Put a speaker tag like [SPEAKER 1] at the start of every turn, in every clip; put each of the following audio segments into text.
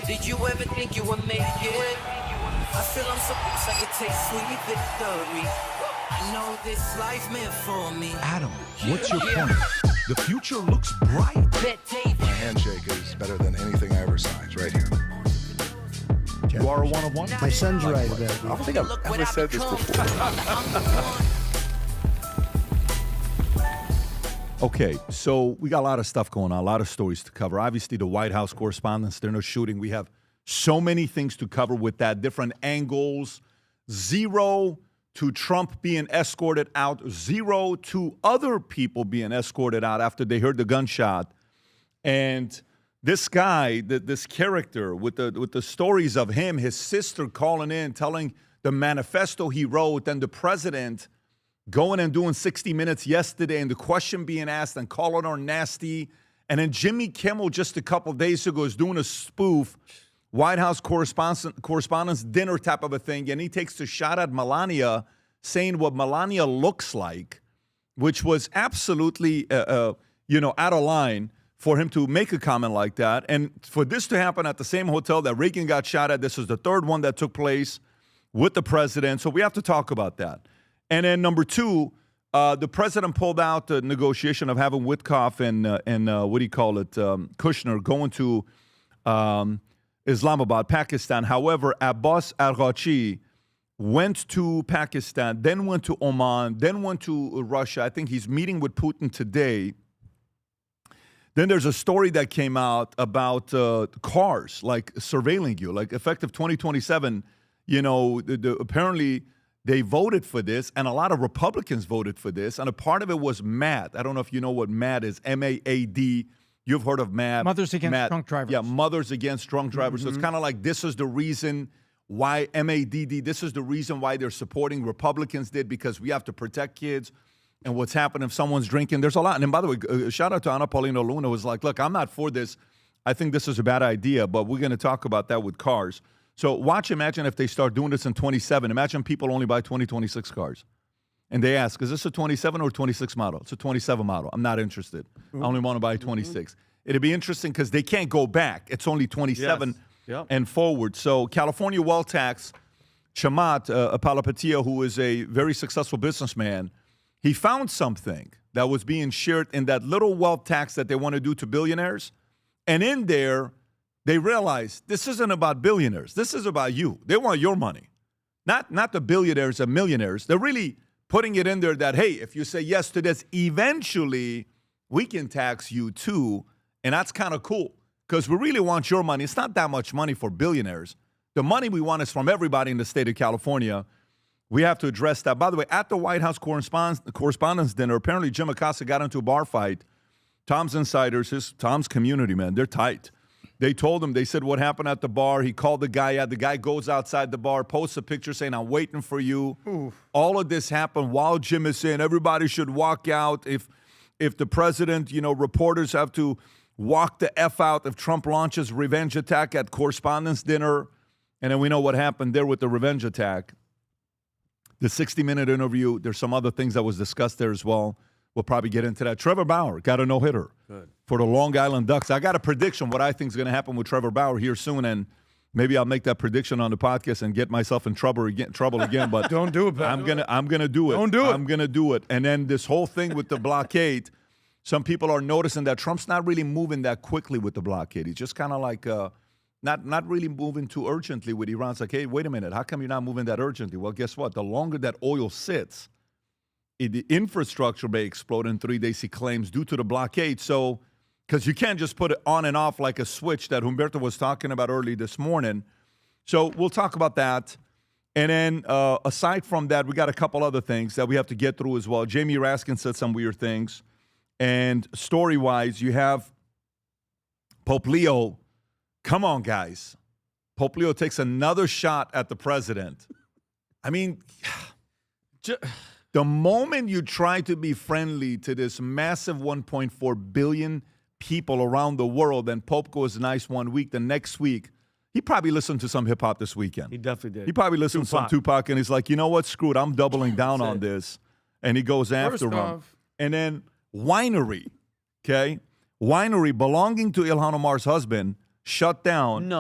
[SPEAKER 1] Did you ever think you would make it? I feel I'm so close I could take sweet victory. I know this life meant for me.
[SPEAKER 2] Adam, what's your point? The future looks bright.
[SPEAKER 3] My handshake is better than anything I ever signed. Right here.
[SPEAKER 2] You are a one of one?
[SPEAKER 4] My son's right about
[SPEAKER 3] I don't think I've ever said this before.
[SPEAKER 2] Okay, so we got a lot of stuff going on, a lot of stories to cover. Obviously, the White House Correspondents Dinner shooting. We have so many things to cover with that, different angles. 0 to Trump being escorted out, 0 to other people being escorted out after they heard the gunshot. And this guy, this character with the stories of him, his sister calling in, telling the manifesto he wrote, and the president going and doing 60 Minutes yesterday, and the question being asked and calling her nasty. And then Jimmy Kimmel just a couple of days ago is doing a spoof White House Correspondents Dinner type of a thing, and he takes a shot at Melania, saying what Melania looks like, which was absolutely, out of line for him to make a comment like that. And for this to happen at the same hotel that Reagan got shot at, this is the third one that took place with the president. So we have to talk about that. And then number two, the president pulled out the negotiation of having Witkoff and Kushner going to Islamabad, Pakistan. However, Abbas Araghchi went to Pakistan, then went to Oman, then went to Russia. I think he's meeting with Putin today. Then there's a story that came out about cars, like surveilling you, like effective 2027. Apparently they voted for this, and a lot of Republicans voted for this, and a part of it was MAD. I don't know if you know what MAD is, M-A-A-D. You've heard of MAD.
[SPEAKER 4] Mothers Against Drunk Drivers.
[SPEAKER 2] Yeah, Mothers Against Drunk Drivers. Mm-hmm. So it's kind of like this is the reason why MADD, this is the reason why they're supporting Republicans did, because we have to protect kids. And what's happening if someone's drinking, there's a lot. And by the way, shout out to Ana Paulina Luna, was like, look, I'm not for this. I think this is a bad idea, but we're going to talk about that with cars. So imagine if they start doing this in 27. Imagine people only buy 2026 cars. And they ask, is this a 27 or 26 model? It's a 27 model. I'm not interested. I only want to buy 26. It'd be interesting because they can't go back. It's only 27 and forward. So California wealth tax, Chamath Palihapitiya, who is a very successful businessman, he found something that was being shared in that little wealth tax that they want to do to billionaires. And in there, they realized this isn't about billionaires. This is about you. They want your money, not the billionaires and millionaires. They're really putting it in there that, hey, if you say yes to this, eventually we can tax you too. And that's kind of cool because we really want your money. It's not that much money for billionaires. The money we want is from everybody in the state of California. We have to address that. By the way, at the White House Correspondents Dinner, apparently Jim Acosta got into a bar fight. Tom's insiders, Tom's community, man, they're tight. They told him, they said what happened at the bar. He called the guy out. The guy goes outside the bar, posts a picture saying, I'm waiting for you. Oof. All of this happened while Jim is saying everybody should walk out. If the president, reporters have to walk the F out if Trump launches revenge attack at Correspondents Dinner. And then we know what happened there with the revenge attack. The 60-minute interview, there's some other things that was discussed there as well. We'll probably get into that. Trevor Bauer got a no-hitter for the Long Island Ducks. I got a prediction what I think is going to happen with Trevor Bauer here soon, and maybe I'll make that prediction on the podcast and get myself in trouble again. But
[SPEAKER 4] don't do it, Pat.
[SPEAKER 2] I'm gonna do it.
[SPEAKER 4] Don't do it.
[SPEAKER 2] I'm gonna do it. And then this whole thing with the blockade, some people are noticing that Trump's not really moving that quickly with the blockade. He's just kind of like not really moving too urgently with Iran. It's like, hey, wait a minute, how come you're not moving that urgently? Well, guess what? The longer that oil sits, the infrastructure may explode in 3 days, he claims, due to the blockade. So, because you can't just put it on and off like a switch that Humberto was talking about early this morning. So we'll talk about that. And then aside from that, we got a couple other things that we have to get through as well. Jamie Raskin said some weird things. And story-wise, you have Pope Leo. Come on, guys. Pope Leo takes another shot at the president. I mean, the moment you try to be friendly to this massive 1.4 billion people around the world, and Pope goes nice 1 week, the next week, he probably listened to some hip-hop this weekend.
[SPEAKER 4] He definitely did.
[SPEAKER 2] He probably listened to some Tupac, and he's like, you know what, screw it, I'm doubling down on this. And he goes after him. And then Winery, okay? Winery belonging to Ilhan Omar's husband shut down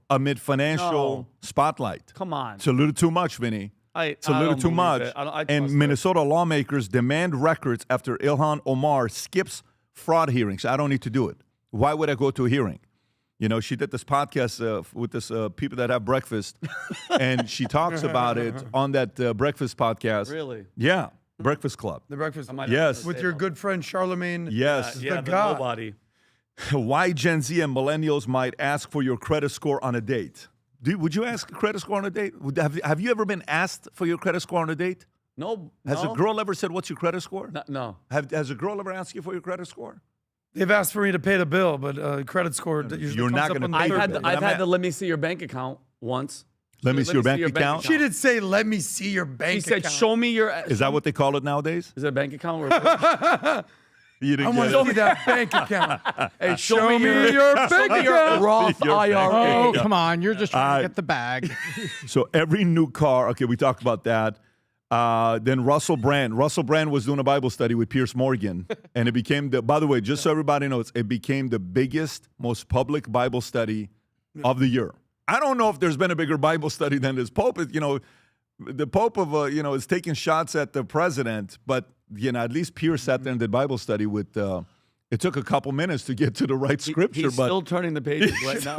[SPEAKER 2] amid financial spotlight.
[SPEAKER 5] Come on.
[SPEAKER 2] It's a little too much, Vinny. It's a little too much. And Minnesota lawmakers demand records after Ilhan Omar skips fraud hearings. I don't need to do it. Why would I go to a hearing? You know, she did this podcast with this people that have breakfast, and she talks about it on that breakfast podcast.
[SPEAKER 5] Really?
[SPEAKER 2] Yeah, Breakfast Club.
[SPEAKER 4] The Breakfast Club.
[SPEAKER 2] Yes.
[SPEAKER 4] With your good friend Charlemagne.
[SPEAKER 2] Yes.
[SPEAKER 4] The guy.
[SPEAKER 5] Nobody.
[SPEAKER 2] Why Gen Z and millennials might ask for your credit score on a date. Would you ask a credit score on a date? Have you ever been asked for your credit score on a date?
[SPEAKER 5] No.
[SPEAKER 2] Has a girl ever said, what's your credit score?
[SPEAKER 5] No.
[SPEAKER 2] Has a girl ever asked you for your credit score?
[SPEAKER 4] They've asked for me to pay the bill, but credit score usually
[SPEAKER 2] You're not
[SPEAKER 4] comes
[SPEAKER 2] going
[SPEAKER 4] up
[SPEAKER 2] to
[SPEAKER 4] on
[SPEAKER 2] pay
[SPEAKER 4] the
[SPEAKER 2] the
[SPEAKER 4] third
[SPEAKER 2] bill.
[SPEAKER 5] I've had to let me see your bank account once.
[SPEAKER 2] Let me see your bank account?
[SPEAKER 4] She did say, let me see your bank account.
[SPEAKER 5] She said, show me your...
[SPEAKER 2] Is that what they call it nowadays?
[SPEAKER 5] Is it a bank account? Or
[SPEAKER 2] You didn't
[SPEAKER 4] I want
[SPEAKER 2] get
[SPEAKER 4] to see that bank account.
[SPEAKER 5] hey,
[SPEAKER 4] Show me your bank account.
[SPEAKER 5] Roth
[SPEAKER 2] Your bank
[SPEAKER 5] IRA.
[SPEAKER 4] Oh,
[SPEAKER 5] come
[SPEAKER 4] on. You're just trying to get the bag.
[SPEAKER 2] So every new car, okay, we talked about that. Then Russell Brand was doing a Bible study with Piers Morgan, and it became by the way, just so everybody knows, it became the biggest, most public Bible study of the year. I don't know if there's been a bigger Bible study than this. Pope, the Pope of, is taking shots at the president, but, at least Piers sat there and did Bible study with, it took a couple minutes to get to the right scripture.
[SPEAKER 5] He's
[SPEAKER 2] but
[SPEAKER 5] still turning the pages right now.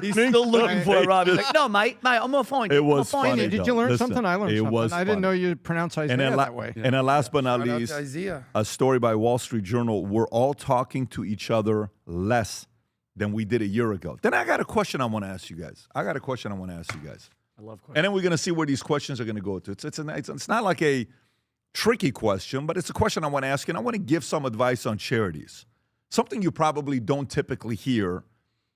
[SPEAKER 5] He's still looking for it, Rob. He's like, no, mate, I'm going to find it.
[SPEAKER 2] It was funny.
[SPEAKER 4] Did you learn something? I learned
[SPEAKER 2] it
[SPEAKER 4] something.
[SPEAKER 2] was
[SPEAKER 4] I didn't know
[SPEAKER 2] funny.
[SPEAKER 4] you pronounce Isaiah that way.
[SPEAKER 2] And then last but not
[SPEAKER 4] Shout out
[SPEAKER 2] least,
[SPEAKER 4] to Isaiah.
[SPEAKER 2] a story by Wall Street Journal. We're all talking to each other less than we did a year ago. Then I got a question I want to ask you guys.
[SPEAKER 5] I love questions.
[SPEAKER 2] And then we're going to see where these questions are going to go to. It's not like a tricky question, but it's a question I want to ask you. And I want to give some advice on charities. Something you probably don't typically hear,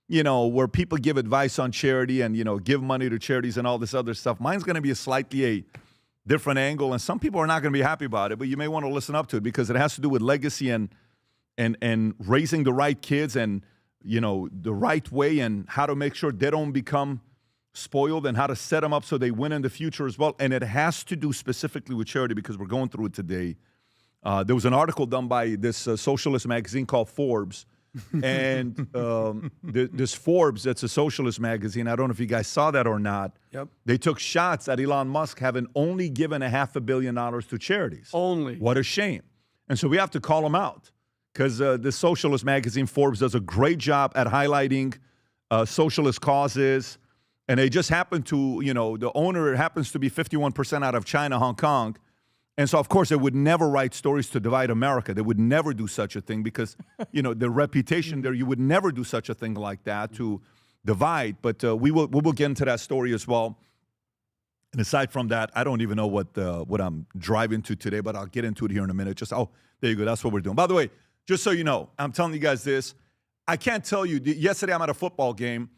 [SPEAKER 2] where people give advice on charity and, give money to charities and all this other stuff. Mine's going to be slightly a different angle, and some people are not going to be happy about it, but you may want to listen up to it because it has to do with legacy and raising the right kids and, the right way and how to make sure they don't become spoiled and how to set them up so they win in the future as well. And it has to do specifically with charity because we're going through it today. There was an article done by this socialist magazine called Forbes. And this Forbes, that's a socialist magazine. I don't know if you guys saw that or not.
[SPEAKER 4] Yep.
[SPEAKER 2] They took shots at Elon Musk having only given $500 million to charities.
[SPEAKER 5] Only.
[SPEAKER 2] What a shame. And so we have to call him out because the socialist magazine Forbes does a great job at highlighting socialist causes. And they just happen to, the owner happens to be 51% out of China, Hong Kong. And so, of course, they would never write stories to divide America. They would never do such a thing because, the reputation there, you would never do such a thing like that to divide. But we will get into that story as well. And aside from that, I don't even know what I'm driving to today, but I'll get into it here in a minute. There you go. That's what we're doing. By the way, just so you know, I'm telling you guys this. I can't tell you. Yesterday, I'm at a football game,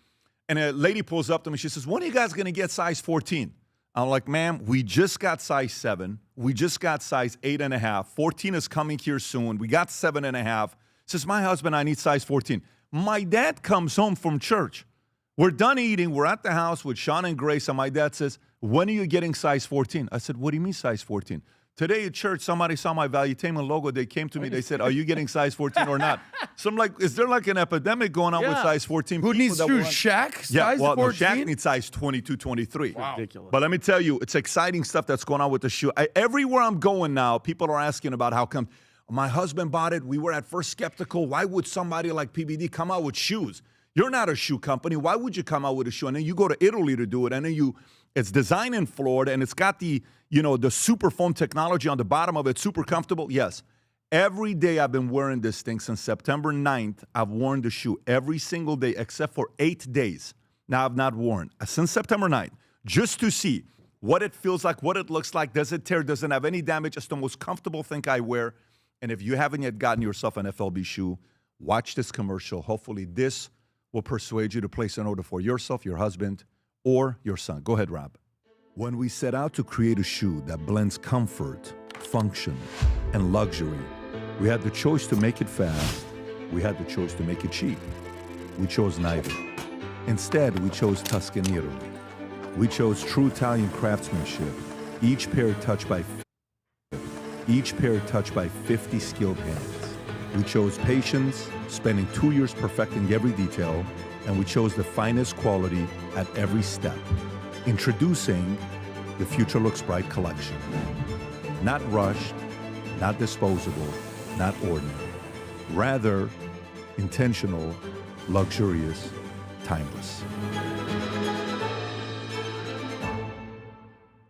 [SPEAKER 2] and a lady pulls up to me. She says, when are you guys going to get size 14? I'm like, ma'am, we just got size 7. We just got size 8.5. 14 is coming here soon. We got 7.5. Says, my husband, I need size 14. My dad comes home from church. We're done eating. We're at the house with Sean and Grace. And my dad says, when are you getting size 14? I said, what do you mean size 14? Today at church, somebody saw my Valuetainment logo. They came to me. They said, are you getting size 14 or not? So I'm like, is there like an epidemic going on with size 14?
[SPEAKER 4] Who needs to? Shaq? Size 14? No,
[SPEAKER 2] Shaq needs size 22, 23.
[SPEAKER 5] Wow. Ridiculous.
[SPEAKER 2] But let me tell you, it's exciting stuff that's going on with the shoe. Everywhere I'm going now, people are asking about how come my husband bought it. We were at first skeptical. Why would somebody like PBD come out with shoes? You're not a shoe company. Why would you come out with a shoe? And then you go to Italy to do it, and then it's designed in Florida, and it's got the super foam technology on the bottom of it, super comfortable. Yes. Every day I've been wearing this thing since September 9th. I've worn the shoe every single day except for 8 days. Now I've not worn since September 9th just to see what it feels like, what it looks like. Does it tear? Does it have any damage? It's the most comfortable thing I wear. And if you haven't yet gotten yourself an FLB shoe, watch this commercial. Hopefully this will persuade you to place an order for yourself, your husband, or your son. Go ahead, Rob. When we set out to create a shoe that blends comfort, function, and luxury, we had the choice to make it fast. We had the choice to make it cheap. We chose neither. Instead, we chose Tuscany, Italy. We chose true Italian craftsmanship, each pair touched by 50 skilled hands. We chose patience, spending 2 years perfecting every detail, and we chose the finest quality at every step. Introducing the Future Looks Bright collection. Not rushed, not disposable, not ordinary. Rather, intentional, luxurious, timeless.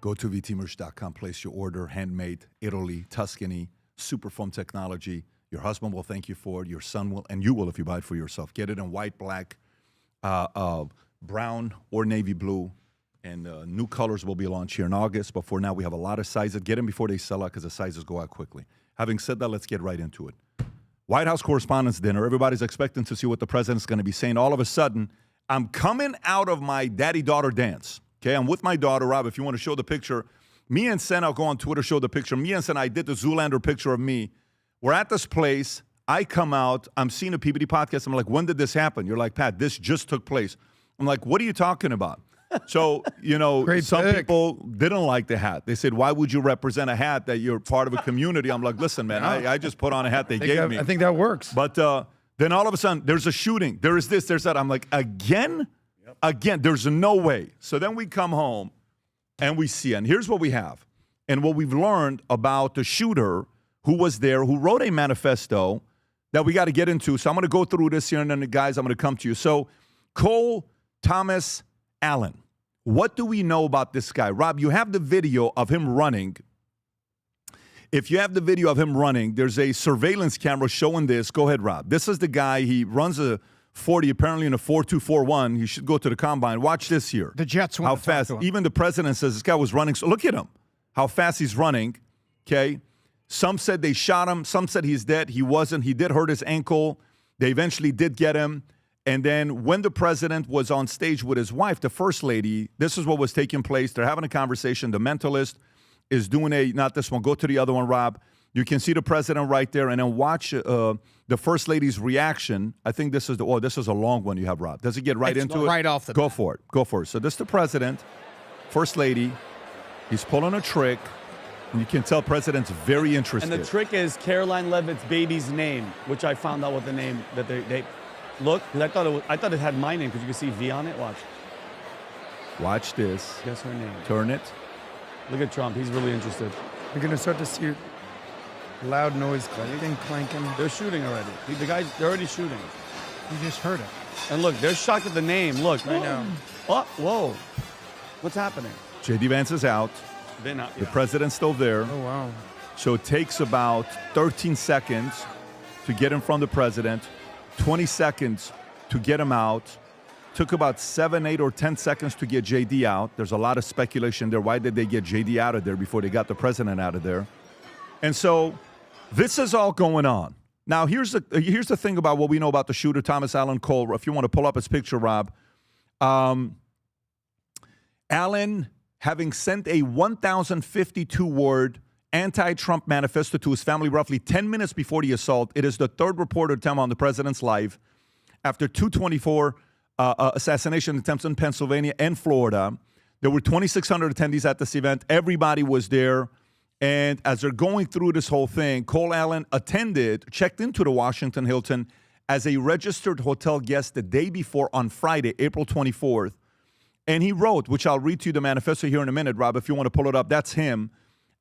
[SPEAKER 2] Go to vtmerch.com, place your order, handmade, Italy, Tuscany, super foam technology. Your husband will thank you for it, your son will, and you will if you buy it for yourself. Get it in white, black, brown, or navy blue. And new colors will be launched here in August. But for now, we have a lot of sizes. Get them before they sell out because the sizes go out quickly. Having said that, let's get right into it. White House Correspondents Dinner. Everybody's expecting to see what the president's going to be saying. All of a sudden, I'm coming out of my daddy-daughter dance. Okay, I'm with my daughter, Rob. If you want to show the picture, me and Sen, I'll go on Twitter, show the picture. Me and Sen, I did the Zoolander picture of me. We're at this place. I come out. I'm seeing a PBD podcast. I'm like, when did this happen? You're like, Pat, this just took place. I'm like, what are you talking about? So, you know, some people didn't like the hat. They said, why would you represent a hat that you're part of a community? I'm like, listen, man, I just put on a hat they gave me.
[SPEAKER 4] I think that works.
[SPEAKER 2] But then all of a sudden, there's a shooting. There is this, there's that. I'm like, again? Yep. Again, there's no way. So then we come home and we see, and here's what we have. And what we've learned about the shooter who was there, who wrote a manifesto that we got to get into. So I'm going to go through this here, and then, guys, I'm going to come to you. So Cole Thomas Allen. What do we know about this guy? Rob, you have the video of him running. If you have the video of him running, there's a surveillance camera showing this. Go ahead, Rob. This is the guy. He runs a 40, apparently in a 4.241. He should go to the combine. Watch this here.
[SPEAKER 6] The Jets want
[SPEAKER 2] how
[SPEAKER 6] to
[SPEAKER 2] fast.
[SPEAKER 6] talk to him.
[SPEAKER 2] Even the president says this guy was running. So look at him. How fast he's running. Okay. Some said they shot him. Some said he's dead. He wasn't. He did hurt his ankle. They eventually did get him. And then when the president was on stage with his wife, the first lady, this is what was taking place. They're having a conversation. The mentalist is doing not this one. Go to the other one, Rob. You can see the president right there. And then watch the first lady's reaction. I think this is this is a long one you have, Rob. Does it get right into it?
[SPEAKER 6] Right off the
[SPEAKER 2] Go
[SPEAKER 6] bat.
[SPEAKER 2] for it. Go for it. So this is the president, first lady. He's pulling a trick. And you can tell president's very interested.
[SPEAKER 5] And the trick is Caroline Levitt's baby's name, which I found out what the name that they look. I thought it had my name because you can see V on it.
[SPEAKER 2] Watch this.
[SPEAKER 5] Guess her name.
[SPEAKER 2] Turn it.
[SPEAKER 5] Look at Trump. He's really interested.
[SPEAKER 4] You're going to start to see loud noise clanking.
[SPEAKER 5] They're shooting already. They're already shooting.
[SPEAKER 6] You just heard it.
[SPEAKER 5] And look, they're shocked at the name. Look.
[SPEAKER 4] I know.
[SPEAKER 5] Oh, whoa. What's happening?
[SPEAKER 2] J.D. Vance is out. The president's still there.
[SPEAKER 4] Oh, wow.
[SPEAKER 2] So it takes about 13 seconds to get in front of the president, 20 seconds to get him out. Took about 7, 8, or 10 seconds to get J.D. out. There's a lot of speculation there. Why did they get J.D. out of there before they got the president out of there? And so this is all going on. Now, here's the thing about what we know about the shooter, Thomas Allen Cole. If you want to pull up his picture, Rob. Allen, having sent a 1,052-word anti-Trump manifesto to his family roughly 10 minutes before the assault. It is the third reported attempt on the president's life after 224 assassination attempts in Pennsylvania and Florida. There were 2,600 attendees at this event. Everybody was there. And as they're going through this whole thing, Cole Allen checked into the Washington Hilton as a registered hotel guest the day before on Friday, April 24th. And he wrote, which I'll read to you the manifesto here in a minute, Rob, if you want to pull it up. That's him.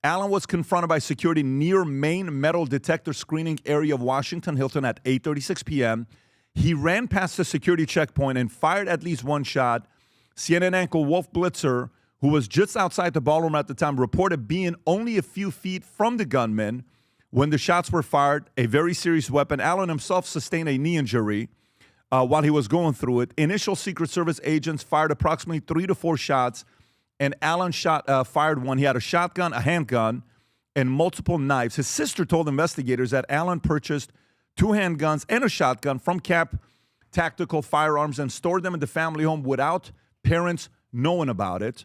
[SPEAKER 2] Allen was confronted by security near main metal detector screening area of Washington Hilton at 8:36 p.m. He ran past the security checkpoint and fired at least one shot. CNN anchor Wolf Blitzer, who was just outside the ballroom at the time, reported being only a few feet from the gunman when the shots were fired, a very serious weapon. Allen himself sustained a knee injury while he was going through it. Initial Secret Service agents fired approximately 3 to 4 shots, and Allen fired one. He had a shotgun, a handgun, and multiple knives. His sister told investigators that Allen purchased 2 handguns and a shotgun from Cap Tactical Firearms and stored them in the family home without parents knowing about it.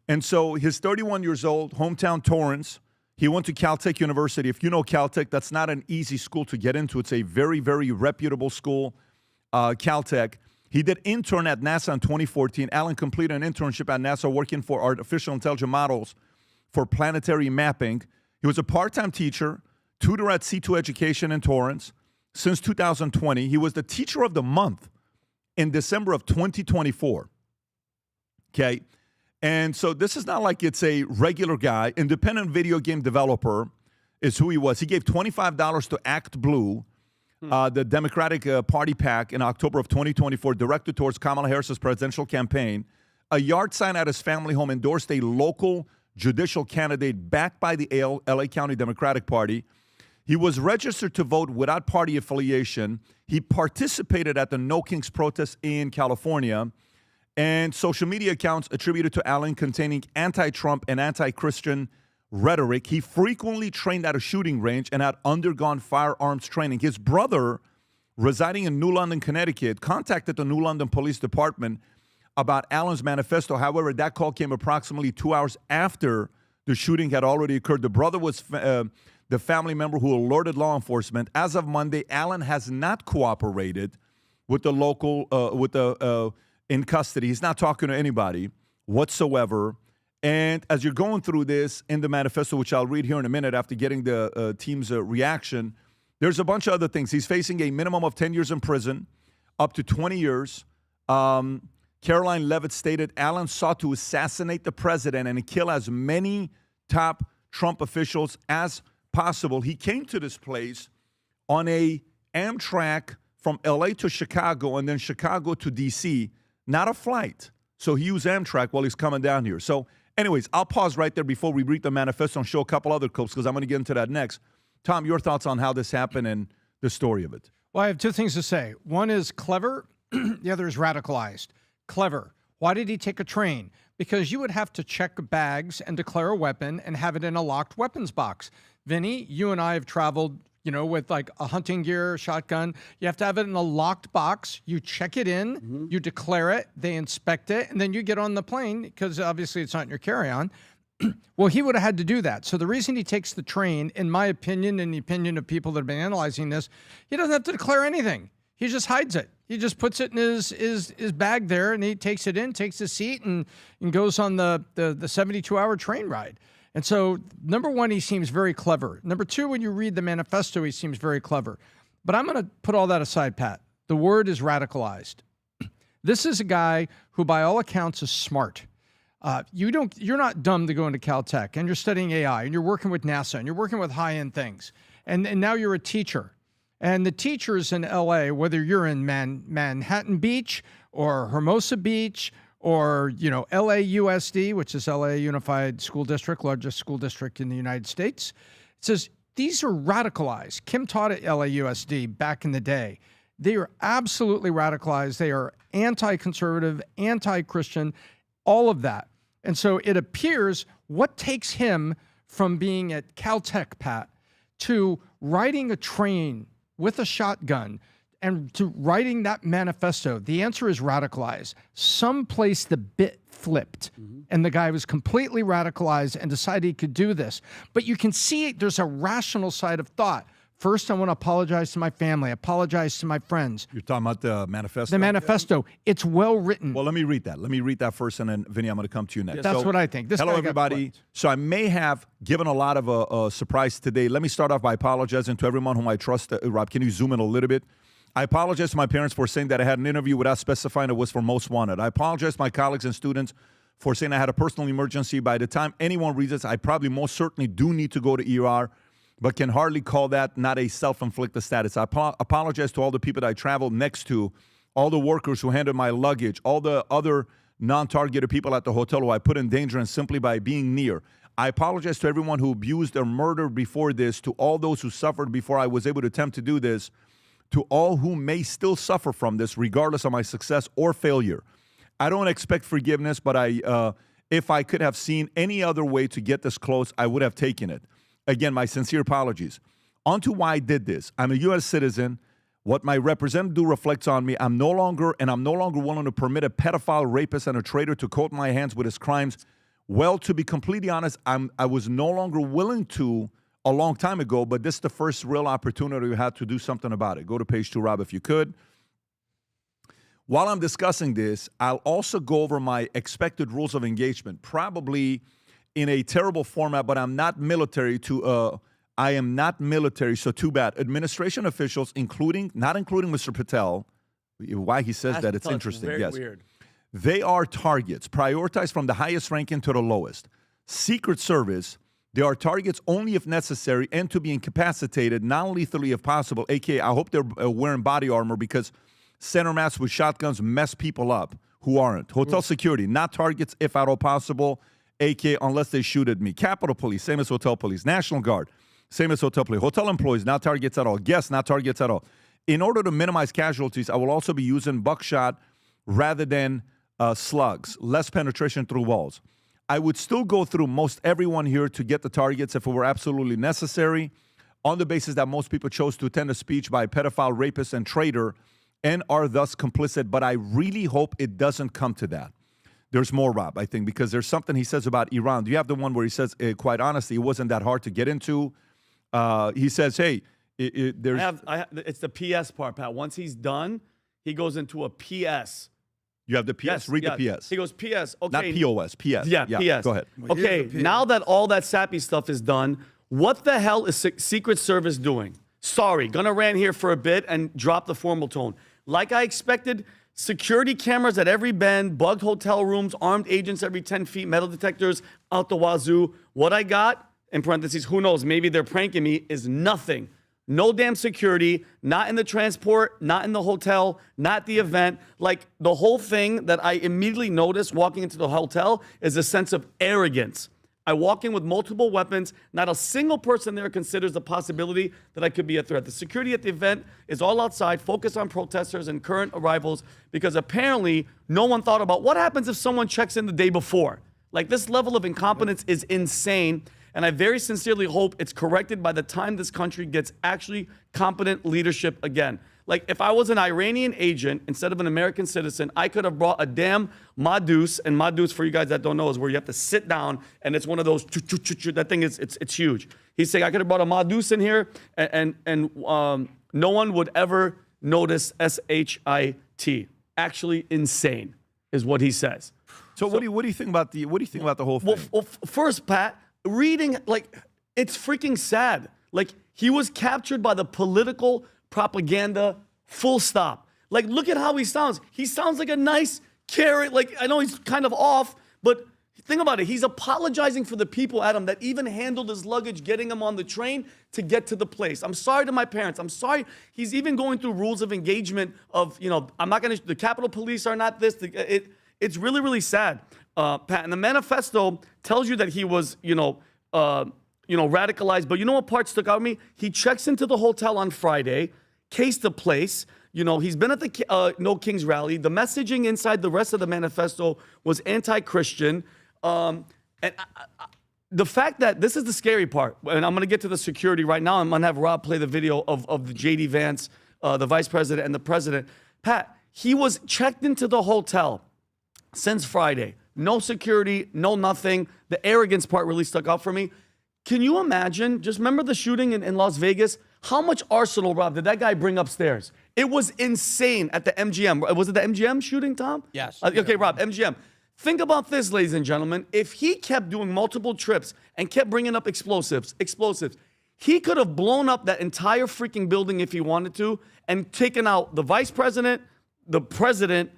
[SPEAKER 2] And so he's 31 years old, hometown Torrance. He went to Caltech University. If you know Caltech, that's not an easy school to get into. It's a very, very reputable school, Caltech. He did intern at NASA in 2014. Allen completed an internship at NASA working for artificial intelligence models for planetary mapping. He was a part-time teacher, tutor at C2 Education in Torrance. Since 2020, he was the Teacher of the Month in December of 2024. Okay. And so this is not like it's a regular guy. Independent video game developer is who he was. He gave $25 to Act Blue, the Democratic Party PAC, in October of 2024, directed towards Kamala Harris's presidential campaign. A yard sign at his family home endorsed a local judicial candidate backed by the LA County Democratic Party. He was registered to vote without party affiliation. He participated at the No Kings protest in California. And social media accounts attributed to Allen containing anti-Trump and anti-Christian rhetoric. He frequently trained at a shooting range and had undergone firearms training. His brother, residing in New London, Connecticut, contacted the New London Police Department about Allen's manifesto. However, that call came approximately 2 hours after the shooting had already occurred. The brother was the family member who alerted law enforcement. As of Monday, Allen has not cooperated with the local, in custody. He's not talking to anybody whatsoever. And as you're going through this in the manifesto, which I'll read here in a minute after getting the team's reaction, there's a bunch of other things. He's facing a minimum of 10 years in prison, up to 20 years. Caroline Levitt stated Allen sought to assassinate the president and kill as many top Trump officials as possible. He came to this place on a Amtrak from LA to Chicago and then Chicago to DC. Not a flight. So he used Amtrak while he's coming down here. So anyways, I'll pause right there before we read the manifesto and show a couple other clips because I'm going to get into that next. Tom, your thoughts on how this happened and the story of it.
[SPEAKER 6] Well, I have two things to say. One is clever. The other is radicalized. Clever. Why did he take a train? Because you would have to check bags and declare a weapon and have it in a locked weapons box. Vinny, you and I have traveled with like a hunting gear, shotgun. You have to have it in a locked box. You check it in, you declare it, they inspect it, and then you get on the plane because obviously it's not in your carry-on. Well, he would have had to do that. So the reason he takes the train, in my opinion, and the opinion of people that have been analyzing this, he doesn't have to declare anything. He just hides it. He just puts it in his bag there, and he takes it in, takes his seat, and goes on the 72-hour train ride. And so, number one, he seems very clever. Number two, when you read the manifesto, he seems very clever. But I'm going to put all that aside, Pat. The word is radicalized. This is a guy who, by all accounts, is smart. You're not dumb to go into Caltech, and you're studying AI, and you're working with NASA, and you're working with high-end things. And now you're a teacher. And the teachers in LA, whether you're in Manhattan Beach or Hermosa Beach or, LAUSD, which is LA Unified School District, largest school district in the United States. It says these are radicalized. Kim taught at LAUSD back in the day. They are absolutely radicalized. They are anti-conservative, anti-Christian, all of that. And so it appears what takes him from being at Caltech, Pat, to riding a train with a shotgun and to writing that manifesto, the answer is radicalized. Someplace the bit flipped, and the guy was completely radicalized and decided he could do this. But you can see there's a rational side of thought. First, I want to apologize to my family, apologize to my friends.
[SPEAKER 2] You're talking about the manifesto?
[SPEAKER 6] The manifesto. It's well written.
[SPEAKER 2] Well, let me read that. Let me read that first, and then, Vinny, I'm going to come to you next.
[SPEAKER 6] That's what I think.
[SPEAKER 2] Hello, everybody. So I may have given a lot of a surprise today. Let me start off by apologizing to everyone whom I trust. Rob, can you zoom in a little bit? I apologize to my parents for saying that I had an interview without specifying it was for Most Wanted. I apologize to my colleagues and students for saying I had a personal emergency. By the time anyone reads this, I probably most certainly do need to go to ER, but can hardly call that not a self-inflicted status. I apologize to all the people that I traveled next to, all the workers who handled my luggage, all the other non-targeted people at the hotel who I put in danger and simply by being near. I apologize to everyone who abused or murdered before this, to all those who suffered before I was able to attempt to do this, to all who may still suffer from this, regardless of my success or failure. I don't expect forgiveness, but if I could have seen any other way to get this close, I would have taken it. Again, my sincere apologies. On to why I did this. I'm a U.S. citizen. What my representative reflects on me. I'm no longer willing to permit a pedophile, rapist, and a traitor to coat my hands with his crimes. Well, to be completely honest, I was no longer willing to a long time ago, but this is the first real opportunity we had to do something about it. Go to page 2, Rob, if you could. While I'm discussing this, I'll also go over my expected rules of engagement, probably in a terrible format, but I'm not military I am not military, so too bad. Administration officials, not including Mr. Patel, Why he says that, it's interesting.
[SPEAKER 5] Very
[SPEAKER 2] Yes.
[SPEAKER 5] weird.
[SPEAKER 2] They are targets, prioritized from the highest ranking to the lowest. Secret Service, they are targets only if necessary and to be incapacitated, non-lethally if possible, aka I hope they're wearing body armor because center mass with shotguns mess people up who aren't. Hotel security, not targets if at all possible, aka unless they shoot at me. Capitol Police, same as Hotel Police. National Guard, same as Hotel Police. Hotel employees, not targets at all. Guests, not targets at all. In order to minimize casualties, I will also be using buckshot rather than slugs, less penetration through walls. I would still go through most everyone here to get the targets if it were absolutely necessary, on the basis that most people chose to attend a speech by a pedophile, rapist, and traitor and are thus complicit. But I really hope it doesn't come to that. There's more, Rob, I think, because there's something he says about Iran. Do you have the one where he says, quite honestly, it wasn't that hard to get into? He says, hey, there's...
[SPEAKER 5] It's the PS part, Pat. Once he's done, he goes into a PS.
[SPEAKER 2] You have the PS?
[SPEAKER 5] Yes,
[SPEAKER 2] Read
[SPEAKER 5] yes.
[SPEAKER 2] the PS.
[SPEAKER 5] He goes, PS. Okay.
[SPEAKER 2] Not POS, PS.
[SPEAKER 5] Yeah, PS.
[SPEAKER 2] Go ahead.
[SPEAKER 4] Well,
[SPEAKER 5] Okay,
[SPEAKER 4] here's the PS.
[SPEAKER 5] now that all that sappy stuff is done, what the hell is Secret Service doing? Sorry, gonna rant here for a bit and drop the formal tone. Like I expected, security cameras at every bend, bugged hotel rooms, armed agents every 10 feet, metal detectors out the wazoo. What I got, in parentheses, who knows, maybe they're pranking me, is nothing. No damn security, not in the transport, not in the hotel, not the event. Like, the whole thing that I immediately noticed walking into the hotel is a sense of arrogance. I walk in with multiple weapons. Not a single person there considers the possibility that I could be a threat. The security at the event is all outside, focused on protesters and current arrivals, because apparently no one thought about what happens if someone checks in the day before. Like, this level of incompetence is insane. And I very sincerely hope it's corrected by the time this country gets actually competent leadership again. Like, if I was an Iranian agent instead of an American citizen, I could have brought a damn madus. And madus, for you guys that don't know, is where you have to sit down, and it's one of those, that thing is, it's huge. He's saying I could have brought a madus in here, and no one would ever notice SHIT. Actually insane, is what he says.
[SPEAKER 2] So what do you think about the whole thing?
[SPEAKER 5] Well, first, Pat, reading, like, it's freaking sad. Like, he was captured by the political propaganda, full stop. Like, look at how he sounds. He sounds like a nice carrot. Like, I know he's kind of off, but think about it. He's apologizing for the people, Adam, that even handled his luggage, getting him on the train to get to the place. I'm sorry to my parents. I'm sorry. He's even going through rules of engagement of, I'm not going to, the Capitol Police are not this. It's really, really sad, Pat. And the manifesto tells you that he was, radicalized. But you know what part stuck out to me? He checks into the hotel on Friday, cased the place. He's been at the No Kings rally. The messaging inside the rest of the manifesto was anti-Christian. And the fact that this is the scary part, and I'm going to get to the security right now. I'm going to have Rob play the video of the J.D. Vance, the vice president, and the president. Pat, he was checked into the hotel since Friday. No security, no nothing. The arrogance part really stuck out for me. Can you imagine, just remember the shooting in Las Vegas? How much arsenal, Rob, did that guy bring upstairs? It was insane at the MGM. Was it the MGM shooting, Tom?
[SPEAKER 6] Yes.
[SPEAKER 5] Okay, Rob, MGM. Think about this, ladies and gentlemen. If he kept doing multiple trips and kept bringing up explosives, he could have blown up that entire freaking building if he wanted to and taken out the vice president, the president,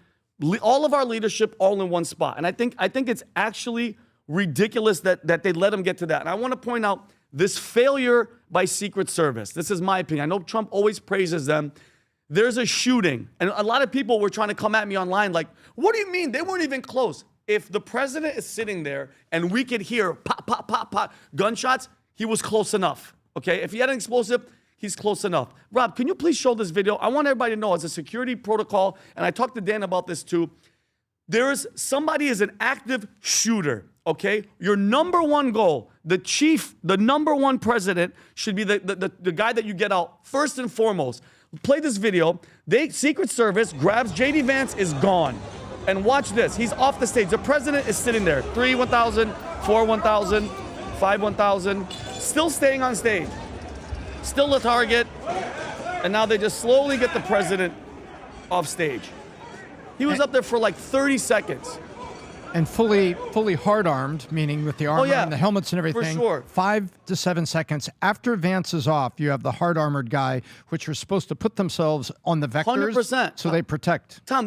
[SPEAKER 5] all of our leadership all in one spot. And I think it's actually ridiculous that they let him get to that. And I want to point out this failure by Secret Service. This is my opinion. I know Trump always praises them. There's a shooting, and a lot of people were trying to come at me online like, what do you mean? They weren't even close. If the president is sitting there and we could hear pop, pop, pop, pop, gunshots, he was close enough, okay? If he had an explosive, he's close enough. Rob, can you please show this video? I want everybody to know, as a security protocol, and I talked to Dan about this too, somebody is an active shooter, okay? Your number one goal, the number one president should be the guy that you get out first and foremost. Play this video. Secret Service grabs J.D. Vance, is gone. And watch this. He's off the stage. The president is sitting there. 3 1,000, 4 1,000, 5 1,000. Still staying on stage. Still a target. And now they just slowly get the president off stage. He was up there for like 30 seconds.
[SPEAKER 6] And fully hard-armed, meaning with the armor
[SPEAKER 5] yeah,
[SPEAKER 6] and the helmets and
[SPEAKER 5] for
[SPEAKER 6] everything.
[SPEAKER 5] sure.
[SPEAKER 6] 5 to 7 seconds after Vance is off, you have the hard-armored guy, which are supposed to put themselves on the vectors
[SPEAKER 5] 100%.
[SPEAKER 6] so they protect.
[SPEAKER 5] Tom,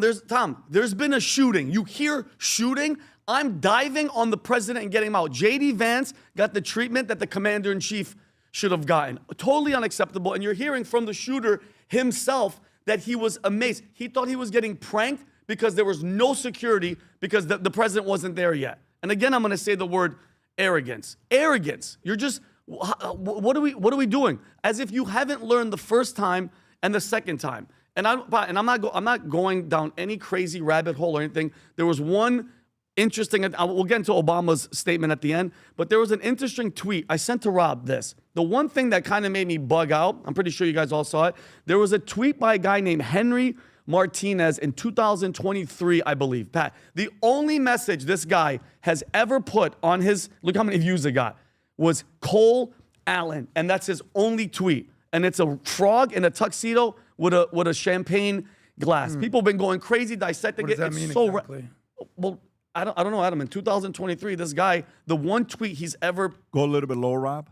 [SPEAKER 5] there's been a shooting. You hear shooting, I'm diving on the president and getting him out. J.D. Vance got the treatment that the commander-in-chief should have gotten. Totally unacceptable. And you're hearing from the shooter himself that he was amazed. He thought he was getting pranked because there was no security because the president wasn't there yet. And again, I'm going to say the word arrogance. Arrogance. You're just, what are we doing? As if you haven't learned the first time and the second time. And I'm not going down any crazy rabbit hole or anything. There was one interesting, we'll get into Obama's statement at the end, but there was an interesting tweet. I sent to Rob this. The one thing that kind of made me bug out, I'm pretty sure you guys all saw it, there was a tweet by a guy named Henry Martinez in 2023, I believe. Pat, the only message this guy has ever put on his, look how many views it got, was Cole Allen, and that's his only tweet. And it's a frog in a tuxedo with a champagne glass. People have been going crazy dissecting
[SPEAKER 4] What
[SPEAKER 5] it.
[SPEAKER 4] does that
[SPEAKER 5] It's
[SPEAKER 4] mean
[SPEAKER 5] so
[SPEAKER 4] exactly?
[SPEAKER 5] well, I don't know, Adam. In 2023, this guy, the one tweet he's ever
[SPEAKER 2] Go a little bit lower, Rob.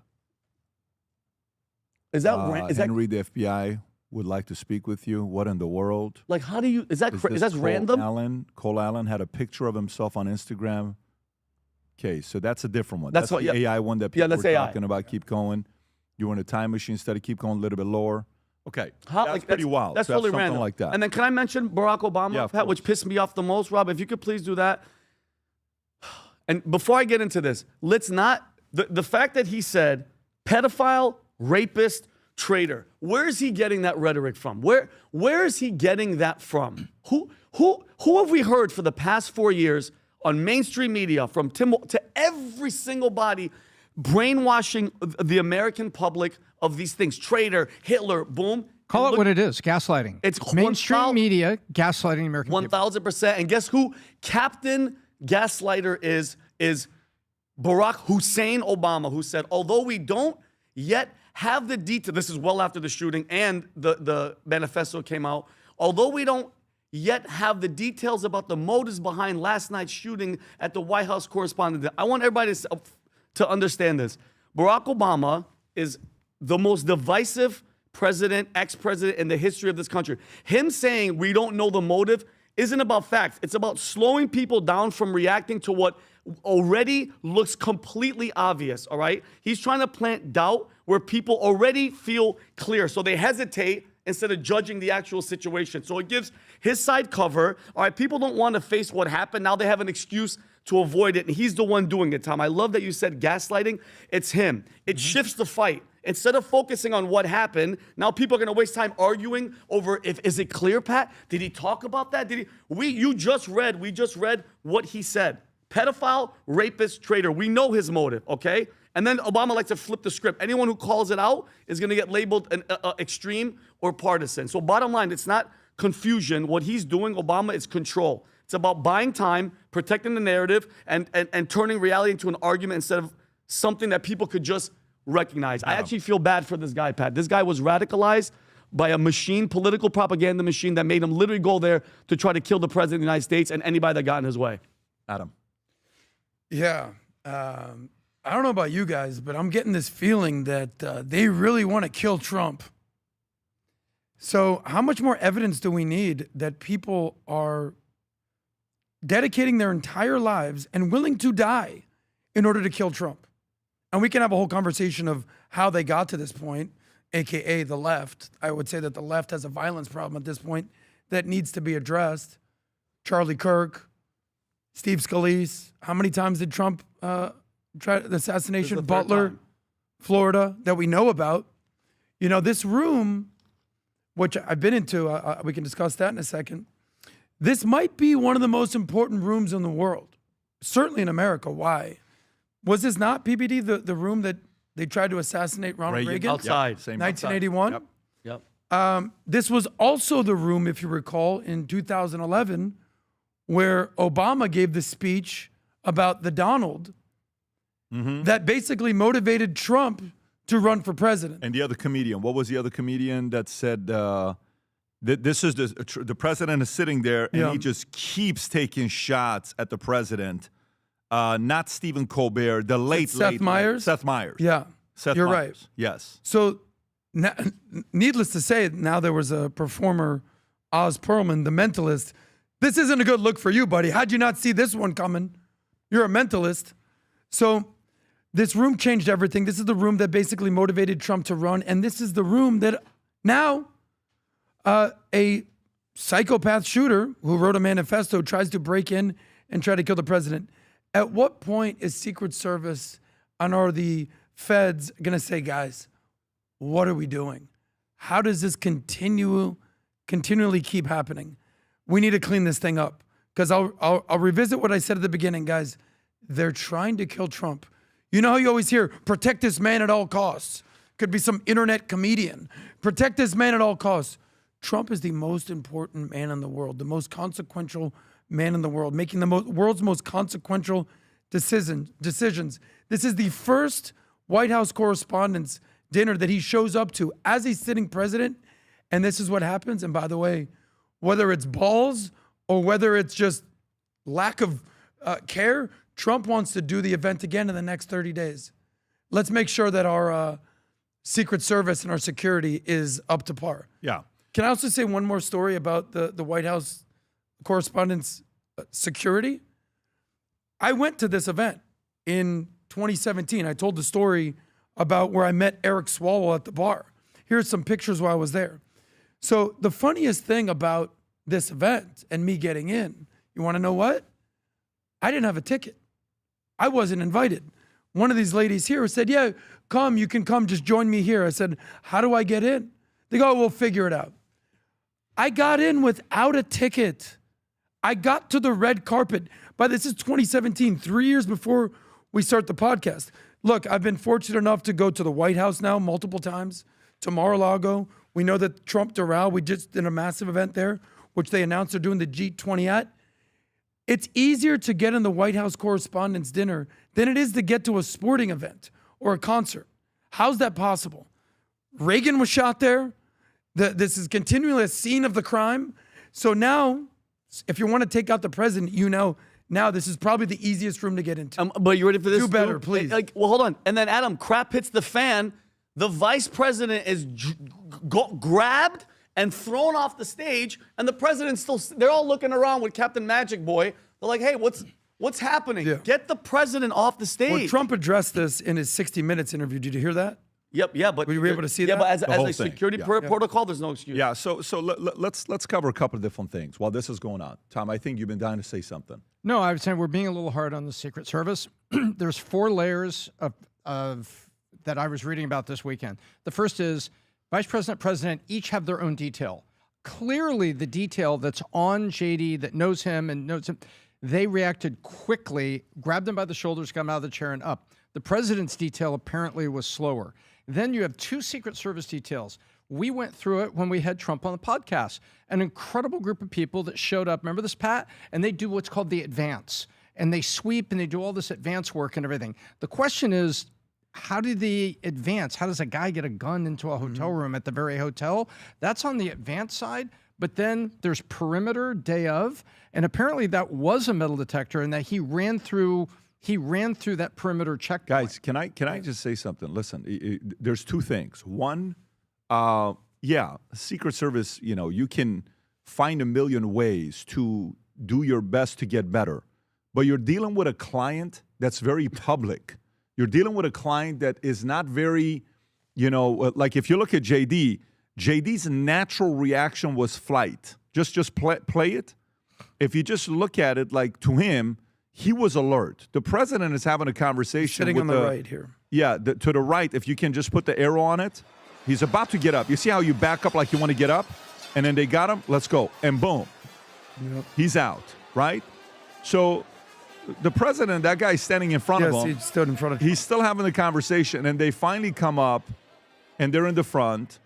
[SPEAKER 5] is that
[SPEAKER 2] Henry, the FBI would like to speak with you. What in the world?
[SPEAKER 5] like how do you is that
[SPEAKER 2] This
[SPEAKER 5] random?
[SPEAKER 2] Cole Allen had a picture of himself on Instagram. Okay, so that's a different one.
[SPEAKER 5] That's
[SPEAKER 2] the
[SPEAKER 5] what- yeah.
[SPEAKER 2] AI one that
[SPEAKER 5] Yeah,
[SPEAKER 2] people
[SPEAKER 5] that's
[SPEAKER 2] were
[SPEAKER 5] AI.
[SPEAKER 2] talking about. Keep going. You were in a time machine instead of keep going a little bit lower. Okay,
[SPEAKER 5] How,
[SPEAKER 2] that's
[SPEAKER 5] like,
[SPEAKER 2] pretty wild.
[SPEAKER 5] That's
[SPEAKER 2] to have
[SPEAKER 5] totally
[SPEAKER 2] something
[SPEAKER 5] random.
[SPEAKER 2] like that.
[SPEAKER 5] And then can I mention Barack Obama,
[SPEAKER 2] Yeah, of
[SPEAKER 5] Pat, which
[SPEAKER 2] course.
[SPEAKER 5] pissed me off the most, Rob? If you could please do that. And before I get into this, let's not the fact that he said pedophile, rapist, traitor. Where is he getting that rhetoric from? Where is he getting that from? Who have we heard for the past 4 years on mainstream media, from Tim to every single body, brainwashing the American public of these things? Traitor, Hitler, boom.
[SPEAKER 6] Call
[SPEAKER 5] And
[SPEAKER 6] it what it is, gaslighting.
[SPEAKER 5] It's
[SPEAKER 6] mainstream media gaslighting the American people.
[SPEAKER 5] 1,000%. And guess who? Captain Gaslighter is Barack Hussein Obama, who said, although we don't yet have the detail, this is well after the shooting and the manifesto came out, although we don't yet have the details about the motives behind last night's shooting at the White House Correspondents Dinner. I want everybody to understand this. Barack Obama is the most divisive president, ex-president in the history of this country. Him saying we don't know the motive isn't about facts. It's about slowing people down from reacting to what already looks completely obvious, all right? He's trying to plant doubt where people already feel clear, so they hesitate instead of judging the actual situation. So it gives his side cover. All right, people don't want to face what happened. Now they have an excuse to avoid it, and he's the one doing it, Tom. I love that you said gaslighting. It's him. It shifts the fight. Instead of focusing on what happened, now people are going to waste time arguing over is it clear, Pat? Did he talk about that? We just read what he said. Pedophile, rapist, traitor. We know his motive, okay? And then Obama likes to flip the script. Anyone who calls it out is going to get labeled an extreme or partisan. So bottom line, it's not confusion. What he's doing, Obama, is control. It's about buying time, protecting the narrative, and turning reality into an argument instead of something that people could just recognize. I actually feel bad for this guy, Pat. This guy was radicalized by a machine, political propaganda machine that made him literally go there to try to kill the president of the United States and anybody that got in his way.
[SPEAKER 2] Adam.
[SPEAKER 4] Yeah. I don't know about you guys, but I'm getting this feeling that they really want to kill Trump. So how much more evidence do we need that people are dedicating their entire lives and willing to die in order to kill Trump? And we can have a whole conversation of how they got to this point, AKA the left. I would say that the left has a violence problem at this point that needs to be addressed. Charlie Kirk, Steve Scalise. How many times did Trump try the assassination?
[SPEAKER 5] This is the third
[SPEAKER 4] Butler,
[SPEAKER 5] time.
[SPEAKER 4] Florida, that we know about. You know, this room, which I've been into, we can discuss that in a second. This might be one of the most important rooms in the world, certainly in America. Why? Was this not, PBD, the room that they tried to assassinate Ronald Reagan?
[SPEAKER 5] Outside.
[SPEAKER 2] Yep, same
[SPEAKER 4] 1981?
[SPEAKER 2] outside.
[SPEAKER 5] Yep.
[SPEAKER 4] This was also the room, if you recall, in 2011, where Obama gave the speech about the Donald that basically motivated Trump to run for president.
[SPEAKER 2] And the other comedian, what was the other comedian that said This is the president is sitting there, and
[SPEAKER 4] Yeah.
[SPEAKER 2] he just keeps taking shots at the president. Not Stephen Colbert, the late
[SPEAKER 4] Seth Meyers?
[SPEAKER 2] Seth Meyers.
[SPEAKER 4] Yeah,
[SPEAKER 2] Seth
[SPEAKER 4] you're
[SPEAKER 2] Meyers.
[SPEAKER 4] right.
[SPEAKER 2] Yes.
[SPEAKER 4] So, needless to say, now there was a performer, Oz Perlman, the mentalist. This isn't a good look for you, buddy. How'd you not see this one coming? You're a mentalist. So, this room changed everything. This is the room that basically motivated Trump to run. And this is the room that now a psychopath shooter who wrote a manifesto tries to break in and try to kill the president. At what point is Secret Service and are the feds going to say, guys, what are we doing? How does this continually keep happening? We need to clean this thing up. Because I'll revisit what I said at the beginning, guys. They're trying to kill Trump. You know how you always hear, protect this man at all costs. Could be some internet comedian. Protect this man at all costs. Trump is the most important man in the world, the most consequential man in the world, making the world's most consequential decisions. This is the first White House Correspondents Dinner that he shows up to as a sitting president, and this is what happens. And by the way, whether it's balls or whether it's just lack of care, Trump wants to do the event again in the next 30 days. Let's make sure that our Secret Service and our security is up to par.
[SPEAKER 2] Yeah.
[SPEAKER 4] Can I also say one more story about the White House Correspondents' security? I went to this event in 2017. I told the story about where I met Eric Swalwell at the bar. Here's some pictures while I was there. So the funniest thing about this event and me getting in, you want to know what? I didn't have a ticket. I wasn't invited. One of these ladies here said, yeah, come, you can come, just join me here. I said, how do I get in? They go, we'll figure it out. I got in without a ticket. I got to the red carpet. But this is 2017, 3 years before we start the podcast. Look, I've been fortunate enough to go to the White House now multiple times, to Mar-a-Lago. We know that Trump Doral, we just did a massive event there, which they announced they're doing the G20 at. It's easier to get in the White House Correspondents' Dinner than it is to get to a sporting event or a concert. How's that possible? Reagan was shot there. This is continually a scene of the crime. So now, if you want to take out the president, you know, now this is probably the easiest room to get into.
[SPEAKER 5] But you ready for this?
[SPEAKER 4] Do better,
[SPEAKER 5] dude?
[SPEAKER 4] please.
[SPEAKER 5] Well, hold on. And then, Adam, crap hits the fan. The vice president is grabbed and thrown off the stage, and the president's still, they're all looking around with Captain Magic Boy. They're like, hey, what's happening?
[SPEAKER 4] Yeah.
[SPEAKER 5] Get the president off the stage.
[SPEAKER 4] Well, Trump addressed this in his 60 Minutes interview. Did you hear that?
[SPEAKER 5] Yep, yeah, but
[SPEAKER 4] Were you able to see
[SPEAKER 5] yeah,
[SPEAKER 4] that?
[SPEAKER 5] but as
[SPEAKER 2] whole
[SPEAKER 5] a
[SPEAKER 2] thing,
[SPEAKER 5] security
[SPEAKER 2] yeah.
[SPEAKER 5] protocol, there's no excuse.
[SPEAKER 2] Yeah. So let's cover a couple of different things while this is going on. Tom, I think you've been dying to say something.
[SPEAKER 6] No, I was saying we're being a little hard on the Secret Service. There's 4 layers of that I was reading about this weekend. The first is Vice President, President each have their own detail. Clearly, the detail that's on JD that knows him and knows him, they reacted quickly, grabbed him by the shoulders, got him out of the chair and up. The president's detail apparently was slower. Then you have 2 Secret Service details. We went through it when we had Trump on the podcast. An incredible group of people that showed up. Remember this, Pat? And they do what's called the advance. And they sweep and they do all this advance work and everything. The question is, how do they advance? How does a guy get a gun into a hotel room at the very hotel? That's on the advance side. But then there's perimeter day of. And apparently that was a metal detector and that he ran through that perimeter checkpoint.
[SPEAKER 2] Guys, can I just say something? Listen, there's 2 things. One, Secret Service, you can find a million ways to do your best to get better. But you're dealing with a client that's very public. You're dealing with a client that is not very, like if you look at JD's natural reaction was flight. Just play it. If you just look at it, like to him, he was alert. The president is having a conversation
[SPEAKER 4] Sitting
[SPEAKER 2] with
[SPEAKER 4] on the right here.
[SPEAKER 2] Yeah, to the right. If you can just put the arrow on it, he's about to get up. You see how you back up like you want to get up? And then they got him. Let's go. And boom. Yep. He's out, right? So the president, that guy's standing in front of him.
[SPEAKER 4] Yes, he stood in front of him.
[SPEAKER 2] He's still having the conversation. And they finally come up, and they're in the front.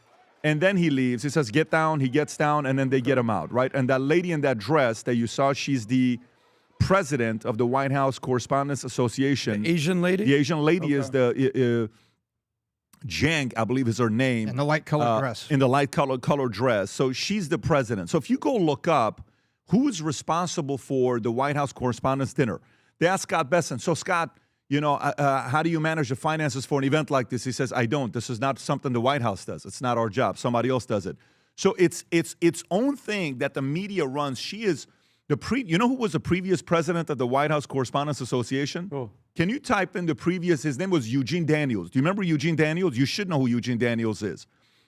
[SPEAKER 2] And then he leaves. He says, get down. He gets down, and then they get him out, right? And that lady in that dress that you saw, she's the president of the White House Correspondents Association.
[SPEAKER 4] The Asian lady?
[SPEAKER 2] The Asian lady is Jiang, I believe is her name.
[SPEAKER 6] In the light colored dress.
[SPEAKER 2] In the light colored dress. So she's the president. So if you go look up who is responsible for the White House Correspondents' Dinner, they asked Scott Besson. So Scott, how do you manage the finances for an event like this? He says, I don't. This is not something the White House does. It's not our job. Somebody else does it. So it's its own thing that the media runs. She is you know who was the previous president of the White House Correspondents Association?
[SPEAKER 5] Oh.
[SPEAKER 2] Can you type in the previous? His name was Eugene Daniels. Do you remember Eugene Daniels? You should know who Eugene Daniels is.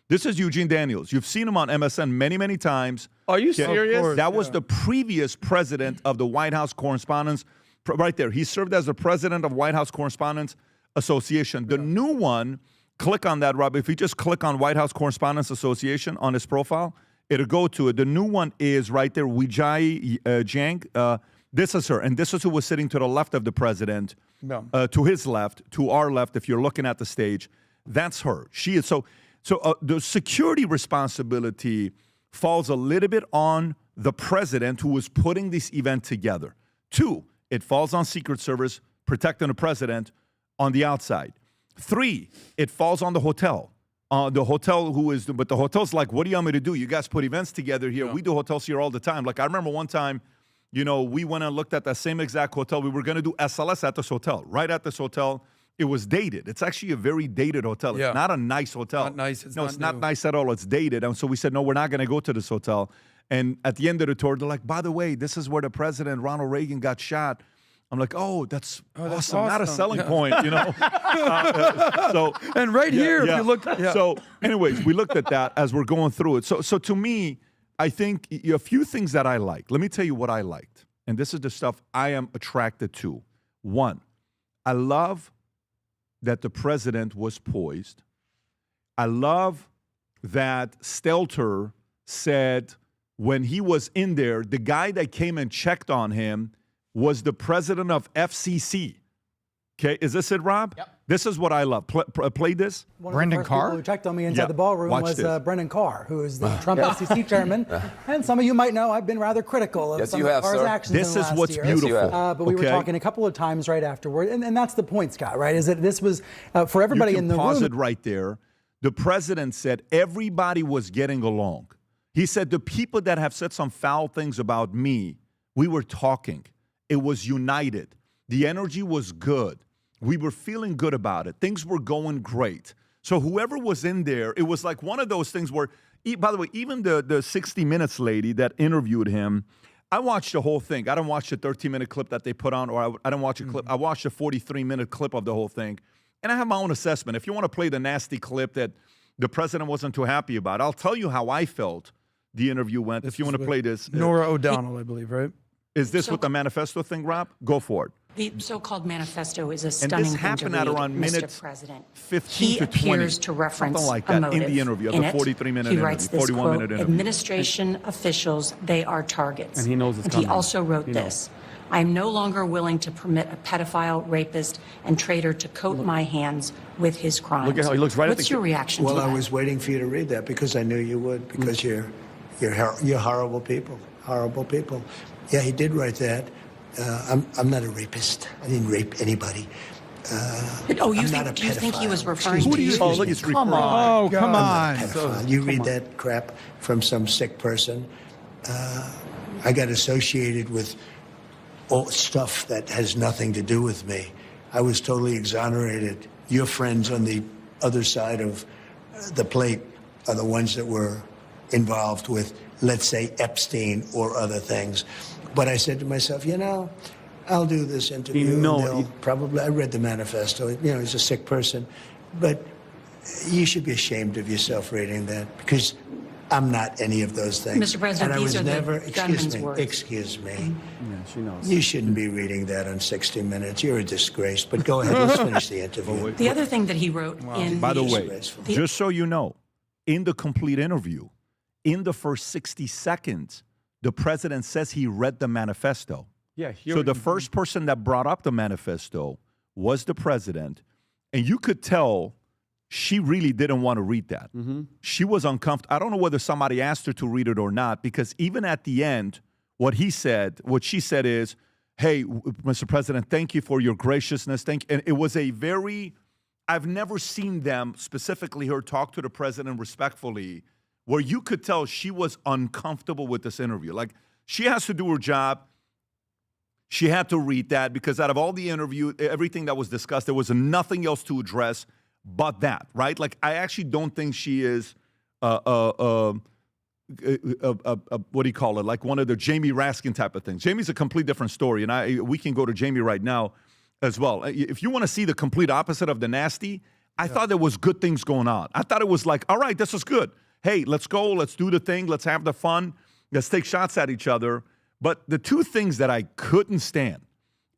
[SPEAKER 2] This is Eugene Daniels. You've seen him on MSN many, many times.
[SPEAKER 5] Are you serious?
[SPEAKER 4] course.
[SPEAKER 2] That was the previous president of the White House Correspondents. Right there. He served as the president of White House Correspondents Association. The new one, click on that, Rob. If you just click on White House Correspondents Association on his profile, it'll go to it. The new one is right there, Wijai Jiang. This is her. And this is who was sitting to the left of the president, to his left, to our left, if you're looking at the stage. That's her. She is. So the security responsibility falls a little bit on the president who was putting this event together. 2, it falls on Secret Service protecting the president on the outside. 3, it falls on the hotel. But the hotel's like, what do you want me to do? You guys put events together here. Yeah. We do hotels here all the time. Like I remember one time, we went and looked at that same exact hotel. We were going to do SLS at this hotel. Right at this hotel, it was dated. It's actually a very dated hotel.
[SPEAKER 4] Yeah.
[SPEAKER 2] It's not a nice hotel.
[SPEAKER 4] Not nice.
[SPEAKER 2] It's not nice at all. It's dated. And so we said, no, we're not going to go to this hotel. And at the end of the tour, they're like, by the way, this is where the president, Ronald Reagan, got shot. I'm like, that's awesome. Not a selling point,
[SPEAKER 4] And right here, if you look. Yeah.
[SPEAKER 2] So anyways, we looked at that as we're going through it. So to me, I think a few things that I like. Let me tell you what I liked. And this is the stuff I am attracted to. 1, I love that the president was poised. I love that Stelter said when he was in there, the guy that came and checked on him was the president of FCC. Okay, is this it, Rob?
[SPEAKER 7] Yep.
[SPEAKER 2] This is what I love. Play this.
[SPEAKER 6] Brendan Carr?
[SPEAKER 7] Who checked on me inside the ballroom was Brendan Carr, who is the Trump FCC chairman. And some of you might know I've been rather critical of some of Carr's actions
[SPEAKER 2] This
[SPEAKER 7] in the
[SPEAKER 2] is
[SPEAKER 7] last
[SPEAKER 2] what's
[SPEAKER 7] year.
[SPEAKER 2] beautiful.
[SPEAKER 7] But we were talking a couple of times right afterward, and that's the point, Scott, right? Is that this was, for everybody in the room.
[SPEAKER 2] Pause it right there. The president said everybody was getting along. He said the people that have said some foul things about me, we were talking. It was united. The energy was good. We were feeling good about it. Things were going great. So whoever was in there, it was like one of those things where, by the way, even the 60 Minutes lady that interviewed him, I watched the whole thing. I didn't watch the 13-minute clip that they put on, or I didn't watch a clip. I watched a 43-minute clip of the whole thing. And I have my own assessment. If you want to play the nasty clip that the president wasn't too happy about, I'll tell you how I felt the interview went. If you want to play this.
[SPEAKER 4] Nora O'Donnell, I believe, right?
[SPEAKER 2] Is this what the manifesto thing, Rob? Go for it.
[SPEAKER 8] The so-called manifesto is a stunning
[SPEAKER 2] and this
[SPEAKER 8] thing to
[SPEAKER 2] happened
[SPEAKER 8] read,
[SPEAKER 2] at around
[SPEAKER 8] Mr.
[SPEAKER 2] minutes
[SPEAKER 8] President.
[SPEAKER 2] 15
[SPEAKER 8] he
[SPEAKER 2] to 20.
[SPEAKER 8] appears to reference
[SPEAKER 2] something like
[SPEAKER 8] a
[SPEAKER 2] that
[SPEAKER 8] motive.
[SPEAKER 2] in the interview, of the 43-minute
[SPEAKER 8] interview. He writes this,
[SPEAKER 2] 41-minute
[SPEAKER 8] quote,
[SPEAKER 2] interview.
[SPEAKER 8] administration officials, they are targets.
[SPEAKER 5] And he knows it's
[SPEAKER 8] And
[SPEAKER 5] coming.
[SPEAKER 8] he also wrote this. I am no longer willing to permit a pedophile, rapist, and traitor to coat my hands with his crimes.
[SPEAKER 5] Look at how he looks right at
[SPEAKER 8] What's your reaction to that?
[SPEAKER 9] Well, I was waiting for you to read that because I knew you would, because you're horrible people. Horrible people. Yeah, he did write that. I'm not a rapist. I didn't rape anybody.
[SPEAKER 8] Do you think he was referring to you?
[SPEAKER 2] Oh, look, it's
[SPEAKER 6] Come on. Come on.
[SPEAKER 9] You read that crap from some sick person. I got associated with all stuff that has nothing to do with me. I was totally exonerated. Your friends on the other side of the plate are the ones that were involved with, let's say, Epstein or other things. But I said to myself, I'll do this interview. Probably, I read the manifesto. He's a sick person. But you should be ashamed of yourself reading that, because I'm not any of those things.
[SPEAKER 8] Mr. President,
[SPEAKER 9] and I
[SPEAKER 8] these
[SPEAKER 9] was
[SPEAKER 8] are
[SPEAKER 9] never,
[SPEAKER 8] the gunman's words.
[SPEAKER 9] Excuse me.
[SPEAKER 5] Yeah, she knows.
[SPEAKER 9] You shouldn't be reading that on 60 Minutes. You're a disgrace. But go ahead, let's finish the interview.
[SPEAKER 8] The other thing that he wrote in...
[SPEAKER 2] By the way, just so you know, in the complete interview, in the first 60 seconds, the president says he read the manifesto.
[SPEAKER 5] Yeah.
[SPEAKER 2] So the first person that brought up the manifesto was the president, and you could tell she really didn't want to read that. She was uncomfortable. I don't know whether somebody asked her to read it or not, because even at the end, what she said is, hey, Mr. President, thank you for your graciousness. And it was a very I've never seen them, specifically her, talk to the president respectfully, where you could tell she was uncomfortable with this interview. Like, she has to do her job. She had to read that because out of all the interview, everything that was discussed, there was nothing else to address but that, right? Like, I actually don't think she is what do you call it? Like one of the Jamie Raskin type of things. Jamie's a complete different story, and we can go to Jamie right now as well. If you want to see the complete opposite of the nasty, I thought there was good things going on. I thought it was like, all right, this is good. Hey, let's go. Let's do the thing. Let's have the fun. Let's take shots at each other. But the two things that I couldn't stand,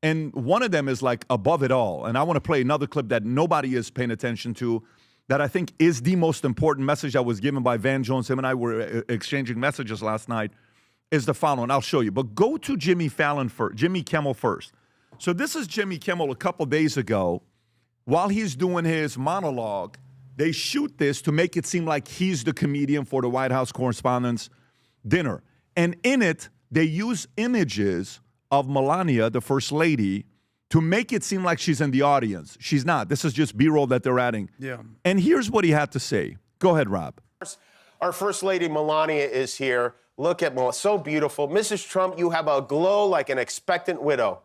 [SPEAKER 2] and one of them is like above it all, and I want to play another clip that nobody is paying attention to, that I think is the most important message that was given by Van Jones. Him and I were exchanging messages last night, is the following. I'll show you. But go to Jimmy Kimmel first. So this is Jimmy Kimmel a couple days ago. While he's doing his monologue, they shoot this to make it seem like he's the comedian for the White House Correspondents Dinner. And in it, they use images of Melania, the First Lady, to make it seem like she's in the audience. She's not. This is just B-roll that they're adding.
[SPEAKER 4] Yeah.
[SPEAKER 2] And here's what he had to say. Go ahead, Rob.
[SPEAKER 10] Our First Lady Melania is here. Look at Melania, so beautiful. Mrs. Trump, you have a glow like an expectant widow.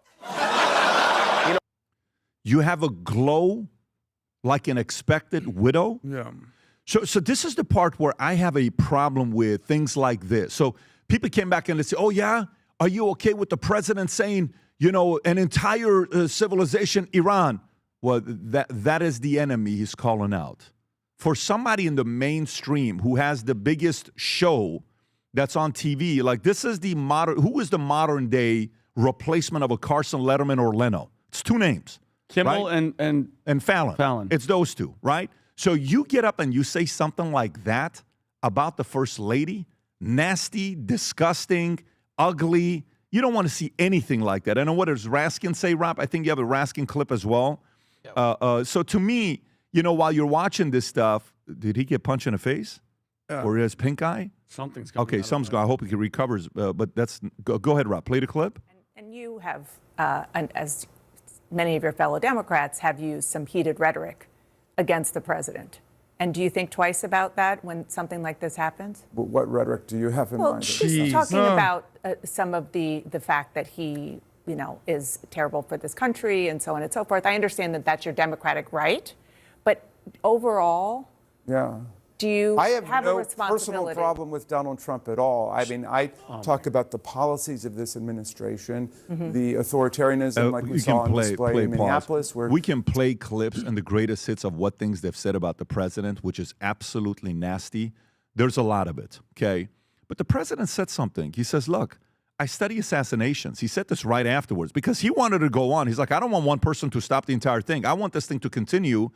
[SPEAKER 2] You have a glow like an expected widow?
[SPEAKER 4] Yeah.
[SPEAKER 2] So this is the part where I have a problem with things like this. So people came back and they say, oh, yeah? Are you okay with the president saying, an entire civilization, Iran? Well, that is the enemy he's calling out. For somebody in the mainstream who has the biggest show that's on TV, like this is who is the modern day replacement of a Carson, Letterman, or Leno? It's two names.
[SPEAKER 5] Kimmel
[SPEAKER 2] right? and Fallon.
[SPEAKER 5] Fallon.
[SPEAKER 2] It's those two, right? So you get up and you say something like that about the First Lady, nasty, disgusting, ugly. You don't want to see anything like that. I know what does Raskin say, Rob? I think you have a Raskin clip as well. Yep. So to me, while you're watching this stuff, did he get punched in the face? Or he has pink eye?
[SPEAKER 5] Something's going on.
[SPEAKER 2] Okay, something's going on. I hope he recovers. But that's go ahead, Rob. Play the clip.
[SPEAKER 11] And you have, as many of your fellow Democrats, have used some heated rhetoric against the president. And do you think twice about that when something like this happens?
[SPEAKER 12] What rhetoric do you have in mind?
[SPEAKER 11] Just talking about some of the fact that he, is terrible for this country and so on and so forth. I understand that that's your Democratic right, but overall, do you
[SPEAKER 12] I have
[SPEAKER 11] a
[SPEAKER 12] no
[SPEAKER 11] responsibility?
[SPEAKER 12] personal problem with Donald Trump at all. I mean, I talk about the policies of this administration, the authoritarianism like we saw on display in Minneapolis.
[SPEAKER 2] We can play clips and the greatest hits of what things they've said about the president, which is absolutely nasty. There's a lot of it, okay? But the president said something. He says, look, I study assassinations. He said this right afterwards because he wanted to go on. He's like, I don't want one person to stop the entire thing. I want this thing to continue.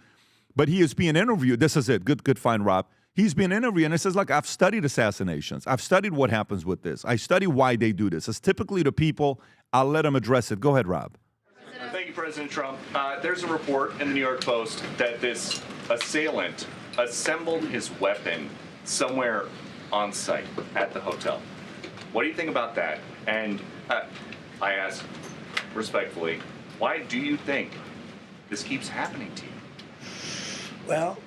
[SPEAKER 2] But he is being interviewed. This is it. Good, fine, Rob. He's being interviewed, and he says, look, I've studied assassinations. I've studied what happens with this. I study why they do this. It's typically the people. I'll let them address it. Go ahead, Rob.
[SPEAKER 13] Thank you, President Trump. There's a report in the New York Post that this assailant assembled his weapon somewhere on site at the hotel. What do you think about that? And I ask respectfully, why do you think this keeps happening to you?
[SPEAKER 9] Well,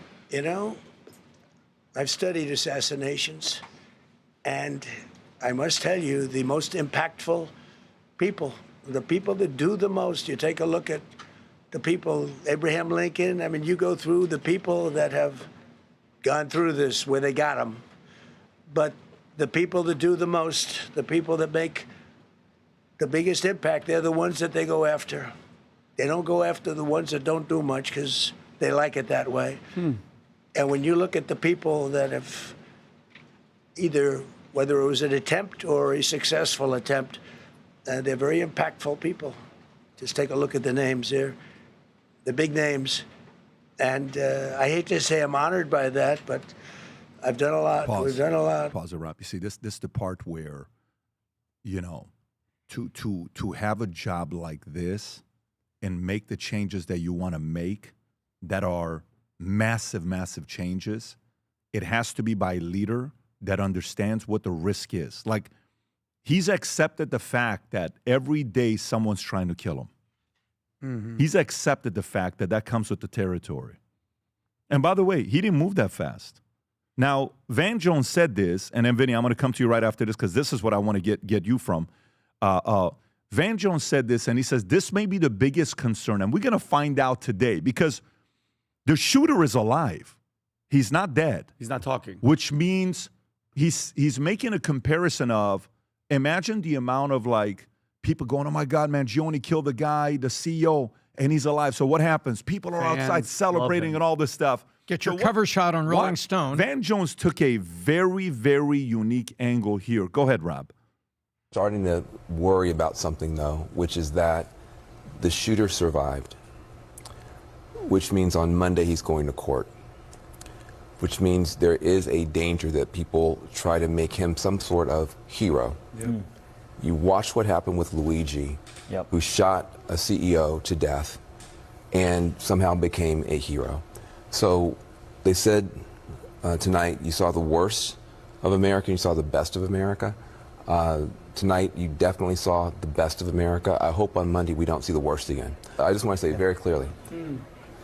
[SPEAKER 9] I've studied assassinations, and I must tell you, the most impactful people, the people that do the most, you take a look at the people, Abraham Lincoln, I mean, you go through the people that have gone through this where they got them. But the people that do the most, the people that make the biggest impact, they're the ones that they go after. They don't go after the ones that don't do much because they like it that way. And when you look at the people that have either, whether it was an attempt or a successful attempt, they're very impactful people. Just take a look at the names there, the big names. And I hate to say I'm honored by that, but I've done a lot.
[SPEAKER 2] Pause.
[SPEAKER 9] We've done a lot.
[SPEAKER 2] Pause it, Rob. You see, this is the part where, to have a job like this and make the changes that you want to make that are massive, massive changes, it has to be by a leader that understands what the risk is. Like, he's accepted the fact that every day someone's trying to kill him. He's accepted the fact that comes with the territory. And by the way, he didn't move that fast. Now, Van Jones said this, and then Vinny, I'm going to come to you right after this because this is what I want to get you from. Van Jones said this, and he says, this may be the biggest concern, and we're going to find out today because the shooter is alive. He's not dead.
[SPEAKER 5] He's not talking.
[SPEAKER 2] Which means he's making a comparison of, imagine the amount of like people going, oh my God, man, Gioni killed the guy, the CEO, and he's alive. So what happens? People are outside celebrating and all this stuff.
[SPEAKER 6] Get your cover shot on Rolling Stone.
[SPEAKER 2] Van Jones took a very, very unique angle here. Go ahead, Rob.
[SPEAKER 14] Starting to worry about something, though, which is that the shooter survived, which means on Monday he's going to court, which means there is a danger that people try to make him some sort of hero. Yeah. You watch what happened with Luigi, who shot a CEO to death and somehow became a hero. So they said tonight you saw the worst of America, you saw the best of America. Tonight you definitely saw the best of America. I hope on Monday we don't see the worst again. I just want to say very clearly,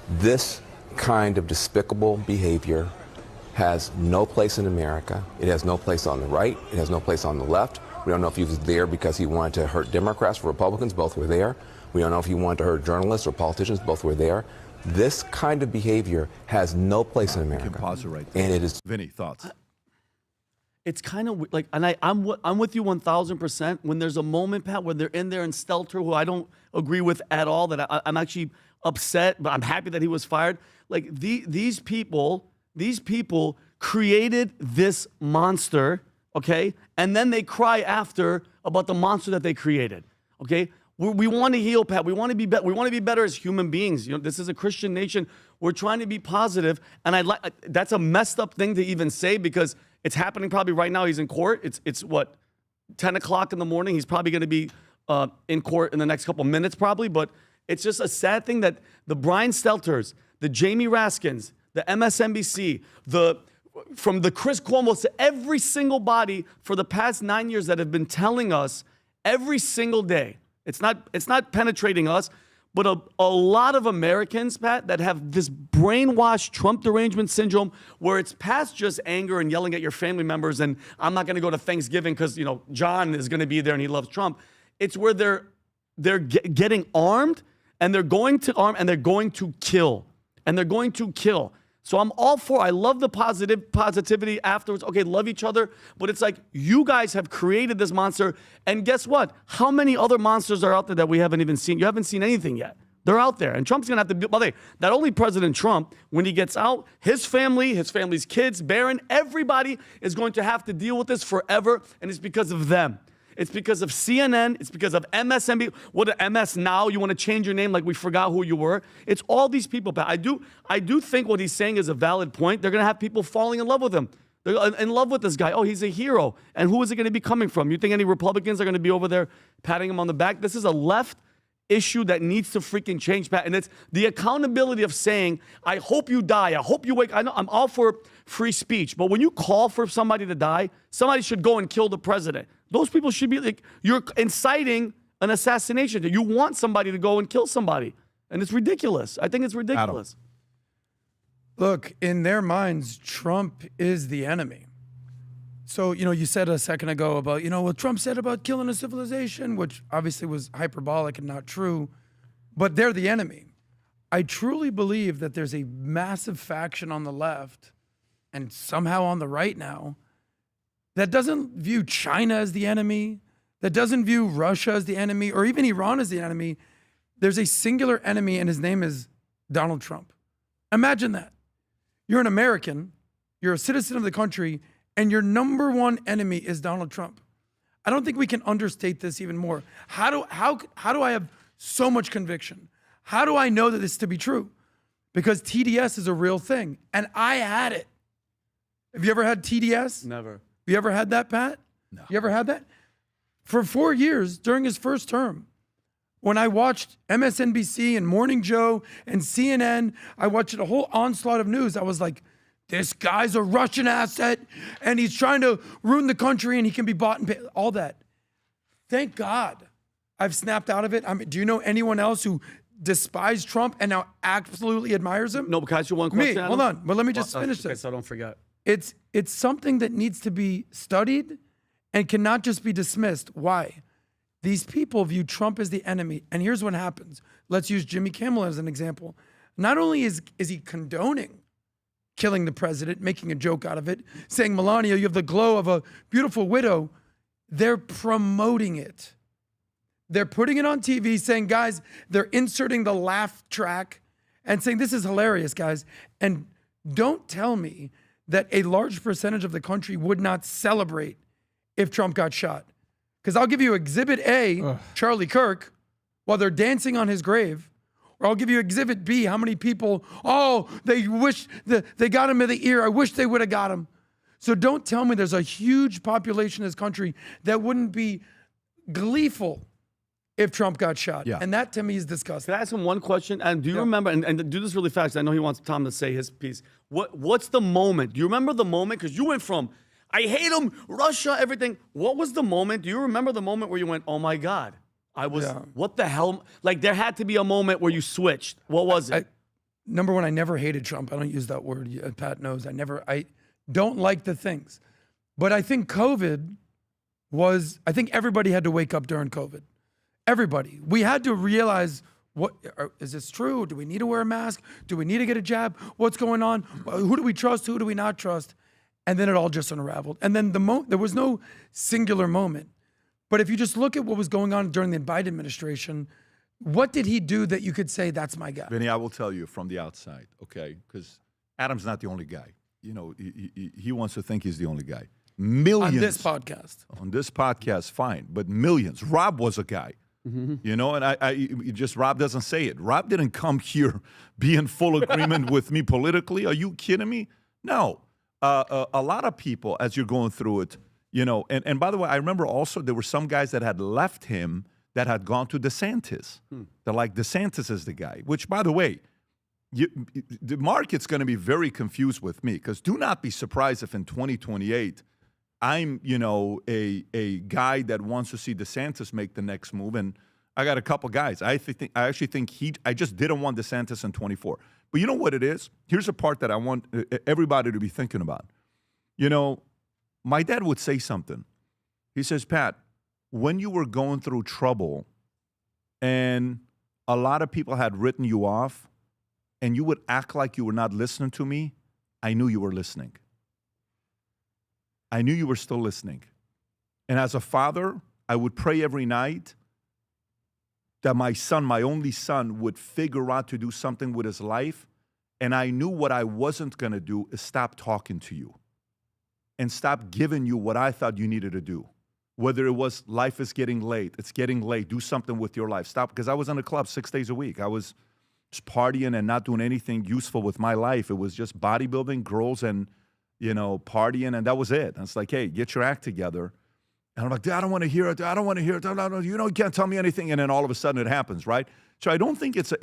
[SPEAKER 14] this kind of despicable behavior has no place in America. It has no place on the right. It has no place on the left. We don't know if he was there because he wanted to hurt Democrats or Republicans. Both were there. We don't know if he wanted to hurt journalists or politicians. Both were there. This kind of behavior has no place in America.
[SPEAKER 2] You can pause it right there.
[SPEAKER 14] And it is.
[SPEAKER 2] Vinny, thoughts?
[SPEAKER 5] It's kind of like, and I'm with you 1,000%. When there's a moment, Pat, where they're in there and Stelter, who I don't agree with at all, that I'm actually upset, but I'm happy that he was fired. Like these people created this monster, okay? And then they cry after about the monster that they created, okay? We want to heal, Pat. We want to be better. We want to be better as human beings. You know, this is a Christian nation. We're trying to be positive, and that's a messed up thing to even say because it's happening probably right now. He's in court. It's what, 10 o'clock in the morning. He's probably going to be in court in the next couple minutes probably. But it's just a sad thing that the Brian Stelters, the Jamie Raskins, the MSNBC, from the Chris Cuomo to every single body for the past 9 years that have been telling us every single day. It's not penetrating us, but a lot of Americans, Pat, that have this brainwashed Trump derangement syndrome where it's past just anger and yelling at your family members and I'm not going to go to Thanksgiving because, you know, John is going to be there and he loves Trump. It's where they're getting armed and they're going to arm and they're going to kill. And they're going to kill. So I'm all for, I love the positivity afterwards. Okay, love each other. But it's like, you guys have created this monster. And guess what? How many other monsters are out there that we haven't even seen? You haven't seen anything yet. They're out there. And Trump's going to have to be, by the way, not only President Trump, when he gets out, his family's kids, Barron, everybody is going to have to deal with this forever. And it's because of them. It's because of CNN. It's because of MSNBC. What MS Now? You want to change your name like we forgot who you were? It's all these people. But I do think what he's saying is a valid point. They're going to have people falling in love with him. They're in love with this guy. Oh, he's a hero. And who is it going to be coming from? You think any Republicans are going to be over there patting him on the back? This is a left issue that needs to freaking change, Pat. And it's the accountability of saying, I hope you die. I hope you wake. I know I'm all for free speech. But when you call for somebody to die, somebody should go and kill the president. Those people should be like, you're inciting an assassination. You want somebody to go and kill somebody. And it's ridiculous. I think it's ridiculous.
[SPEAKER 4] Adam. Look, in their minds, Trump is the enemy. So, you know, you said a second ago about, you know, what Trump said about killing a civilization, which obviously was hyperbolic and not true, but they're the enemy. I truly believe that there's a massive faction on the left and somehow on the right now that doesn't view China as the enemy, that doesn't view Russia as the enemy, or even Iran as the enemy. There's a singular enemy, and his name is Donald Trump. Imagine that. You're an American, you're a citizen of the country, and your number one enemy is Donald Trump. I don't think we can understate this even more. How do I have so much conviction? How do I know that this to be true? Because TDS is a real thing, and I had it. Have you ever had TDS?
[SPEAKER 5] Never.
[SPEAKER 4] You ever had that, Pat?
[SPEAKER 2] No.
[SPEAKER 4] You ever had that? For 4 years during his first term, when I watched MSNBC and Morning Joe and CNN, I watched a whole onslaught of news. I was like, this guy's a Russian asset and he's trying to ruin the country and he can be bought and paid, all that. Thank God I've snapped out of it. Do you know anyone else who despised Trump and now absolutely admires him?
[SPEAKER 5] No, but can I ask you one question?
[SPEAKER 4] Me, hold on, but let me just finish this.
[SPEAKER 5] So I don't forget.
[SPEAKER 4] It's something that needs to be studied and cannot just be dismissed. Why? These people view Trump as the enemy. And here's what happens. Let's use Jimmy Kimmel as an example. Not only is he condoning killing the president, making a joke out of it, saying, Melania, you have the glow of a beautiful widow, they're promoting it. They're putting it on TV saying, guys, they're inserting the laugh track and saying, this is hilarious, guys. And don't tell me that a large percentage of the country would not celebrate if Trump got shot. Because I'll give you Exhibit A, Charlie Kirk, while they're dancing on his grave. Or I'll give you Exhibit B, how many people, they wish they got him in the ear. I wish they would have got him. So don't tell me there's a huge population in this country that wouldn't be gleeful if Trump got shot.
[SPEAKER 2] Yeah.
[SPEAKER 4] And that to me is disgusting.
[SPEAKER 5] Can I ask him one question? And do you remember, and do this really fast, I know he wants Tom to say his piece. What's the moment? Do you remember the moment? Because you went from, I hate him, Russia, everything. What was the moment? Do you remember the moment where you went, oh my God, what the hell? Like there had to be a moment where you switched. What was it?
[SPEAKER 4] Number one, I never hated Trump. I don't use that word. Pat knows. I don't like the things. But I think COVID I think everybody had to wake up during COVID. Everybody. We had to realize, is this true? Do we need to wear a mask? Do we need to get a jab? What's going on? Who do we trust? Who do we not trust? And then it all just unraveled. And then there was no singular moment. But if you just look at what was going on during the Biden administration, what did he do that you could say, that's my guy?
[SPEAKER 2] Vinny, I will tell you from the outside, okay? Because Adam's not the only guy. You know, he wants to think he's the only guy. Millions.
[SPEAKER 4] On this podcast.
[SPEAKER 2] On this podcast, fine. But millions. Rob was a guy. You know, and Rob doesn't say it. Rob didn't come here be in full agreement with me politically. Are you kidding me? No. A lot of people, as you're going through it, you know, and by the way, I remember also there were some guys that had left him that had gone to DeSantis. They're like, DeSantis is the guy, which, by the way, the market's going to be very confused with me because do not be surprised if in 2028, I'm, you know, a guy that wants to see DeSantis make the next move. And I got a couple guys. I actually think I just didn't want DeSantis in 24. But you know what it is? Here's a part that I want everybody to be thinking about. You know, my dad would say something. He says, Pat, when you were going through trouble and a lot of people had written you off and you would act like you were not listening to me, I knew you were listening. I knew you were still listening. And as a father, I would pray every night that my son, my only son, would figure out to do something with his life. And I knew what I wasn't going to do is stop talking to you and stop giving you what I thought you needed to do. Whether it was life is getting late, it's getting late, do something with your life. Stop, because I was in a club 6 days a week. I was just partying and not doing anything useful with my life. It was just bodybuilding, girls, and, you know, partying, and that was it. And it's like, hey, get your act together. And I'm like, I don't want to hear it. I don't want to hear it. You know, you can't tell me anything. And then all of a sudden it happens, right? So I don't think it's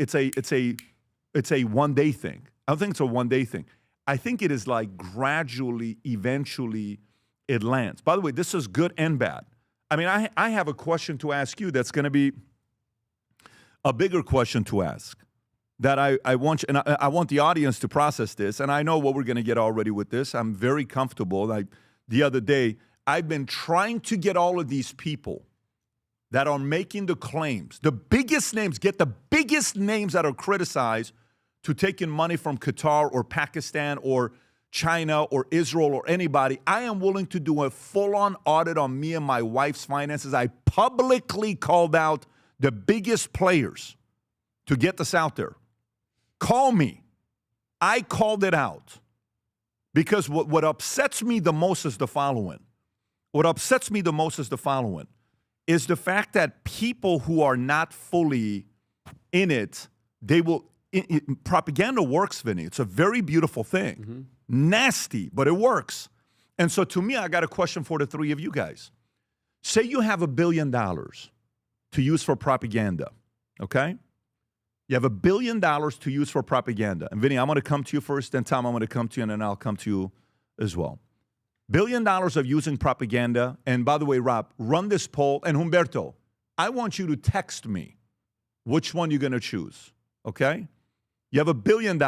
[SPEAKER 2] a one-day thing. I don't think it's a one-day thing. I think it is like gradually, eventually, it lands. By the way, this is good and bad. I mean, I have a question to ask you that's going to be a bigger question to ask that I want you, and I want the audience to process this, and I know what we're going to get already with this. I'm very comfortable. The other day, I've been trying to get all of these people that are making the claims, the biggest names, get the biggest names that are criticized to taking money from Qatar or Pakistan or China or Israel or anybody. I am willing to do a full-on audit on me and my wife's finances. I publicly called out the biggest players to get this out there. Call me. I called it out. Because what upsets me the most is the following. What upsets me the most is the following. Is the fact that people who are not fully in it, they will... propaganda works, Vinny. It's a very beautiful thing. Mm-hmm. Nasty, but it works. And so to me, I got a question for the three of you guys. Say you have $1 billion to use for propaganda, okay? You have $1 billion to use for propaganda. And Vinny, I'm going to come to you first, then Tom, I'm going to come to you, and then I'll come to you as well. $1 billion of using propaganda. And by the way, Rob, run this poll. And Humberto, I want you to text me which one you're going to choose, okay? You have $1 billion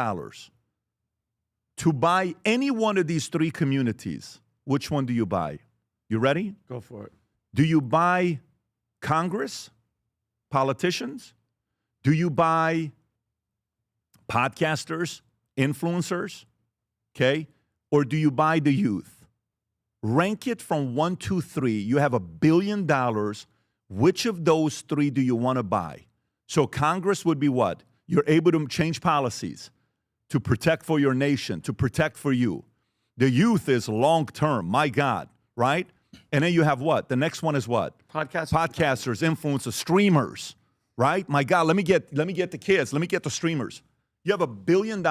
[SPEAKER 2] to buy any one of these three communities. Which one do you buy? You ready?
[SPEAKER 5] Go for it.
[SPEAKER 2] Do you buy Congress, politicians? Do you buy podcasters, influencers, okay? Or do you buy the youth? Rank it from 1, 2, 3. You have $1 billion. Which of those three do you want to buy? So Congress would be what? You're able to change policies to protect for your nation, to protect for you. The youth is long-term, my God, right? And then you have what? The next one is what? Podcasters, influencers, streamers, right? My God, let me get the kids. Let me get the streamers. You have $1 billion.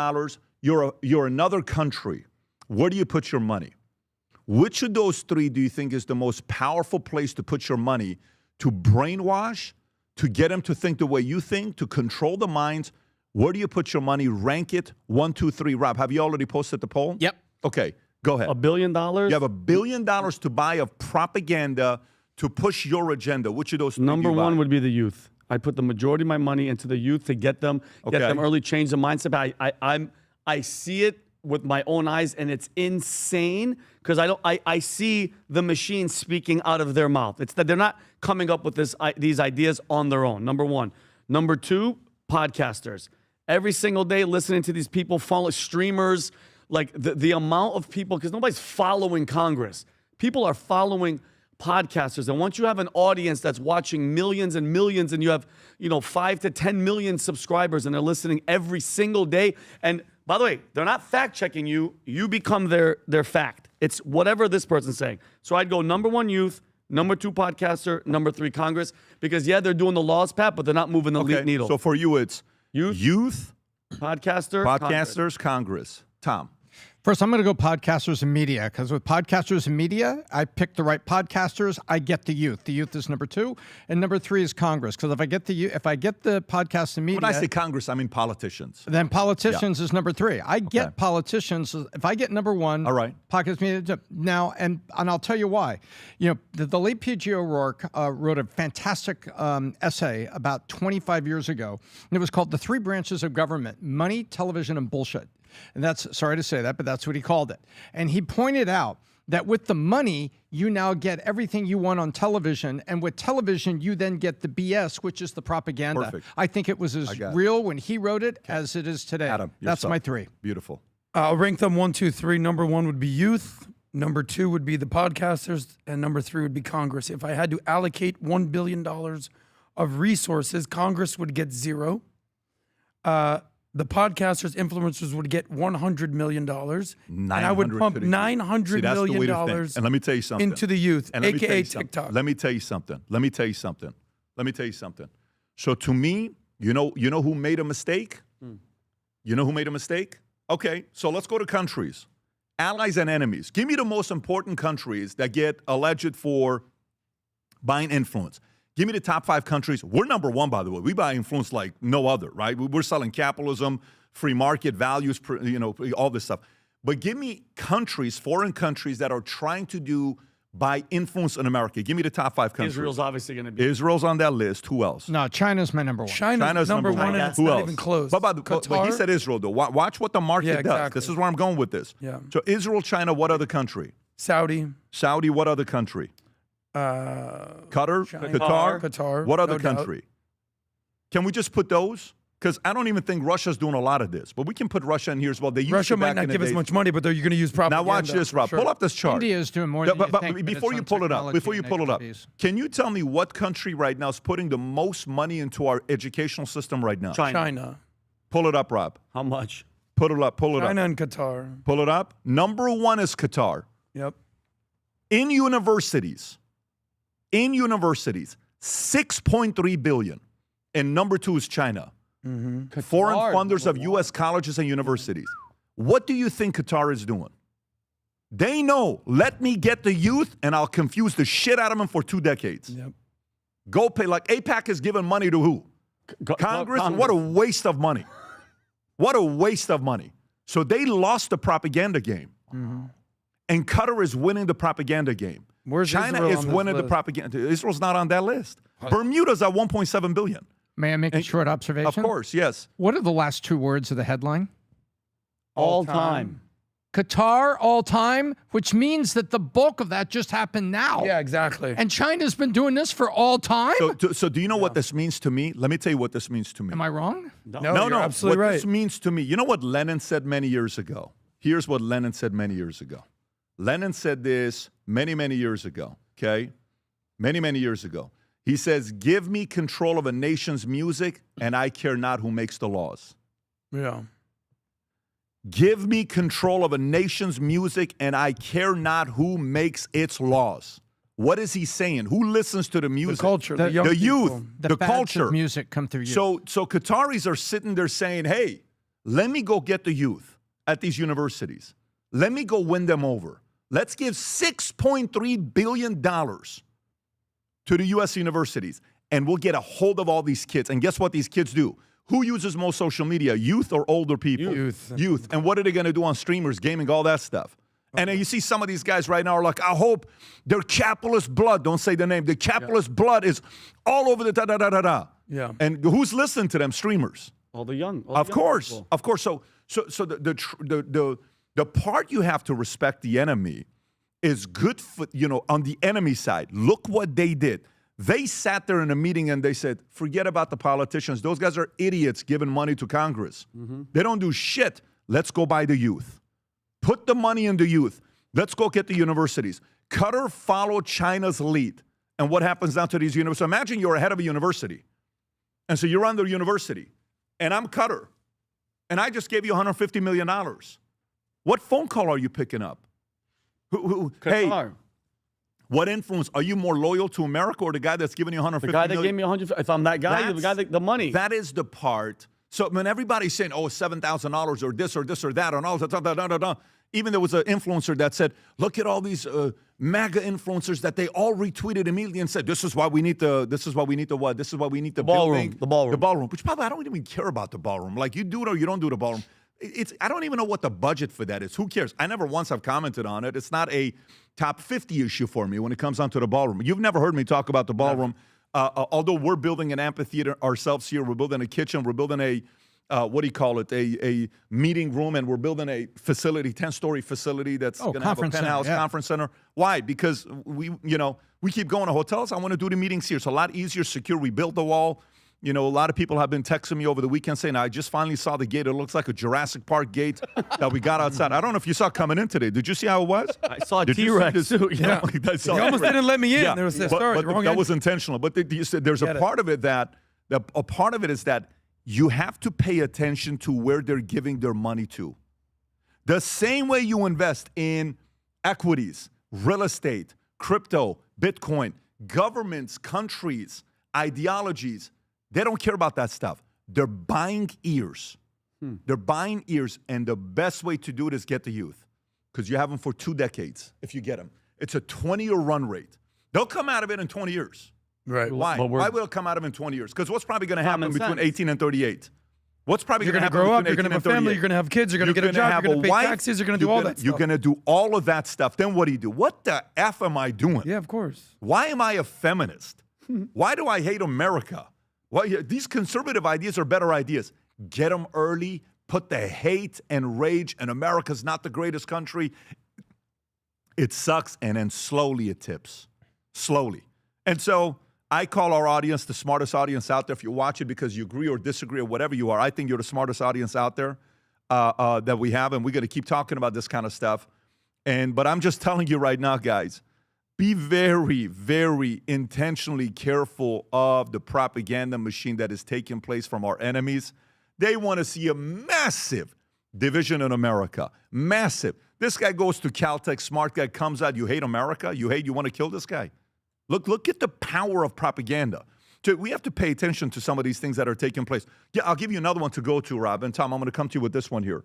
[SPEAKER 2] You're another country. Where do you put your money? Which of those three do you think is the most powerful place to put your money to brainwash, to get them to think the way you think, to control the minds? Where do you put your money? Rank it 1, 2, 3. Rob, have you already posted the poll?
[SPEAKER 6] Yep.
[SPEAKER 2] Okay, go ahead.
[SPEAKER 5] $1 billion?
[SPEAKER 2] You have $1 billion to buy of propaganda to push your agenda. Which of those three
[SPEAKER 5] Number
[SPEAKER 2] do you
[SPEAKER 5] one
[SPEAKER 2] buy?
[SPEAKER 5] would be the youth. I put the majority of my money into the youth to get them early, change the mindset. But I see it with my own eyes, and it's insane because I see the machine speaking out of their mouth. It's that they're not coming up with these ideas on their own. Number one. Number two, podcasters. Every single day listening to these people, follow streamers, like the amount of people, because nobody's following Congress. People are following podcasters. And once you have an audience that's watching millions and millions, and you have, 5 to 10 million subscribers, and they're listening every single day. And by the way, they're not fact checking you. You become their fact. It's whatever this person's saying. So I'd go number one, youth. Number two, podcaster. Number three, Congress. Because, yeah, they're doing the laws, Pat, but they're not moving the needle.
[SPEAKER 2] So for you, it's youth,
[SPEAKER 5] podcasters,
[SPEAKER 2] Congress. Tom.
[SPEAKER 6] First, I'm going to go podcasters and media, because with podcasters and media, I pick the right podcasters. I get the youth. The youth is number two, and number three is Congress. Because if I get the podcast and media,
[SPEAKER 2] when I say Congress, I mean politicians.
[SPEAKER 6] Then politicians is number three. I get politicians. If I get number one,
[SPEAKER 2] all right,
[SPEAKER 6] podcast media now, and I'll tell you why. The late P.G. O'Rourke wrote a fantastic essay about 25 years ago, and it was called "The Three Branches of Government: Money, Television, and Bullshit." And that's, sorry to say that, but that's what he called it. And he pointed out that with the money, you now get everything you want on television. And with television, you then get the BS, which is the propaganda.
[SPEAKER 2] Perfect.
[SPEAKER 6] I think it was as real when he wrote it as it is today.
[SPEAKER 2] Adam,
[SPEAKER 6] that's my three.
[SPEAKER 2] Beautiful.
[SPEAKER 4] I'll rank them 1, 2, 3. Number one would be youth. Number two would be the podcasters. And number three would be Congress. If I had to allocate $1 billion of resources, Congress would get zero. The podcasters, influencers would get $100 million. And I would pump $900 million
[SPEAKER 2] and let me tell you something.
[SPEAKER 4] into the youth, a.k.a. TikTok.
[SPEAKER 2] Let me tell you something. So to me, you know who made a mistake? You know who made a mistake? Okay, so let's go to countries. Allies and enemies. Give me the most important countries that get alleged for buying influence. Give me the top 5 countries. We're number one, by the way. We buy influence like no other, right? We're selling capitalism, free market values, all this stuff. But give me countries, foreign countries that are trying to buy influence in America. Give me the top 5 countries.
[SPEAKER 5] Israel's obviously going to be.
[SPEAKER 2] Israel's on that list. Who else?
[SPEAKER 6] No, China's my number one.
[SPEAKER 4] China's number one, and it's
[SPEAKER 2] Who
[SPEAKER 4] not
[SPEAKER 2] else?
[SPEAKER 4] even close.
[SPEAKER 2] But he said Israel, though. Watch what the market does.
[SPEAKER 4] Exactly.
[SPEAKER 2] This is where I'm going with this.
[SPEAKER 4] Yeah.
[SPEAKER 2] So Israel, China, what other country?
[SPEAKER 4] Saudi,
[SPEAKER 2] what other country? Qatar,
[SPEAKER 4] China.
[SPEAKER 2] Qatar. What other
[SPEAKER 4] no doubt.
[SPEAKER 2] country? Can we just put those? Because I don't even think Russia's doing a lot of this, but we can put Russia in here as well. They
[SPEAKER 4] Russia might not give as much money, but you're going to use propaganda.
[SPEAKER 2] Now watch this, Rob.
[SPEAKER 4] Sure.
[SPEAKER 2] Pull up this chart.
[SPEAKER 6] India is doing more than you think, but
[SPEAKER 2] before you pull it up, can you tell me what country right now is putting the most money into our educational system right now?
[SPEAKER 4] China.
[SPEAKER 2] Pull it up, Rob.
[SPEAKER 5] How much?
[SPEAKER 2] Pull it up.
[SPEAKER 4] China and Qatar.
[SPEAKER 2] Pull it up. Number 1 is Qatar.
[SPEAKER 4] Yep.
[SPEAKER 2] In universities, 6.3 billion. And number 2 is China.
[SPEAKER 4] Mm-hmm.
[SPEAKER 2] Foreign funders of U.S. colleges and universities. What do you think Qatar is doing? They know, let me get the youth and I'll confuse the shit out of them for 2 decades.
[SPEAKER 4] Yep.
[SPEAKER 2] Go pay, like AIPAC is giving money to who? Congress? What a waste of money. What a waste of money. So they lost the propaganda game.
[SPEAKER 4] Mm-hmm.
[SPEAKER 2] And Qatar is winning the propaganda game.
[SPEAKER 4] Where's
[SPEAKER 2] China
[SPEAKER 4] Israel
[SPEAKER 2] is
[SPEAKER 4] on this
[SPEAKER 2] winning the
[SPEAKER 4] list?
[SPEAKER 2] propaganda. Israel's not on that list. Bermuda's at 1.7 billion.
[SPEAKER 6] May I make a short observation?
[SPEAKER 2] Of course, yes.
[SPEAKER 6] What are the last 2 words of the headline?
[SPEAKER 5] All time.
[SPEAKER 6] Qatar, all time, which means that the bulk of that just happened now.
[SPEAKER 4] Yeah, exactly.
[SPEAKER 6] And China's been doing this for all time?
[SPEAKER 2] So do you know what this means to me? Let me tell you what this means to me.
[SPEAKER 6] Am I wrong?
[SPEAKER 4] No, you're absolutely
[SPEAKER 2] what
[SPEAKER 4] right.
[SPEAKER 2] this means to me, you know what Lenin said many years ago? Here's what Lenin said many years ago. Lenin said this many, many years ago, okay? Many, many years ago. He says, give me control of a nation's music, and I care not who makes the laws.
[SPEAKER 4] Yeah.
[SPEAKER 2] Give me control of a nation's music, and I care not who makes its laws. What is he saying? Who listens to the music?
[SPEAKER 4] The culture, the
[SPEAKER 2] youth,
[SPEAKER 4] people.
[SPEAKER 2] the culture.
[SPEAKER 6] Of music come through you.
[SPEAKER 2] So Qataris are sitting there saying, hey, let me go get the youth at these universities. Let me go win them over. Let's give $6.3 billion to the U.S. universities, and we'll get a hold of all these kids. And guess what these kids do? Who uses most social media, youth or older people? Youth. And what are they going to do on streamers, gaming, all that stuff? And then you see some of these guys right now are like, I hope their capitalist blood, don't say the name, the capitalist blood is all over the da-da-da-da-da.
[SPEAKER 4] Yeah.
[SPEAKER 2] And who's listening to them? Streamers.
[SPEAKER 5] All the young.
[SPEAKER 2] Of course. So the part you have to respect the enemy is good for, on the enemy side. Look what they did. They sat there in a meeting and they said, forget about the politicians. Those guys are idiots giving money to Congress. They don't do shit. Let's go buy the youth. Put the money in the youth. Let's go get the universities. Qatar followed China's lead. And what happens now to these universities? So imagine you're head of a university. And so you're on the university. And I'm Qatar. And I just gave you $150 million. What phone call are you picking up? Hey, what influence? Are you more loyal to America or the guy that's giving you $150 million?
[SPEAKER 5] The guy that gave me $100. If I'm that guy, the guy the money.
[SPEAKER 2] That is the part. So when everybody's saying, oh, $7,000 or this or that and all that, even there was an influencer that said, look at all these MAGA influencers that they all retweeted immediately and said, this is why we need the ballroom. The ballroom. Which probably I don't even care about the ballroom. Like you do it or you don't do the ballroom. I don't even know what the budget for that is. Who cares? I never once have commented on it. It's not a top 50 issue for me when it comes down to the ballroom. You've never heard me talk about the ballroom. Although we're building an amphitheater ourselves here. We're building a kitchen. We're building a meeting room, and we're building a facility, 10-story facility that's going to have a penthouse conference center. Why? Because we keep going to hotels. I want to do the meetings here. It's a lot easier, secure. We built the wall. A lot of people have been texting me over the weekend saying, I just finally saw the gate. It looks like a Jurassic Park gate that we got outside. I don't know if you saw coming in today. Did you see how it was?
[SPEAKER 5] I saw a T-Rex too.
[SPEAKER 4] Yeah. You almost didn't let me in. Yeah. There was
[SPEAKER 2] that was intentional. But there's a part of it is that you have to pay attention to where they're giving their money to. The same way you invest in equities, real estate, crypto, Bitcoin, governments, countries, ideologies, they don't care about that stuff. They're buying ears. They're buying ears, and the best way to do it is get the youth because you have them for 2 decades if you get them. It's a 20-year run rate. They'll come out of it in 20 years.
[SPEAKER 4] Right.
[SPEAKER 2] Why? Why will it come out of it in 20 years? Because what's probably going to happen between 18 and 38? What's probably going to happen
[SPEAKER 4] grow up,
[SPEAKER 2] between 18 and 38?
[SPEAKER 4] You're going to have a family, you're going to have kids, you're going to get a job, you're going to pay taxes, you're going to do all that stuff.
[SPEAKER 2] You're going to do all of that stuff. Then what do? What the F am I doing?
[SPEAKER 4] Yeah, of course.
[SPEAKER 2] Why am I a feminist? Why do I hate America? Well, these conservative ideas are better ideas. Get them early, put the hate and rage, and America's not the greatest country. It sucks, and then slowly it tips. Slowly. And so I call our audience the smartest audience out there. If you watch it because you agree or disagree or whatever you are, I think you're the smartest audience out there that we have, and we're going to keep talking about this kind of stuff. But I'm just telling you right now, guys, be very, very intentionally careful of the propaganda machine that is taking place from our enemies. They want to see a massive division in America. Massive. This guy goes to Caltech, smart guy, comes out, you hate America? You want to kill this guy? Look at the power of propaganda. We have to pay attention to some of these things that are taking place. Yeah, I'll give you another one to go to, Rob. And Tom, I'm going to come to you with this one here.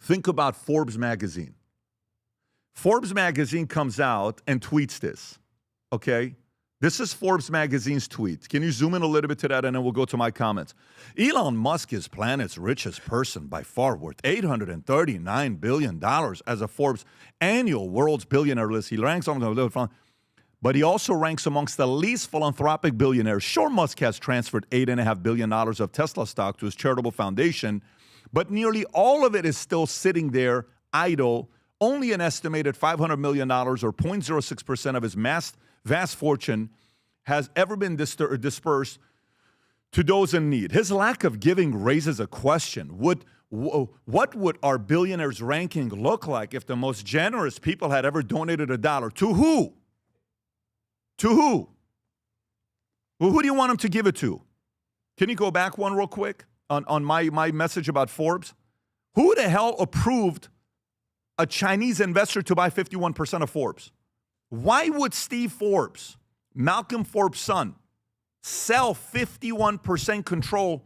[SPEAKER 2] Think about Forbes magazine. Forbes magazine comes out and tweets this, okay? This is Forbes magazine's tweet. Can you zoom in a little bit to that, and then we'll go to my comments. Elon Musk is planet's richest person by far, worth $839 billion as a Forbes annual world's billionaire list. He ranks on the list. but he also ranks amongst the least philanthropic billionaires. Sure, Musk has transferred $8.5 billion of Tesla stock to his charitable foundation, but nearly all of it is still sitting there idle. Only an estimated $500 million, or 0.06% of his vast fortune, has ever been dispersed to those in need. His lack of giving raises a question. What would our billionaires' ranking look like if the most generous people had ever donated $1? To who? To who? Well, who do you want him to give it to? Can you go back one real quick on my message about Forbes? Who the hell approved a Chinese investor to buy 51% of Forbes? Why would Steve Forbes, Malcolm Forbes' son, sell 51% control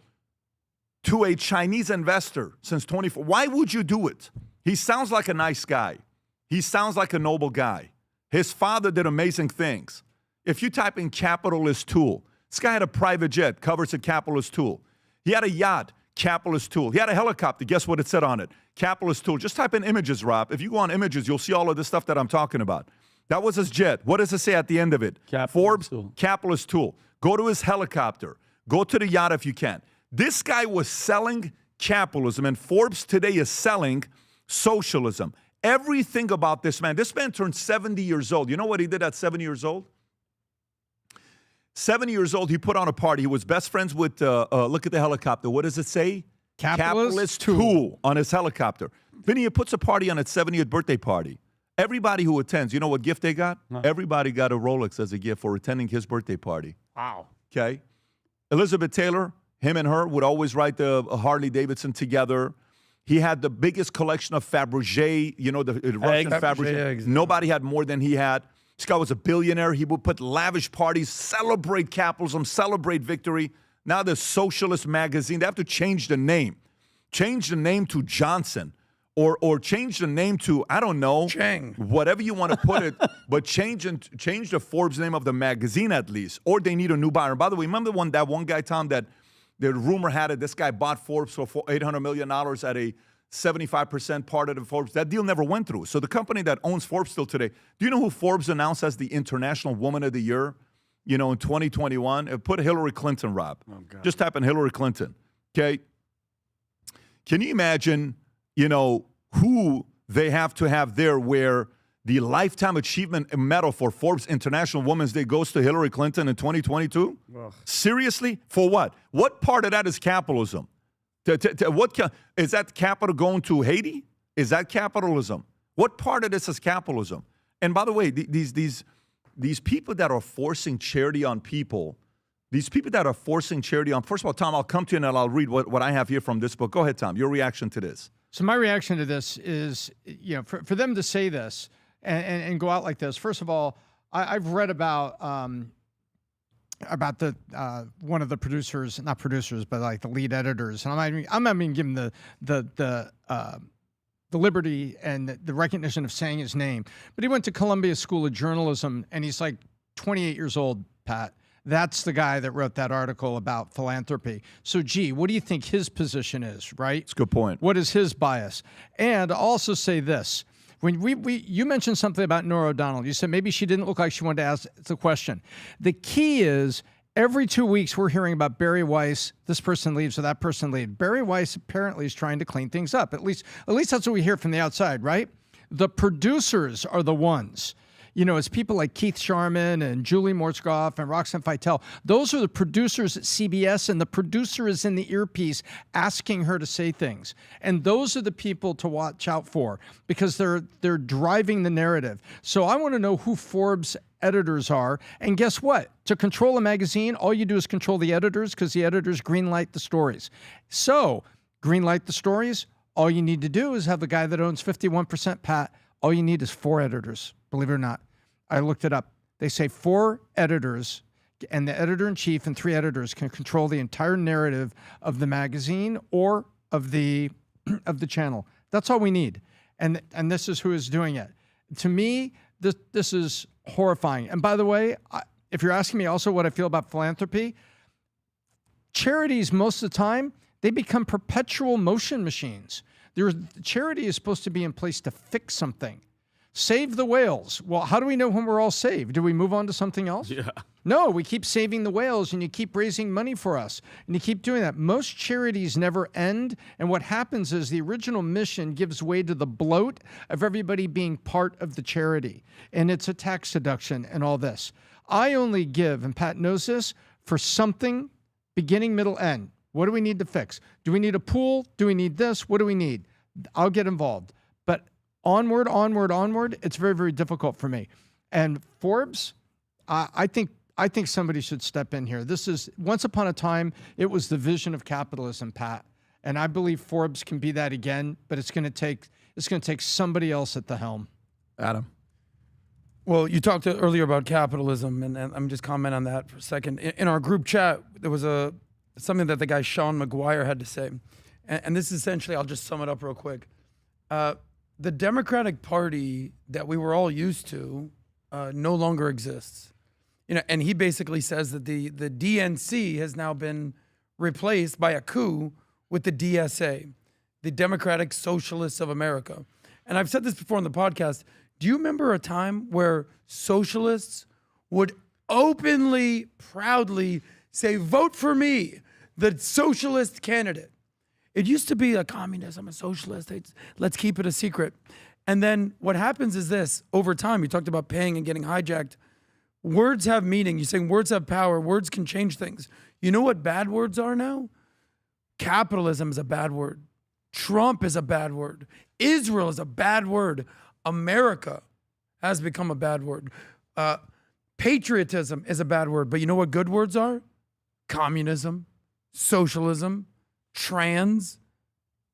[SPEAKER 2] to a Chinese investor since 24? Why would you do it? He sounds like a nice guy. He sounds like a noble guy. His father did amazing things. If you type in capitalist tool, this guy had a private jet, covers a capitalist tool. He had a yacht, capitalist tool. He had a helicopter. Guess what it said on it? Capitalist tool. Just type in images, Rob. If you go on images, you'll see all of this stuff that I'm talking about. That was his jet. What does it say at the end of it? Forbes, capitalist tool. Go to his helicopter. Go to the yacht if you can. This guy was selling capitalism, and Forbes today is selling socialism. Everything about this man turned 70 years old. You know what he did at 70 years old? 70 years old, he put on a party. He was best friends with, look at the helicopter. What does it say? Capitalist tool on his helicopter. Vinny, he puts a party on his 70th birthday party. Everybody who attends, you know what gift they got? No. Everybody got a Rolex as a gift for attending his birthday party.
[SPEAKER 5] Wow.
[SPEAKER 2] Okay. Elizabeth Taylor, him and her would always ride the Harley Davidson together. He had the biggest collection of Fabergé, you know, the Russian Fabergé eggs. Nobody had more than he had. This guy was a billionaire. He would put lavish parties, celebrate capitalism, celebrate victory. Now the Socialist magazine, they have to change the name. Change the name to Johnson. Or change the name to, I don't know,
[SPEAKER 4] Chang.
[SPEAKER 2] Whatever you want to put it, but change the Forbes name of the magazine at least. Or they need a new buyer. And by the way, remember that one guy, Tom, that the rumor had it, this guy bought Forbes for $800 million at a 75% part of the Forbes. That deal never went through. So the company that owns Forbes still today, do you know who Forbes announced as the International Woman of the Year, you know, in 2021? Put Hillary Clinton, Rob. Oh, God. Just type in Hillary Clinton, okay? Can you imagine, you know, who they have to have there where the Lifetime Achievement Medal for Forbes International Women's Day goes to Hillary Clinton in 2022? Ugh. Seriously? For what? What part of that is capitalism? Is that capital going to Haiti? Is that capitalism? What part of this is capitalism? And by the way, these people that are forcing charity on people, first of all, Tom, I'll come to you and I'll read what I have here from this book. Go ahead, Tom, your reaction to this.
[SPEAKER 6] So my reaction to this is, you know, for them to say this and go out like this. First of all, I've read about the one of the producers, not producers, but like the lead editors, and I'm not even giving the liberty and the recognition of saying his name, but he went to Columbia School of Journalism, and he's like 28 years old, Pat. That's the guy that wrote that article about philanthropy. So, gee, what do you think his position is, right?
[SPEAKER 2] That's a good point.
[SPEAKER 6] What is his bias? And I'll also say this. When you mentioned something about Norah O'Donnell. You said maybe she didn't look like she wanted to ask the question. The key is every 2 weeks we're hearing about Barry Weiss, this person leaves or that person leaves. Barry Weiss apparently is trying to clean things up. At least that's what we hear from the outside, right? The producers are the ones. You know, it's people like Keith Sharman and Julie Mortzgoff and Roxanne Feitel. Those are the producers at CBS, and the producer is in the earpiece asking her to say things. And those are the people to watch out for because they're driving the narrative. So I want to know who Forbes editors are. And guess what? To control a magazine, all you do is control the editors because the editors greenlight the stories. So greenlight the stories, all you need to do is have the guy that owns 51%, Pat. All you need is 4 editors. Believe it or not. I looked it up. They say 4 editors and the editor-in-chief and 3 editors can control the entire narrative of the magazine or of the channel. That's all we need. And this is who is doing it. To me, this is horrifying. And by the way, if you're asking me also what I feel about philanthropy, charities most of the time, they become perpetual motion machines. Charity is supposed to be in place to fix something. Save the whales. Well, how do we know when we're all saved? Do we move on to something else?
[SPEAKER 5] Yeah.
[SPEAKER 6] No, we keep saving the whales and you keep raising money for us and you keep doing that. Most charities never end. And what happens is the original mission gives way to the bloat of everybody being part of the charity. And it's a tax deduction and all this. I only give, and Pat knows this, for something beginning, middle, end. What do we need to fix? Do we need a pool? Do we need this? What do we need? I'll get involved. But onward, it's very, very difficult for me. And Forbes, I think somebody should step in here. This is, once upon a time, it was the vision of capitalism, Pat. And I believe Forbes can be that again, but it's going to take somebody else at the helm.
[SPEAKER 2] Adam.
[SPEAKER 4] Well, you talked earlier about capitalism, and I'm just comment on that for a second. In our group chat, there was something that the guy Sean McGuire had to say. And this is essentially, I'll just sum it up real quick. The Democratic Party that we were all used to no longer exists. And he basically says that the DNC has now been replaced by a coup with the DSA, the Democratic Socialists of America. And I've said this before on the podcast. Do you remember a time where socialists would openly, proudly say, vote for me, the socialist candidate? It used to be a communist, I'm a socialist, let's keep it a secret. And then what happens is this, over time, you talked about paying and getting hijacked. Words have meaning. You're saying words have power. Words can change things. You know what bad words are now? Capitalism is a bad word. Trump is a bad word. Israel is a bad word. America has become a bad word. Patriotism is a bad word. But you know what good words are? Communism, socialism, trans,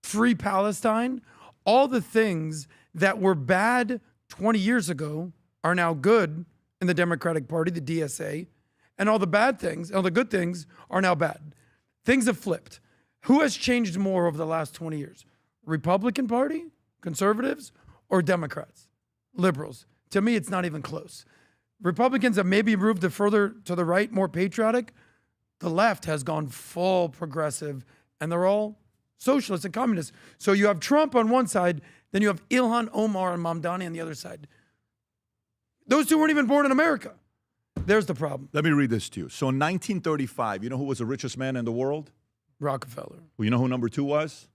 [SPEAKER 4] free Palestine. All the things that were bad 20 years ago are now good in the Democratic Party, the DSA, and all the bad things, all the good things are now bad. Things have flipped. Who has changed more over the last 20 years? Republican Party, conservatives, or Democrats, liberals? To me, it's not even close. Republicans have maybe moved further to the right, more patriotic. The left has gone full progressive, and they're all socialists and communists. So you have Trump on one side, then you have Ilhan Omar and Mamdani on the other side. Those two weren't even born in America. There's the problem.
[SPEAKER 2] Let me read this to you. So in 1935, you know who was the richest man in the world?
[SPEAKER 4] Rockefeller.
[SPEAKER 2] Well, you know who number 2 was?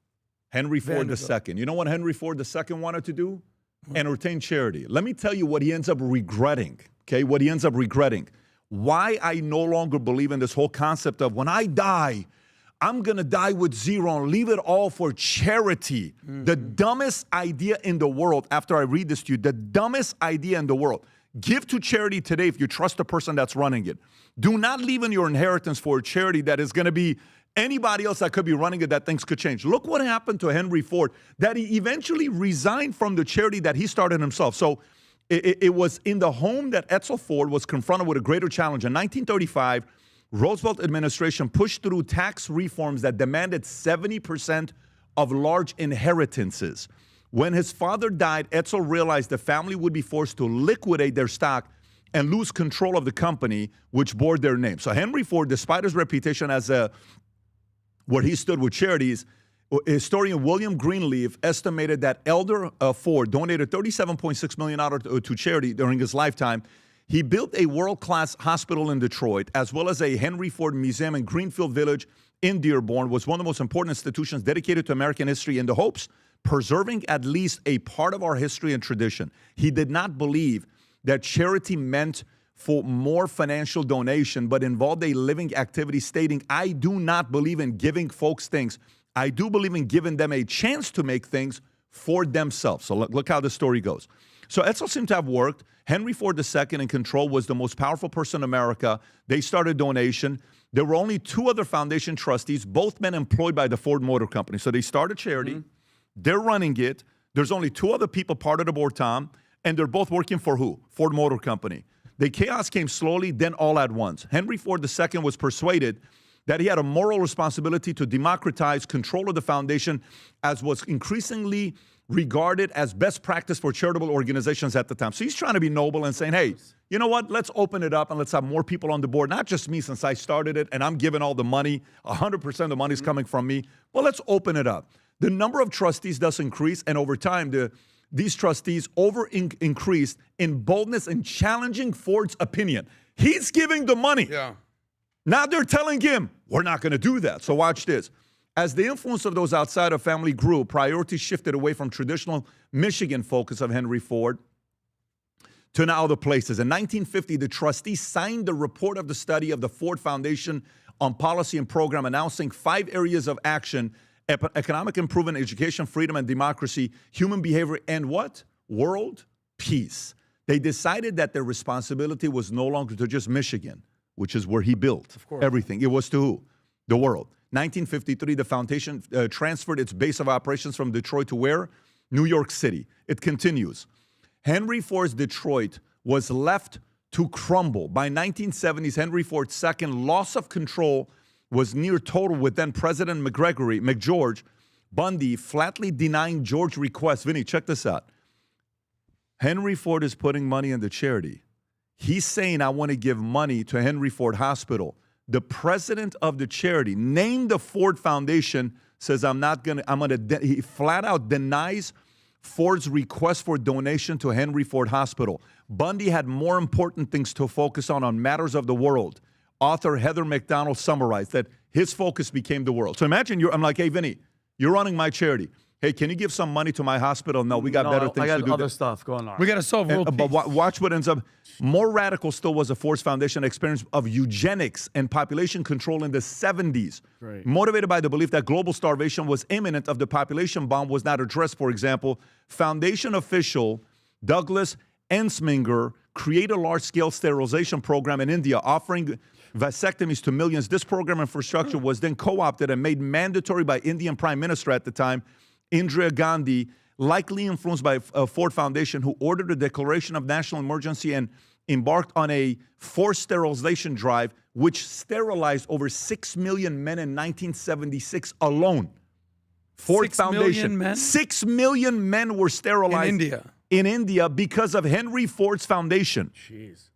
[SPEAKER 2] Henry Ford II. You know what Henry Ford II wanted to do? Entertain charity. Let me tell you what he ends up regretting, okay? What he ends up regretting. Why I no longer believe in this whole concept of when I die, I'm going to die with zero and leave it all for charity. Mm-hmm. The dumbest idea in the world, after I read this to you, the dumbest idea in the world. Give to charity today if you trust the person that's running it. Do not leave in your inheritance for a charity that is going to be anybody else that could be running it that things could change. Look what happened to Henry Ford, that he eventually resigned from the charity that he started himself. So it was in the home that Edsel Ford was confronted with a greater challenge. In 1935, Roosevelt administration pushed through tax reforms that demanded 70% of large inheritances. When his father died, Edsel realized the family would be forced to liquidate their stock and lose control of the company, which bore their name. So Henry Ford, despite his reputation as where he stood with charities, historian William Greenleaf estimated that Elder Ford donated $37.6 million to charity during his lifetime. He built a world-class hospital in Detroit, as well as a Henry Ford Museum in Greenfield Village in Dearborn, was one of the most important institutions dedicated to American history in the hopes preserving at least a part of our history and tradition. He did not believe that charity meant for more financial donation, but involved a living activity, stating, I do not believe in giving folks things. I do believe in giving them a chance to make things for themselves. So look how the story goes. So Edsel seemed to have worked. Henry Ford II in control was the most powerful person in America. They started donation. There were only 2 other foundation trustees, both men employed by the Ford Motor Company. So they started charity. Mm-hmm. They're running it. There's only 2 other people part of the board, Tom, and they're both working for who? Ford Motor Company. The chaos came slowly, then all at once. Henry Ford II was persuaded that he had a moral responsibility to democratize control of the foundation, as was increasingly regarded as best practice for charitable organizations at the time. So he's trying to be noble and saying, hey, you know what? Let's open it up and let's have more people on the board. Not just me, since I started it and I'm giving all the money. 100% of the money is coming from me. Well, let's open it up. The number of trustees does increase, and over time, the these trustees increased in boldness in challenging Ford's opinion. He's giving the money.
[SPEAKER 4] Yeah.
[SPEAKER 2] Now they're telling him, we're not going to do that. So watch this. As the influence of those outside of family grew, priorities shifted away from traditional Michigan focus of Henry Ford to now other places. In 1950, the trustees signed the report of the study of the Ford Foundation on policy and program, announcing 5 areas of action: economic improvement, education, freedom and democracy, human behavior, and what? World peace. They decided that their responsibility was no longer to just Michigan, which is where he built everything. It was to who? The world. 1953, the foundation transferred its base of operations from Detroit to where? New York City. It continues. Henry Ford's Detroit was left to crumble. By 1970s, Henry Ford's second loss of control was near total, with then President McGeorge Bundy flatly denying George's request. Vinny, check this out. Henry Ford is putting money into charity. He's saying, I want to give money to Henry Ford Hospital. The president of the charity, named the Ford Foundation, says, he flat out denies Ford's request for donation to Henry Ford Hospital. Bundy had more important things to focus on matters of the world. Author Heather McDonald summarized that his focus became the world. So imagine I'm like, hey, Vinny, you're running my charity. Hey, can you give some money to my hospital? No, we got better things to do.
[SPEAKER 5] I got other stuff going on.
[SPEAKER 4] We got to solve world peace.
[SPEAKER 2] But watch what ends up. More radical still was the Ford's Foundation experience of eugenics and population control in the 70s.
[SPEAKER 5] Right.
[SPEAKER 2] Motivated by the belief that global starvation was imminent if the population bomb was not addressed, for example, Foundation official Douglas Ensminger created a large-scale sterilization program in India, offering vasectomies to millions. This program infrastructure was then co-opted and made mandatory by Indian Prime Minister at the time, Indira Gandhi, likely influenced by Ford Foundation, who ordered a declaration of national emergency and embarked on a forced sterilization drive, which sterilized over 6 million men in 1976 alone. Ford
[SPEAKER 4] 6
[SPEAKER 2] Foundation.
[SPEAKER 4] million men?
[SPEAKER 2] 6 million men were sterilized in India because of Henry Ford's foundation.
[SPEAKER 5] Jeez.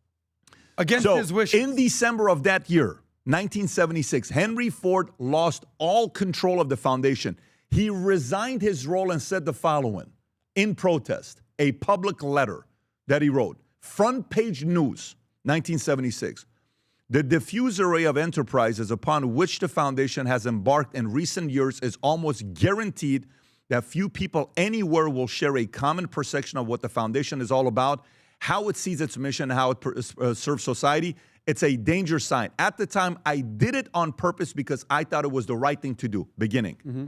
[SPEAKER 4] Against his wishes.
[SPEAKER 2] In December of that year, 1976, Henry Ford lost all control of the foundation. He resigned his role and said the following in protest, a public letter that he wrote. Front page news, 1976. The diffuse array of enterprises upon which the foundation has embarked in recent years is almost guaranteed that few people anywhere will share a common perception of what the foundation is all about, how it sees its mission, how it serves society. It's a danger sign. At the time, I did it on purpose because I thought it was the right thing to do, beginning.
[SPEAKER 5] Mm-hmm.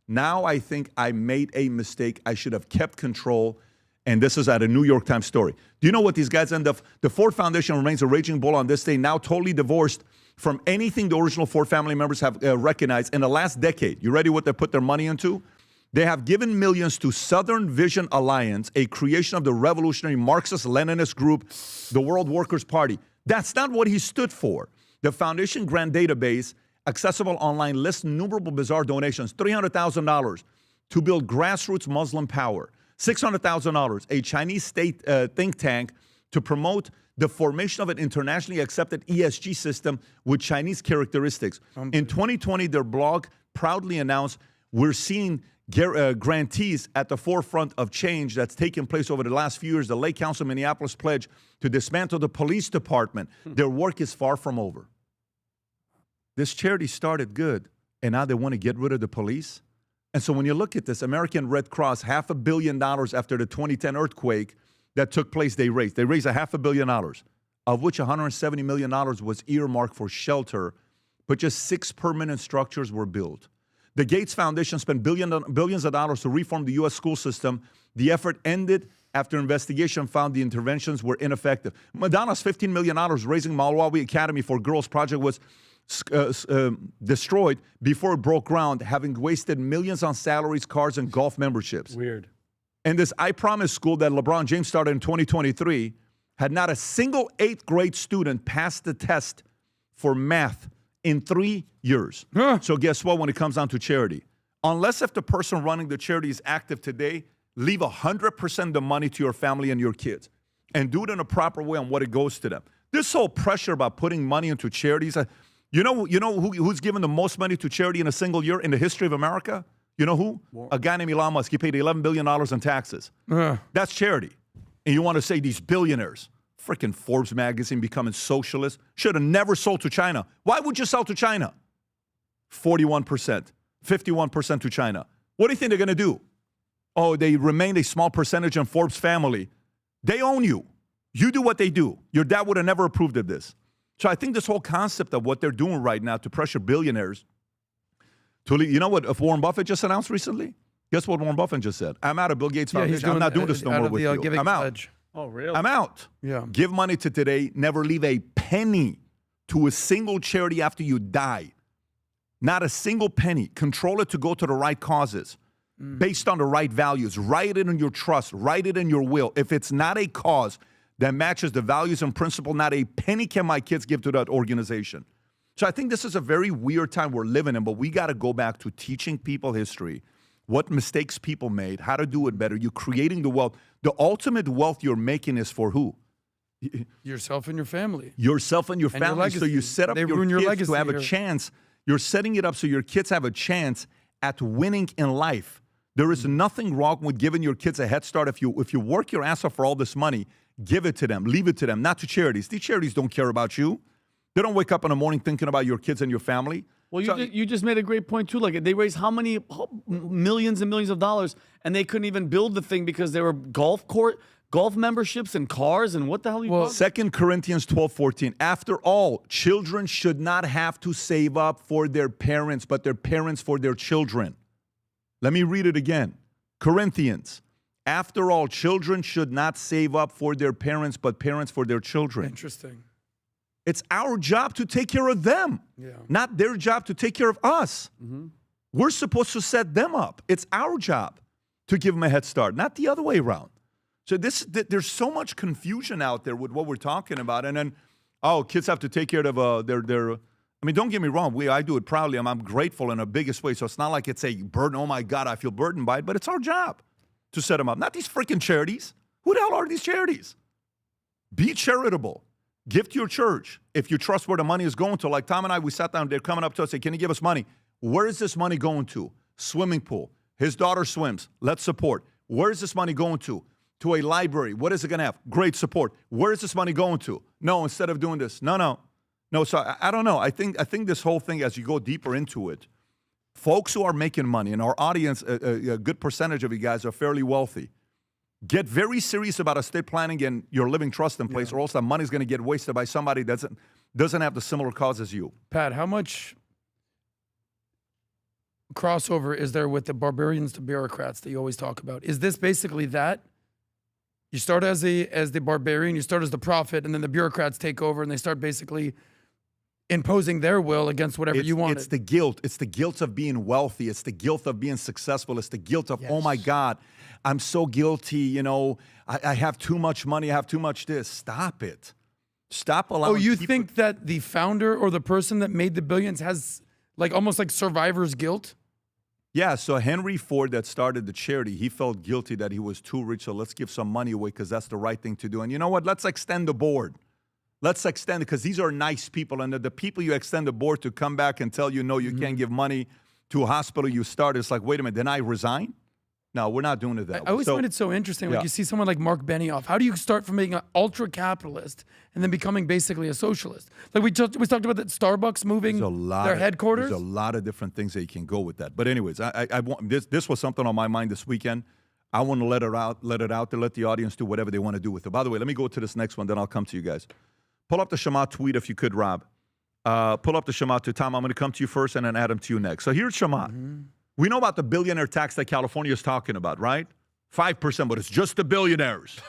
[SPEAKER 2] Now I think I made a mistake. I should have kept control. And this is at a New York Times story. Do you know what these guys end up? The Ford Foundation remains a raging bull on this day, now totally divorced from anything the original Ford family members have recognized in the last decade. You ready what they put their money into? They have given millions to Southern Vision Alliance, a creation of the revolutionary Marxist-Leninist group, the World Workers' Party. That's not what he stood for. The foundation grant database, accessible online, lists innumerable bizarre donations. $300,000 to build grassroots Muslim power. $600,000, a Chinese state think tank to promote the formation of an internationally accepted ESG system with Chinese characteristics. In 2020, their blog proudly announced, we're seeing grantees at the forefront of change that's taken place over the last few years. The Lake Council of Minneapolis pledged to dismantle the police department. Their work is far from over. This charity started good, and now they want to get rid of the police? And so when you look at this, American Red Cross, $500 million after the 2010 earthquake that took place, they raised $500 million, of which $170 million was earmarked for shelter, but just 6 permanent structures were built. The Gates Foundation spent billions of dollars to reform the U.S. school system. The effort ended after investigation found the interventions were ineffective. Madonna's $15 million raising Malawi Academy for Girls project was destroyed before it broke ground, having wasted millions on salaries, cars, and golf memberships.
[SPEAKER 5] Weird.
[SPEAKER 2] And this I Promise school that LeBron James started in 2023 had not a single 8th grade student pass the test for math in 3 years. So guess what when it comes down to charity? Unless if the person running the charity is active today, leave 100% of the money to your family and your kids and do it in a proper way on what it goes to them. This whole pressure about putting money into charities, you know who's given the most money to charity in a single year in the history of America? You know who? A guy named Elon Musk. He paid $11 billion in taxes. That's charity. And you want to say these billionaires, freaking Forbes magazine becoming socialist, should have never sold to China. Why would you sell to China? 41%, 51% to China. What do you think they're going to do? Oh, they remain a small percentage in Forbes family. They own you. You do what they do. Your dad would have never approved of this. So I think this whole concept of what they're doing right now to pressure billionaires to leave, you know what Warren Buffett just announced recently? Guess what Warren Buffett just said? I'm out of Bill Gates Foundation. I'm not doing this no more with you. I'm out.
[SPEAKER 4] Pledge.
[SPEAKER 5] Oh, really?
[SPEAKER 2] I'm out.
[SPEAKER 4] Yeah.
[SPEAKER 2] Give money to today. Never leave a penny to a single charity after you die. Not a single penny. Control it to go to the right causes based on the right values. Write it in your trust. Write it in your will. If it's not a cause that matches the values and principle, not a penny can my kids give to that organization. So I think this is a very weird time we're living in, but we got to go back to teaching people history, what mistakes people made, how to do it better. You're creating the wealth. The ultimate wealth you're making is for who?
[SPEAKER 4] Yourself and your family.
[SPEAKER 2] Yourself and your
[SPEAKER 4] And your
[SPEAKER 2] family. So you set up your kids to have a chance. You're setting it up so your kids have a chance at winning in life. There is nothing wrong with giving your kids a head start. If you work your ass off for all this money, give it to them. Leave it to them, not to charities. These charities don't care about you. They don't wake up in the morning thinking about your kids and your family.
[SPEAKER 5] Well, you just made a great point, too. Like, they raised how many millions and millions of dollars, and they couldn't even build the thing because there were golf memberships and cars, and what the hell are you talking?
[SPEAKER 2] 2 Corinthians 12:14. After all, children should not have to save up for their parents, but their parents for their children. Let me read it again. Corinthians. After all, children should not save up for their parents, but parents for their children.
[SPEAKER 4] Interesting.
[SPEAKER 2] It's our job to take care of them, not their job to take care of us. We're supposed to set them up. It's our job to give them a head start, not the other way around. So there's so much confusion out there with what we're talking about. And then, kids have to take care of their I mean, don't get me wrong. I do it proudly. I'm grateful in the biggest way. So it's not like it's a burden. Oh, my God, I feel burdened by it. But it's our job to set them up. Not these freaking charities. Who the hell are these charities? Be charitable. Give to your church. If you trust where the money is going to, like Tom and I, we sat down, they're coming up to us, say, can you give us money? Where is this money going to? Swimming pool. His daughter swims. Let's support. Where is this money going to? To a library. What is it going to have? Great support. Where is this money going to? No, instead of doing this. No, so I don't know. I think this whole thing, as you go deeper into it, folks who are making money, and our audience, a good percentage of you guys are fairly wealthy, get very serious about estate planning and your living trust in place, or else that money's going to get wasted by somebody that doesn't have the similar cause as you.
[SPEAKER 4] Pat, how much crossover is there with the barbarians to bureaucrats that you always talk about? Is this basically that? You start as the barbarian, you start as the prophet, and then the bureaucrats take over and they start basically imposing their will against whatever you want.
[SPEAKER 2] It's the guilt. It's the guilt of being wealthy. It's the guilt of being successful. It's the guilt of, oh my God, I'm so guilty. You know, I have too much money. I have too much this. Stop it. Stop allowing
[SPEAKER 4] people. Oh, you think that the founder or the person that made the billions has almost like survivor's guilt?
[SPEAKER 2] Yeah, so Henry Ford that started the charity, he felt guilty that he was too rich, so let's give some money away because that's the right thing to do. And you know what? Let's extend the board. Let's extend it because these are nice people. And the people you extend the board to come back and tell you, no, you can't give money to a hospital you started. It's like, wait a minute, then I resign? No, we're not doing it that way.
[SPEAKER 4] I always find it so interesting. Like you see someone like Mark Benioff. How do you start from being an ultra-capitalist and then becoming basically a socialist? Like we talked about that Starbucks moving their headquarters.
[SPEAKER 2] There's a lot of different things that you can go with that. But anyways, I want this was something on my mind this weekend. I want to let it out there, let the audience do whatever they want to do with it. By the way, let me go to this next one, then I'll come to you guys. Pull up the Shema tweet if you could, Rob. Pull up the Shema to Tom. I'm going to come to you first and then Adam to you next. So here's Shema. We know about the billionaire tax that California is talking about, right? 5%, but it's just the billionaires.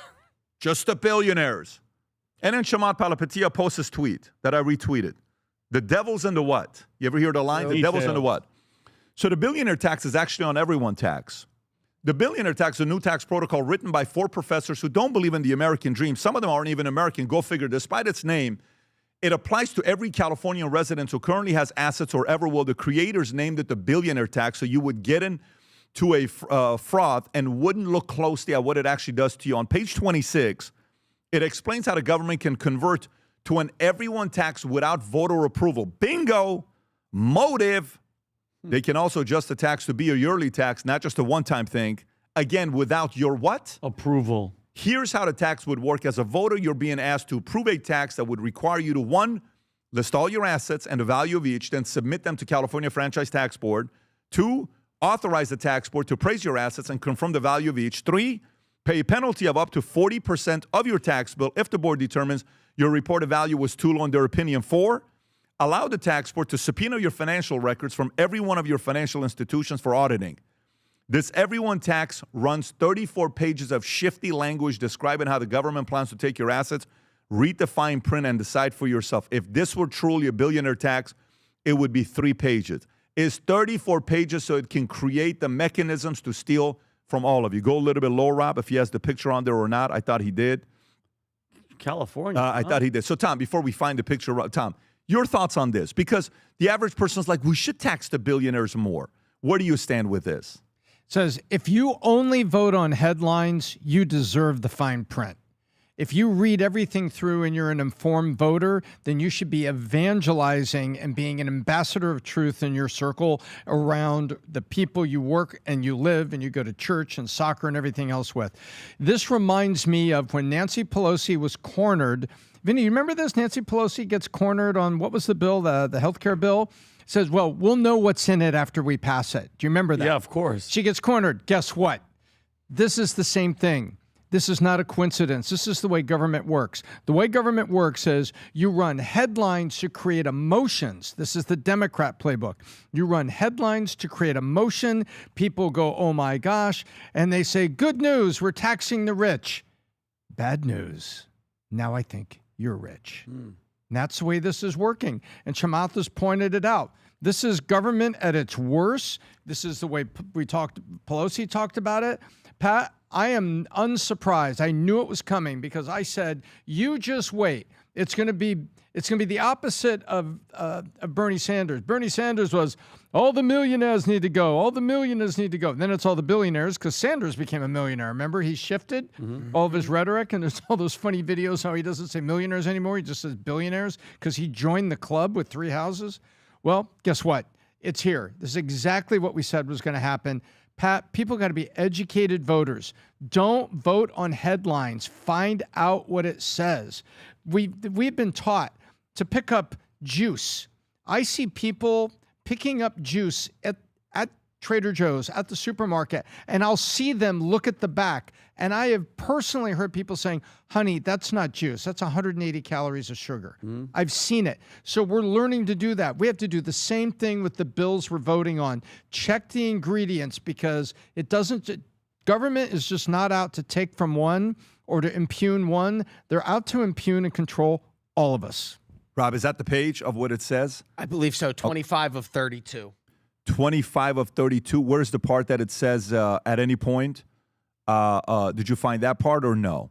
[SPEAKER 2] Just the billionaires. And then Shamat Palihapitiya posts this tweet that I retweeted. The devil's in the what? You ever hear the line? The devil's in the what? So the billionaire tax is actually on everyone tax. The billionaire tax is a new tax protocol written by 4 professors who don't believe in the American dream. Some of them aren't even American. Go figure. Despite its name, it applies to every Californian resident who currently has assets or ever will. The creators named it the billionaire tax, so you would get into a fraud and wouldn't look closely at what it actually does to you. On page 26, it explains how the government can convert to an everyone tax without voter approval. Bingo! Motive. They can also adjust the tax to be a yearly tax, not just a one-time thing. Again, without your what?
[SPEAKER 5] Approval.
[SPEAKER 2] Here's how the tax would work. As a voter, you're being asked to approve a tax that would require you to, 1, list all your assets and the value of each, then submit them to California Franchise Tax Board. 2, authorize the tax board to appraise your assets and confirm the value of each. 3, pay a penalty of up to 40% of your tax bill if the board determines your reported value was too low in their opinion. 4, allow the tax board to subpoena your financial records from every one of your financial institutions for auditing. This everyone tax runs 34 pages of shifty language describing how the government plans to take your assets. Read the fine print and decide for yourself. If this were truly a billionaire tax, it would be 3 pages. It's 34 pages so it can create the mechanisms to steal from all of you. Go a little bit lower, Rob, if he has the picture on there or not. I thought he did.
[SPEAKER 5] California.
[SPEAKER 2] I thought he did. So, Tom, before we find the picture, Tom, your thoughts on this? Because the average person's like, we should tax the billionaires more. Where do you stand with this?
[SPEAKER 6] Says, if you only vote on headlines, you deserve the fine print. If you read everything through and you're an informed voter, then you should be evangelizing and being an ambassador of truth in your circle around the people you work and you live and you go to church and soccer and everything else with. This reminds me of when Nancy Pelosi was cornered. Vinny, you remember this? Nancy Pelosi gets cornered on, what was the bill, the healthcare bill? Says, well, we'll know what's in it after we pass it. Do you remember that?
[SPEAKER 5] Yeah, of course.
[SPEAKER 6] She gets cornered. Guess what? This is the same thing. This is not a coincidence. This is the way government works. The way government works is you run headlines to create emotions. This is the Democrat playbook. You run headlines to create emotion. People go, oh my gosh. And they say, good news, we're taxing the rich. Bad news. Now I think you're rich. And that's the way this is working. And Chamath's pointed it out. This is government at its worst. This is the way Pelosi talked about it. Pat, I am unsurprised. I knew it was coming because I said, you just wait. It's going to be the opposite of Bernie Sanders. Bernie Sanders was, all the millionaires need to go. All the millionaires need to go. Then it's all the billionaires because Sanders became a millionaire. Remember, he shifted all of his rhetoric, and there's all those funny videos how he doesn't say millionaires anymore. He just says billionaires because he joined the club with 3 houses. Well, guess what? It's here. This is exactly what we said was going to happen. Pat, people got to be educated voters. Don't vote on headlines. Find out what it says. We've been taught to pick up juice. I see people picking up juice at Trader Joe's, at the supermarket, and I'll see them look at the back. And I have personally heard people saying, honey, that's not juice. That's 180 calories of sugar. I've seen it. So we're learning to do that. We have to do the same thing with the bills we're voting on. Check the ingredients because government is just not out to take from one or to impugn one. They're out to impugn and control all of us.
[SPEAKER 2] Rob, is that the page of what it says?
[SPEAKER 15] I believe so. 25 of 32.
[SPEAKER 2] 25 of 32. Where's the part that it says at any point? Did you find that part or no?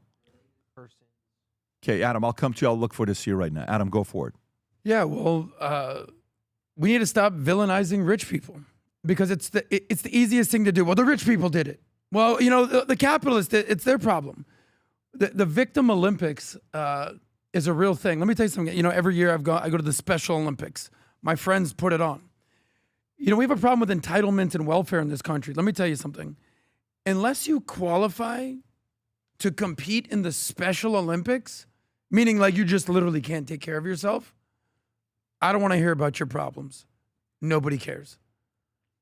[SPEAKER 2] Okay, Adam, I'll come to you. I'll look for this here right now. Adam, go for it.
[SPEAKER 4] Yeah, well, we need to stop villainizing rich people because it's the easiest thing to do. Well, the rich people did it. Well, you know, the capitalists, it's their problem. The victim Olympics is a real thing. Let me tell you something. You know, every year I go to the Special Olympics. My friends put it on. You know, we have a problem with entitlement and welfare in this country. Let me tell you something. Unless you qualify to compete in the Special Olympics, meaning like you just literally can't take care of yourself, I don't want to hear about your problems. Nobody cares.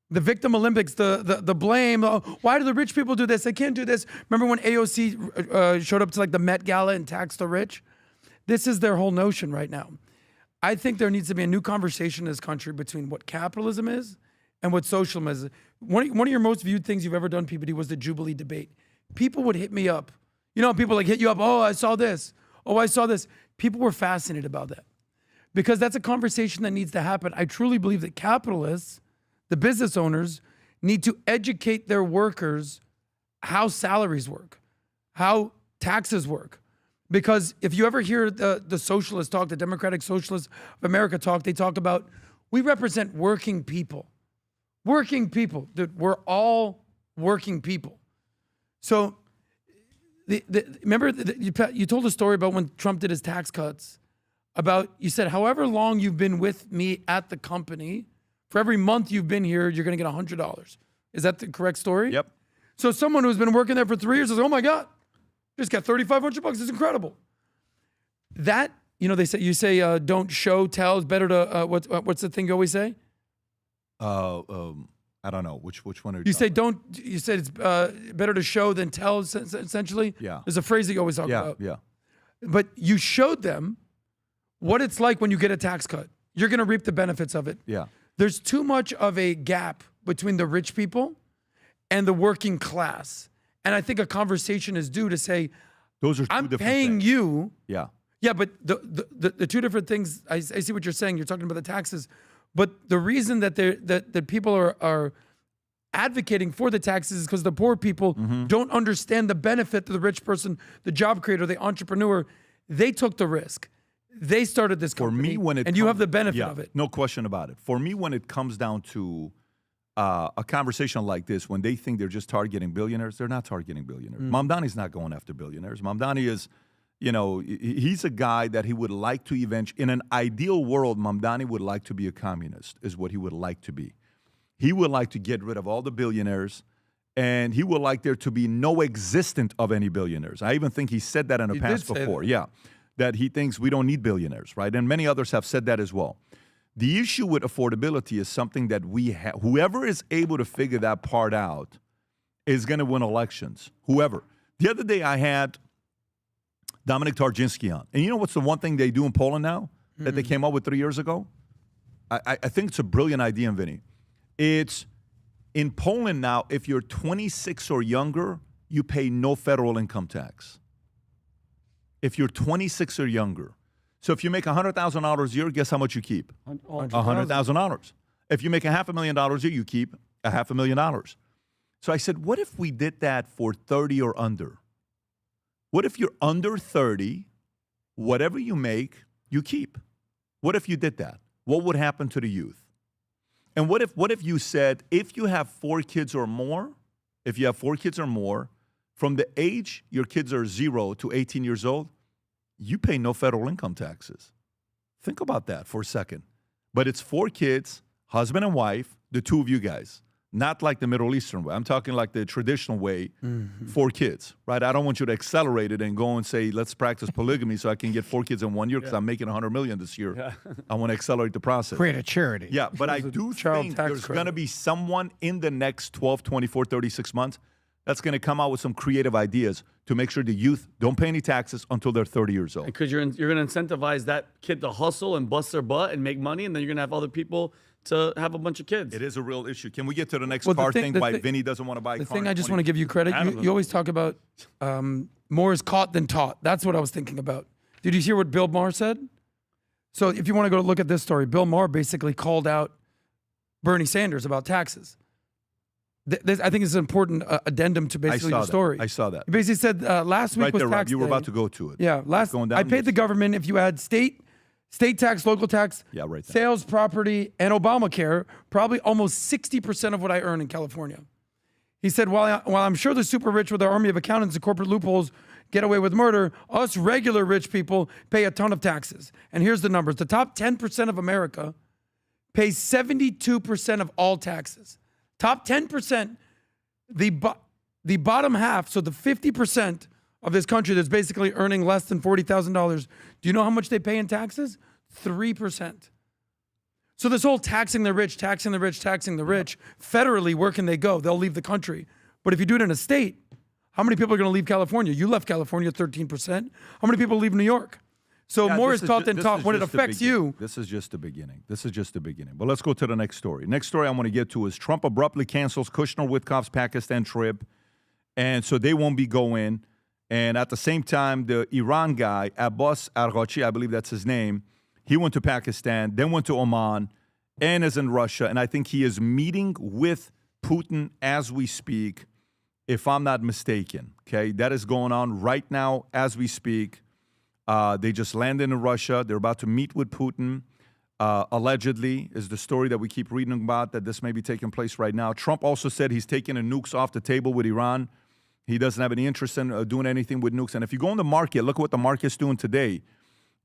[SPEAKER 4] The victim Olympics, the blame, why do the rich people do this? They can't do this. Remember when AOC showed up to like the Met Gala and taxed the rich? This is their whole notion right now. I think there needs to be a new conversation in this country between what capitalism is and what socialism is. One of your most viewed things you've ever done, PBD, was the Jubilee debate. People would hit me up. You know, people like hit you up. Oh, I saw this. Oh, I saw this. People were fascinated about that because that's a conversation that needs to happen. I truly believe that capitalists, the business owners, need to educate their workers how salaries work, how taxes work. Because if you ever hear the socialists talk, the Democratic Socialists of America talk, they talk about, we represent working people. Working people. Dude, we're all working people. So, remember, you told a story about when Trump did his tax cuts, about, you said, however long you've been with me at the company, For every month you've been here, you're going to get $100. Is that the correct story?
[SPEAKER 2] Yep.
[SPEAKER 4] So someone who's been working there for 3 years says, oh my God, just got $3,500. It's incredible. That, you say don't show, tell. It's better to, what's the thing you always say?
[SPEAKER 2] I don't know. Which one are
[SPEAKER 4] you say don't, you said it's better to show than tell, essentially?
[SPEAKER 2] Yeah.
[SPEAKER 4] There's a phrase that you always talk about.
[SPEAKER 2] Yeah.
[SPEAKER 4] But you showed them what it's like when you get a tax cut. You're going to reap the benefits of it.
[SPEAKER 2] Yeah.
[SPEAKER 4] There's too much of a gap between the rich people and the working class. And I think a conversation is due to say,
[SPEAKER 2] those are two
[SPEAKER 4] I'm
[SPEAKER 2] different
[SPEAKER 4] paying
[SPEAKER 2] things.
[SPEAKER 4] you.
[SPEAKER 2] Yeah.
[SPEAKER 4] Yeah, but the two different things, I see what you're saying. You're talking about the taxes. But the reason that that people are advocating for the taxes is because the poor people don't understand the benefit to the rich person, the job creator, the entrepreneur. They took the risk. They started this company, you have the benefit of it.
[SPEAKER 2] No question about it. For me, when it comes down to a conversation like this, when they think they're just targeting billionaires, they're not targeting billionaires. Mamdani's not going after billionaires. Mamdani is, he's a guy that he would like to in an ideal world, Mamdani would like to be a communist, is what he would like to be. He would like to get rid of all the billionaires, and he would like there to be no existence of any billionaires. I even think he said that in the past before. Yeah. That he thinks we don't need billionaires, right? And many others have said that as well. The issue with affordability is something that whoever is able to figure that part out is going to win elections. Whoever. The other day I had Dominic Tarczynski on. And you know what's the one thing they do in Poland now that they came up with 3 years ago? I think it's a brilliant idea, Vinny. It's in Poland now, if you're 26 or younger, you pay no federal income tax. If you're 26 or younger. So if you make $100,000 a year, guess how much you keep? $100,000. If you make $500,000 a year, you keep $500,000. So I said, what if we did that for 30 or under? What if you're under 30, whatever you make, you keep? What if you did that? What would happen to the youth? And what if you said, if you have 4 kids or more, from the age your kids are 0 to 18 years old, you pay no federal income taxes. Think about that for a second. But it's 4 kids, husband and wife, the two of you guys. Not like the Middle Eastern way. I'm talking like the traditional way, 4 kids, right? I don't want you to accelerate it and go and say, let's practice polygamy so I can get 4 kids in 1 year because I'm making $100 million this year. Yeah. I want to accelerate the process.
[SPEAKER 6] Create a charity.
[SPEAKER 2] Yeah, but I do think there's going to be someone in the next 12, 24, 36 months that's going to come out with some creative ideas to make sure the youth don't pay any taxes until they're 30 years old.
[SPEAKER 5] Because you're going to incentivize that kid to hustle and bust their butt and make money, and then you're going to have other people to have a bunch of kids.
[SPEAKER 2] It is a real issue. Can we get to the next car thing? Why Vinny doesn't want to buy a car?
[SPEAKER 4] The thing I just want to give you credit, you always talk about more is caught than taught. That's what I was thinking about. Did you hear what Bill Maher said? So if you want to go look at this story, Bill Maher basically called out Bernie Sanders about taxes. I think it's an important addendum to basically the story.
[SPEAKER 2] I saw that.
[SPEAKER 4] He basically said last week was tax day.
[SPEAKER 2] You were about to go to it.
[SPEAKER 4] Yeah, I paid the government if you add state tax, local tax, sales, property, and Obamacare, probably almost 60% of what I earn in California. He said, while I'm sure the super rich with our army of accountants and corporate loopholes get away with murder, us regular rich people pay a ton of taxes. And here's the numbers. The top 10% of America pays 72% of all taxes. Top 10%, the bottom half, so the 50% of this country that's basically earning less than $40,000, do you know how much they pay in taxes? 3%. So this whole taxing the rich, federally, where can they go? They'll leave the country. But if you do it in a state, how many people are going to leave California? You left California, 13%. How many people leave New York? So more is taught than taught when it affects you.
[SPEAKER 2] This is just the beginning. But let's go to the next story. Next story I want to get to is Trump abruptly cancels Kushner-Witkoff's Pakistan trip. And so they won't be going. And at the same time, the Iran guy, Abbas Araghchi, I believe that's his name, he went to Pakistan, then went to Oman, and is in Russia. And I think he is meeting with Putin as we speak, if I'm not mistaken. Okay, that is going on right now as we speak. They just landed in Russia. They're about to meet with Putin. Allegedly, is the story that we keep reading about, that this may be taking place right now. Trump also said he's taking the nukes off the table with Iran. He doesn't have any interest in doing anything with nukes. And if you go in the market, look at what the market's doing today.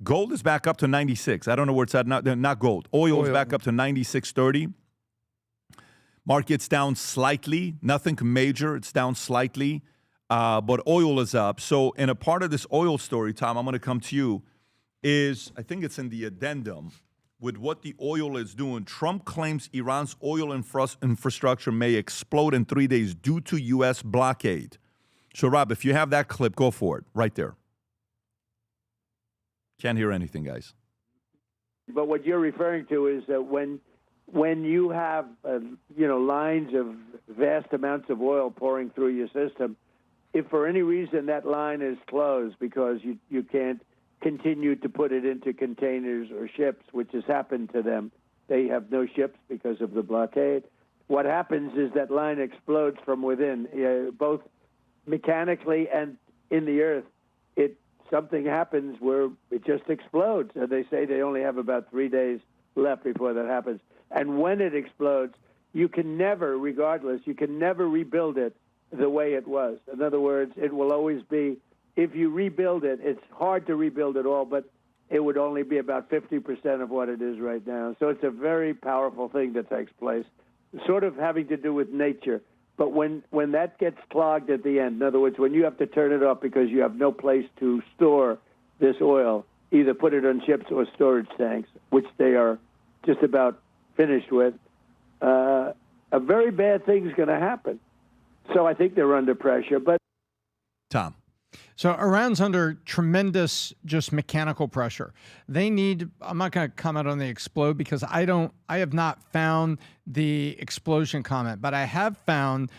[SPEAKER 2] Gold is back up to 96. I don't know where it's at. Not gold. Oil is back up to 96.30. Market's down slightly, nothing major. It's down slightly, but oil is up. So in a part of this oil story, Tom, I'm going to come to you, is I think it's in the addendum with what the oil is doing. Trump claims Iran's oil infrastructure may explode in 3 days due to U.S. blockade. So, Rob, if you have that clip, go for it, right there. Can't hear anything, guys.
[SPEAKER 16] But what you're referring to is that when you have lines of vast amounts of oil pouring through your system, if for any reason that line is closed because you can't continue to put it into containers or ships, which has happened to them, they have no ships because of the blockade. What happens is that line explodes from within, both mechanically and in the earth. Something happens where it just explodes. And they say they only have about 3 days left before that happens. And when it explodes, you can never rebuild it the way it was. In other words, it will always be, if you rebuild it, it's hard to rebuild it all, but it would only be about 50% of what it is right now. So it's a very powerful thing that takes place, sort of having to do with nature. But when that gets clogged at the end, in other words, when you have to turn it off because you have no place to store this oil, either put it on ships or storage tanks, which they are just about finished with, a very bad thing's going to happen. So I think they're under pressure. But
[SPEAKER 2] Tom.
[SPEAKER 6] So Iran's under tremendous just mechanical pressure. They need, I'm not going to comment on the explode because I have not found the explosion comment, but I have found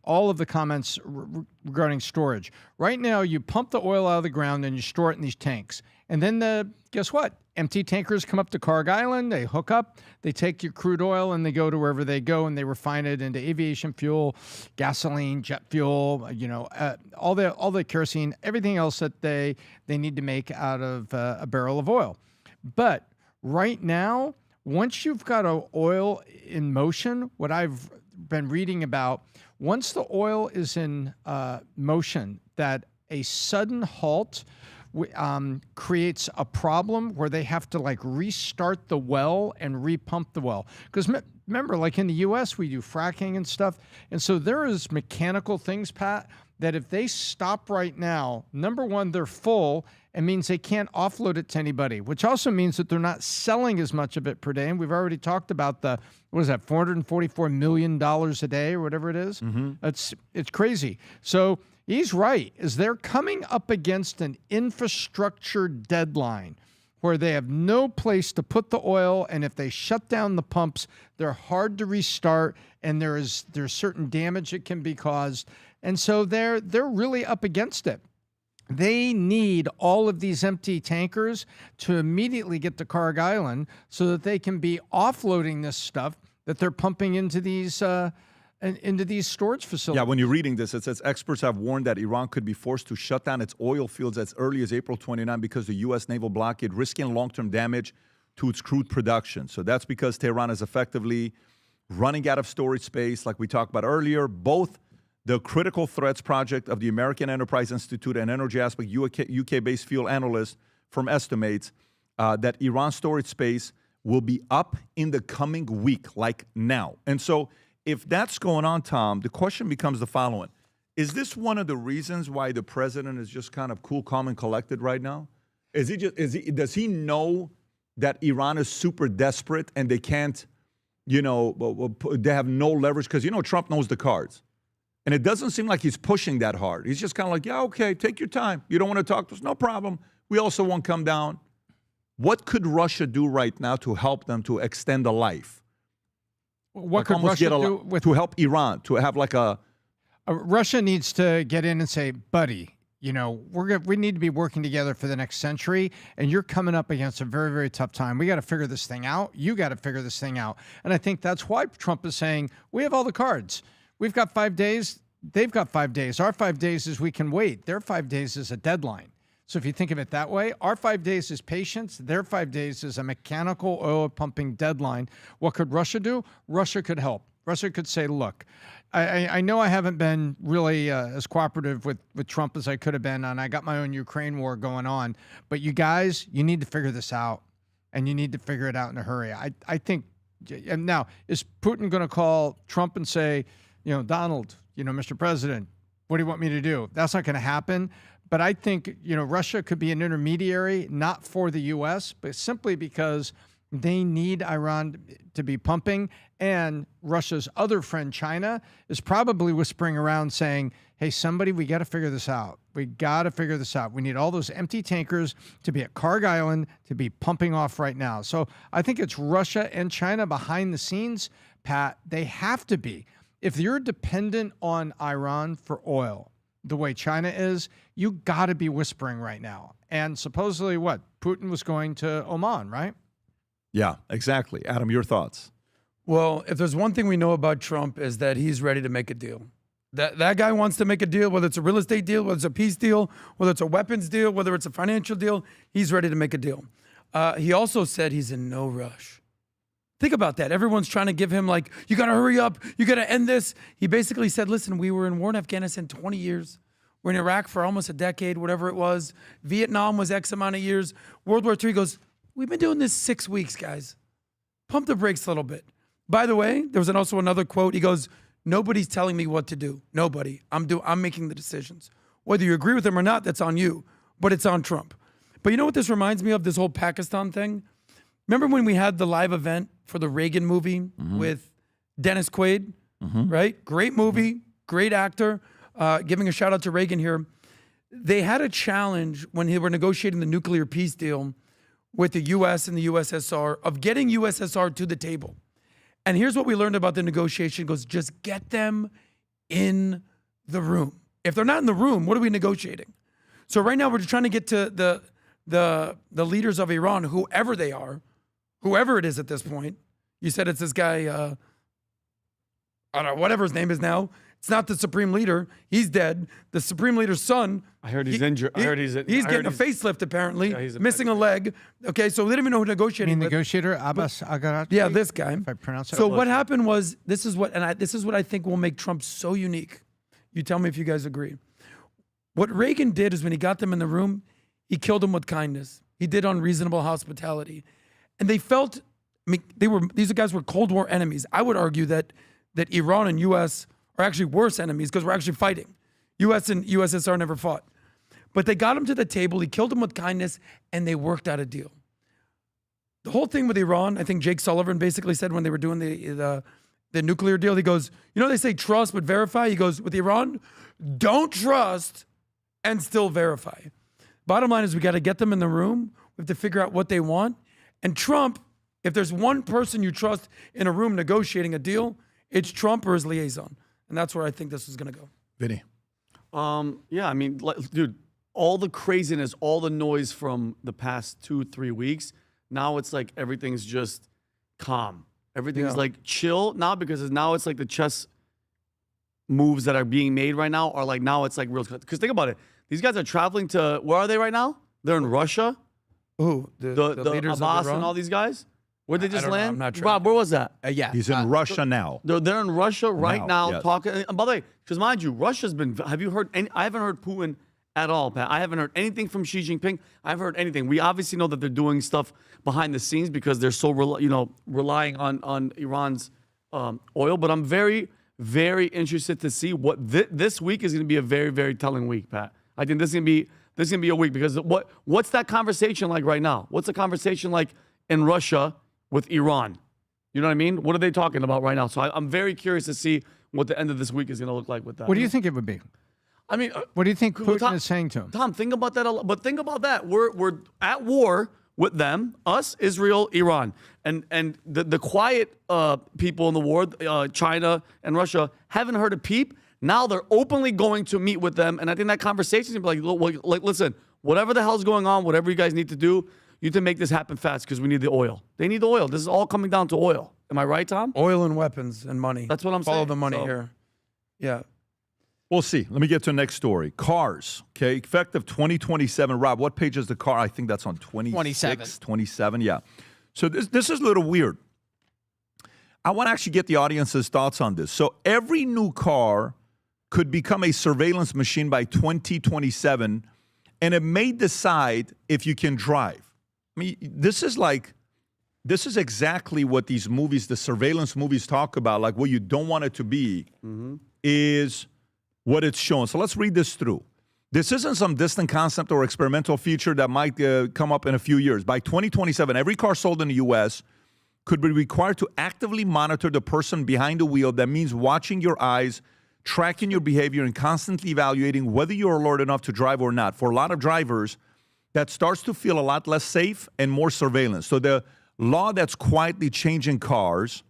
[SPEAKER 6] all of the comments regarding storage. Right now, you pump the oil out of the ground and you store it in these tanks. And then guess what? Empty tankers come up to Carg Island, they hook up, they take your crude oil and they go to wherever they go and they refine it into aviation fuel, gasoline, jet fuel, all the kerosene, everything else that they need to make out of a barrel of oil. But right now, once you've got oil in motion, what I've been reading about, once the oil is in motion, that a sudden halt creates a problem where they have to restart the well and repump the well. Because remember, like in the U.S., we do fracking and stuff. And so there is mechanical things, Pat, that if they stop right now, number one, they're full. It means they can't offload it to anybody, which also means that they're not selling as much of it per day. And we've already talked about $444 million a day or whatever it is. Mm-hmm. It's crazy. So he's right, is they're coming up against an infrastructure deadline where they have no place to put the oil, and if they shut down the pumps, they're hard to restart, and there's certain damage that can be caused. And so they're really up against it. They need all of these empty tankers to immediately get to Carg Island so that they can be offloading this stuff that they're pumping into these storage facilities.
[SPEAKER 2] Yeah, when you're reading this, it says experts have warned that Iran could be forced to shut down its oil fields as early as April 29 because the U.S. naval blockade, risking long-term damage to its crude production. So that's because Tehran is effectively running out of storage space, like we talked about earlier. Both the Critical Threats Project of the American Enterprise Institute and Energy Aspect UK-based field analyst firm estimates that Iran's storage space will be up in the coming week, like now. And so if that's going on, Tom, the question becomes the following. Is this one of the reasons why the president is just kind of cool, calm, and collected right now? Does he know that Iran is super desperate and they can't, they have no leverage? Because, Trump knows the cards. And it doesn't seem like he's pushing that hard. He's just kind of like, yeah, okay, take your time. You don't want to talk to us? No problem. We also won't come down. What could Russia do right now to help them to extend a life?
[SPEAKER 6] What could Russia do
[SPEAKER 2] to help Iran, to have
[SPEAKER 6] Russia needs to get in and say, buddy, we need to be working together for the next century, and you're coming up against a very, very tough time. We got to figure this thing out. You got to figure this thing out. And I think that's why Trump is saying, we have all the cards. We've got 5 days. They've got 5 days. Our 5 days is we can wait. Their 5 days is a deadline. So if you think of it that way, our 5 days is patience. Their 5 days is a mechanical oil pumping deadline. What could Russia do? Russia could help. Russia could say, look, I know I haven't been really as cooperative with Trump as I could have been, and I got my own Ukraine war going on. But you guys, you need to figure this out, and you need to figure it out in a hurry. I think And now, is Putin going to call Trump and say, Donald, Mr. President, what do you want me to do? That's not going to happen. But I think, Russia could be an intermediary, not for the U.S., but simply because they need Iran to be pumping. And Russia's other friend, China, is probably whispering around saying, hey, somebody, we got to figure this out. We got to figure this out. We need all those empty tankers to be at Karg Island to be pumping off right now. So I think it's Russia and China behind the scenes, Pat. They have to be. If you're dependent on Iran for oil, the way China is, you got to be whispering right now. And supposedly what? Putin was going to Oman, right?
[SPEAKER 2] Yeah, exactly. Adam, your thoughts?
[SPEAKER 4] Well, if there's one thing we know about Trump is that he's ready to make a deal. That guy wants to make a deal, whether it's a real estate deal, whether it's a peace deal, whether it's a weapons deal, whether it's a financial deal, he's ready to make a deal. He also said he's in no rush. Think about that. Everyone's trying to give him like, you got to hurry up. You got to end this. He basically said, listen, we were in war in Afghanistan 20 years. We're in Iraq for almost a decade, whatever it was. Vietnam was X amount of years. World War III goes, we've been doing this 6 weeks, guys. Pump the brakes a little bit. By the way, there was also another quote. He goes, nobody's telling me what to do. Nobody. I'm making the decisions. Whether you agree with him or not, that's on you. But it's on Trump. But you know what this reminds me of, this whole Pakistan thing? Remember when we had the live event for the Reagan movie with Dennis Quaid, right? Great movie, great actor. Giving a shout out to Reagan here. They had a challenge when they were negotiating the nuclear peace deal with the U.S. and the USSR of getting USSR to the table. And here's what we learned about the negotiation. It goes, just get them in the room. If they're not in the room, what are we negotiating? So right now we're just trying to get to the leaders of Iran, whoever they are, whoever it is at this point. You said it's this guy, I don't know, whatever his name is now. It's not the supreme leader. He's dead. The supreme leader's son.
[SPEAKER 5] I heard he's injured. I heard he's
[SPEAKER 4] getting a facelift apparently. Yeah, he's missing a leg. Okay, so they didn't even know who negotiating.
[SPEAKER 6] You mean negotiator Abbas Agarachi?
[SPEAKER 4] Yeah, this guy.
[SPEAKER 6] If I pronounce it.
[SPEAKER 4] So what happened was this is what I think will make Trump so unique. You tell me if you guys agree. What Reagan did is when he got them in the room, he killed them with kindness. He did unreasonable hospitality, and they felt. I mean, these guys were Cold War enemies. I would argue that Iran and U.S. are actually worse enemies because we're actually fighting. U.S. and USSR never fought. But they got him to the table, he killed him with kindness, and they worked out a deal. The whole thing with Iran, I think Jake Sullivan basically said when they were doing the nuclear deal, he goes, they say trust but verify? He goes, with Iran, don't trust and still verify. Bottom line is we got to get them in the room. We have to figure out what they want. And Trump, if there's one person you trust in a room negotiating a deal, it's Trump or his liaison. And that's where I think this is going to go.
[SPEAKER 2] Vinny.
[SPEAKER 5] Yeah, I mean, dude, all the craziness, all the noise from the past 2-3 weeks, now it's like everything's just calm. Everything's like chill now because now it's like the chess moves that are being made right now are like now it's like real. Because think about it. These guys are traveling to, where are they right now? They're in Russia.
[SPEAKER 4] Who? The leaders
[SPEAKER 5] Abbas
[SPEAKER 4] of Iran?
[SPEAKER 5] and all these guys? Where'd they just land?
[SPEAKER 4] I'm not sure.
[SPEAKER 5] Rob, where was that?
[SPEAKER 15] Yeah.
[SPEAKER 2] He's in Russia now.
[SPEAKER 5] They're in Russia right now
[SPEAKER 2] yes.
[SPEAKER 5] talking. And by the way, because mind you, Russia's been, have you heard any, I haven't heard Putin at all, Pat. I haven't heard anything from Xi Jinping. I haven't heard anything. We obviously know that they're doing stuff behind the scenes because they're so, relying on Iran's oil. But I'm very, very interested to see what this week is going to be a very, very telling week, Pat. I think this is going to be a week because what's that conversation like right now? What's the conversation like in Russia with Iran? You know what I mean? What are they talking about right now? So I'm very curious to see what the end of this week is going to look like with that.
[SPEAKER 6] What do you think it would be?
[SPEAKER 5] I mean,
[SPEAKER 6] what do you think Putin is saying to him?
[SPEAKER 5] Tom, think about that a lot. But think about that. We're at war with them, us, Israel, Iran. And the quiet people in the war, China and Russia, haven't heard a peep. Now they're openly going to meet with them. And I think that conversation is going to be like, listen, whatever the hell's going on, whatever you guys need to do, you need to make this happen fast because we need the oil. They need the oil. This is all coming down to oil. Am I right, Tom?
[SPEAKER 4] Oil and weapons and money.
[SPEAKER 5] That's what I'm saying.
[SPEAKER 4] Follow the money here. Yeah.
[SPEAKER 2] We'll see. Let me get to the next story. Cars, okay? Effective 2027. Rob, what page is the car? I think that's on 26, 27, yeah. So this is a little weird. I want to actually get the audience's thoughts on this. So every new car could become a surveillance machine by 2027, and it may decide if you can drive. I mean, this is like this is exactly what these movies, the surveillance movies, talk about. Like what you don't want it to be is what it's showing. So let's read this through. This isn't some distant concept or experimental feature that might come up in a few years. By 2027, every car sold in the U.S. could be required to actively monitor the person behind the wheel. That means watching your eyes, tracking your behavior, and constantly evaluating whether you're alert enough to drive or not. For a lot of drivers, that starts to feel a lot less safe and more surveillance. So the law that's quietly changing cars,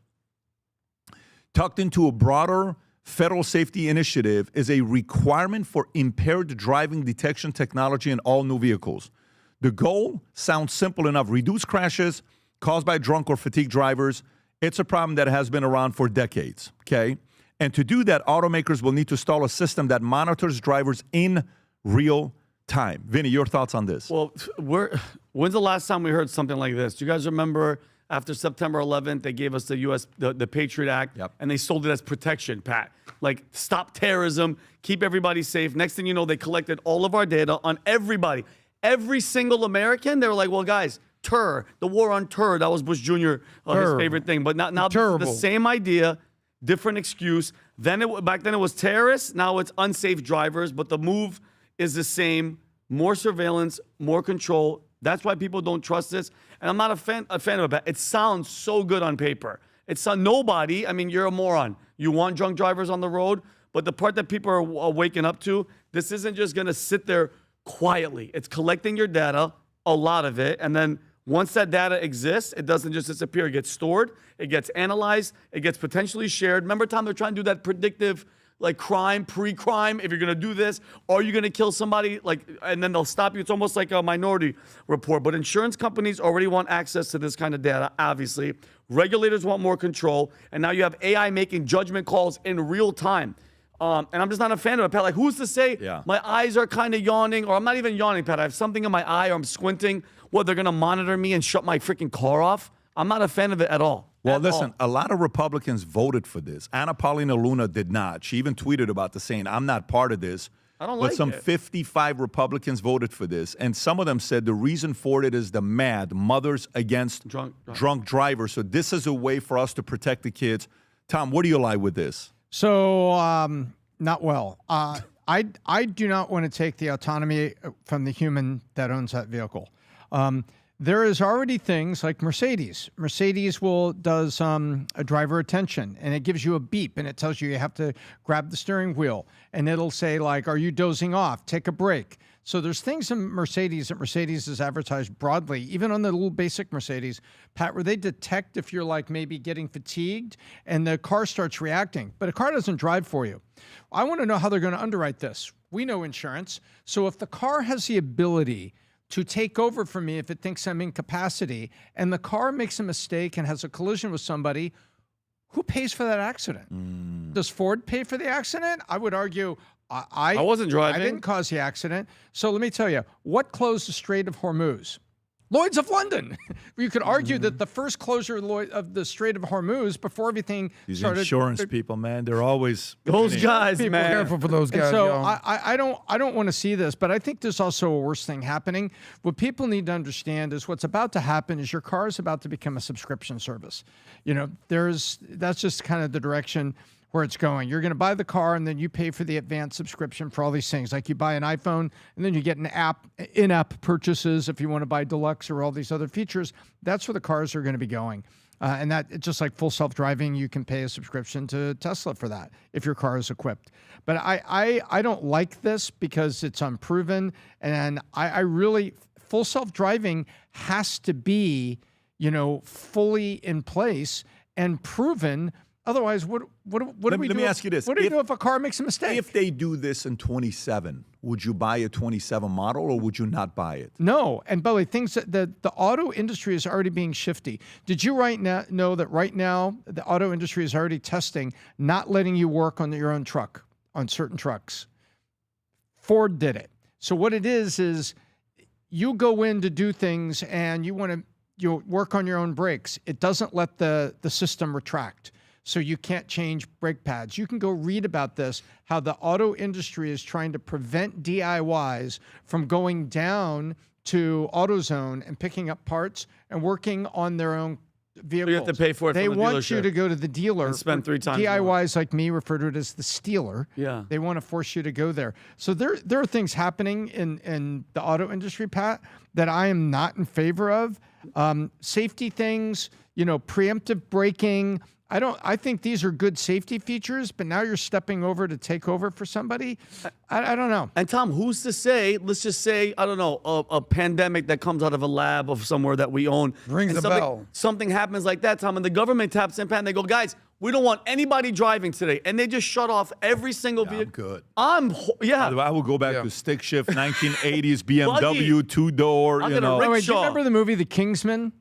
[SPEAKER 2] tucked into a broader federal safety initiative, is a requirement for impaired driving detection technology in all new vehicles. The goal sounds simple enough: reduce crashes caused by drunk or fatigued drivers. It's a problem that has been around for decades, okay? And to do that, automakers will need to install a system that monitors drivers in real time. Vinny, your thoughts on this?
[SPEAKER 5] Well, when's the last time we heard something like this? Do you guys remember after September 11th, they gave us the Patriot Act, and they sold it as protection, Pat. Like, stop terrorism, keep everybody safe. Next thing you know, they collected all of our data on everybody. Every single American. They were like, well, guys, the war on terror, that was Bush Jr., his favorite thing. But now the same idea, different excuse. Back then it was terrorists, now it's unsafe drivers, but the move is the same. More surveillance, more control. That's why people don't trust this. And I'm not a fan of it. It sounds so good on paper. It's nobody. I mean, you're a moron. You want drunk drivers on the road, but the part that people are waking up to, this isn't just going to sit there quietly. It's collecting your data, a lot of it, and then once that data exists, it doesn't just disappear. It gets stored, it gets analyzed, it gets potentially shared. Remember, Tom, they're trying to do that predictive, like crime, pre-crime. If you're going to do this, are you going to kill somebody? And then they'll stop you. It's almost like a Minority Report. But insurance companies already want access to this kind of data, obviously. Regulators want more control. And now you have AI making judgment calls in real time. And I'm just not a fan of it, Pat. Like, who's to say my eyes are kind of yawning, or I'm not even yawning, Pat. I have something in my eye, or I'm squinting. What, they're going to monitor me and shut my freaking car off? I'm not a fan of it at all.
[SPEAKER 2] Well, listen, a lot of Republicans voted for this. Anna Paulina Luna did not. She even tweeted about this, saying, I'm not part of this.
[SPEAKER 5] I don't like it.
[SPEAKER 2] But some 55 Republicans voted for this. And some of them said the reason for it is the mothers against drunk drivers. So this is a way for us to protect the kids. Tom, what do you like with this?
[SPEAKER 6] So, not well. I do not want to take the autonomy from the human that owns that vehicle. There is already things like Mercedes. Mercedes does a driver attention, and it gives you a beep, and it tells you have to grab the steering wheel, and it'll say, like, are you dozing off? Take a break. So there's things in Mercedes that Mercedes has advertised broadly, even on the little basic Mercedes, Pat, where they detect if you're like maybe getting fatigued and the car starts reacting, but a car doesn't drive for you. I want to know how they're going to underwrite this. We know insurance. So if the car has the ability to take over for me if it thinks I'm in capacity, and the car makes a mistake and has a collision with somebody, who pays for that accident? Does Ford pay for the accident? I would argue I
[SPEAKER 5] wasn't driving.
[SPEAKER 6] I didn't cause the accident. So let me tell you, what closed the Strait of Hormuz? Lloyd's of London. You could argue that the first closure of the Strait of Hormuz before everything
[SPEAKER 2] These
[SPEAKER 6] started.
[SPEAKER 2] Insurance people, man, they're always
[SPEAKER 5] those guys,
[SPEAKER 4] Be
[SPEAKER 5] man.
[SPEAKER 4] careful for those guys.
[SPEAKER 6] And so
[SPEAKER 4] yo.
[SPEAKER 6] I don't want to see this, but I think there's also a worse thing happening. What people need to understand is what's about to happen is your car is about to become a subscription service. You know, that's just kind of the direction where it's going. You're going to buy the car and then you pay for the advanced subscription for all these things. Like you buy an iPhone and then you get in-app purchases if you want to buy deluxe or all these other features. That's where the cars are going to be going. And that, just like full self-driving, you can pay a subscription to Tesla for that if your car is equipped. But I don't like this because it's unproven. And I really, full self-driving has to be, fully in place and proven. Otherwise, what do we do?
[SPEAKER 2] Let me ask you this.
[SPEAKER 6] What do you do if a car makes a mistake?
[SPEAKER 2] If they do this in 27, would you buy a 27 model or would you not buy it?
[SPEAKER 6] No. And by the way, things that the auto industry is already being shifty. Did you know that right now the auto industry is already testing not letting you work on your own truck, on certain trucks? Ford did it. So what it is you go in to do things and you work on your own brakes. It doesn't let the system retract. so you can't change brake pads. You can go read about this, how the auto industry is trying to prevent DIYs from going down to AutoZone and picking up parts and working on their own vehicles.
[SPEAKER 5] So you have to pay for it.
[SPEAKER 6] They
[SPEAKER 5] from the
[SPEAKER 6] want
[SPEAKER 5] dealership
[SPEAKER 6] you to go to the dealer
[SPEAKER 5] and spend 3 times
[SPEAKER 6] DIYs like me refer to it as the stealer.
[SPEAKER 5] Yeah.
[SPEAKER 6] They want to force you to go there. So there are things happening in the auto industry, Pat, that I am not in favor of. Safety things, preemptive braking. I think these are good safety features, but now you're stepping over to take over for somebody. I don't know.
[SPEAKER 5] And Tom, who's to say, let's just say, I don't know, a pandemic that comes out of a lab of somewhere that we own.
[SPEAKER 4] Rings the bell.
[SPEAKER 5] Something happens like that, Tom, and the government taps in, and they go, guys, we don't want anybody driving today. And they just shut off every single vehicle.
[SPEAKER 2] I'm good. I will go back to stick shift, 1980s BMW, 2-door,
[SPEAKER 6] Wait, do you remember the movie The Kingsman?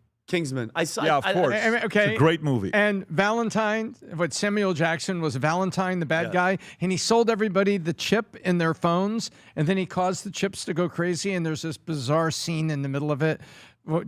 [SPEAKER 5] I saw.
[SPEAKER 2] Yeah, of course.
[SPEAKER 6] Okay.
[SPEAKER 2] It's a great movie.
[SPEAKER 6] And Valentine, Samuel Jackson was Valentine, the bad guy, and he sold everybody the chip in their phones, and then he caused the chips to go crazy. And there's this bizarre scene in the middle of it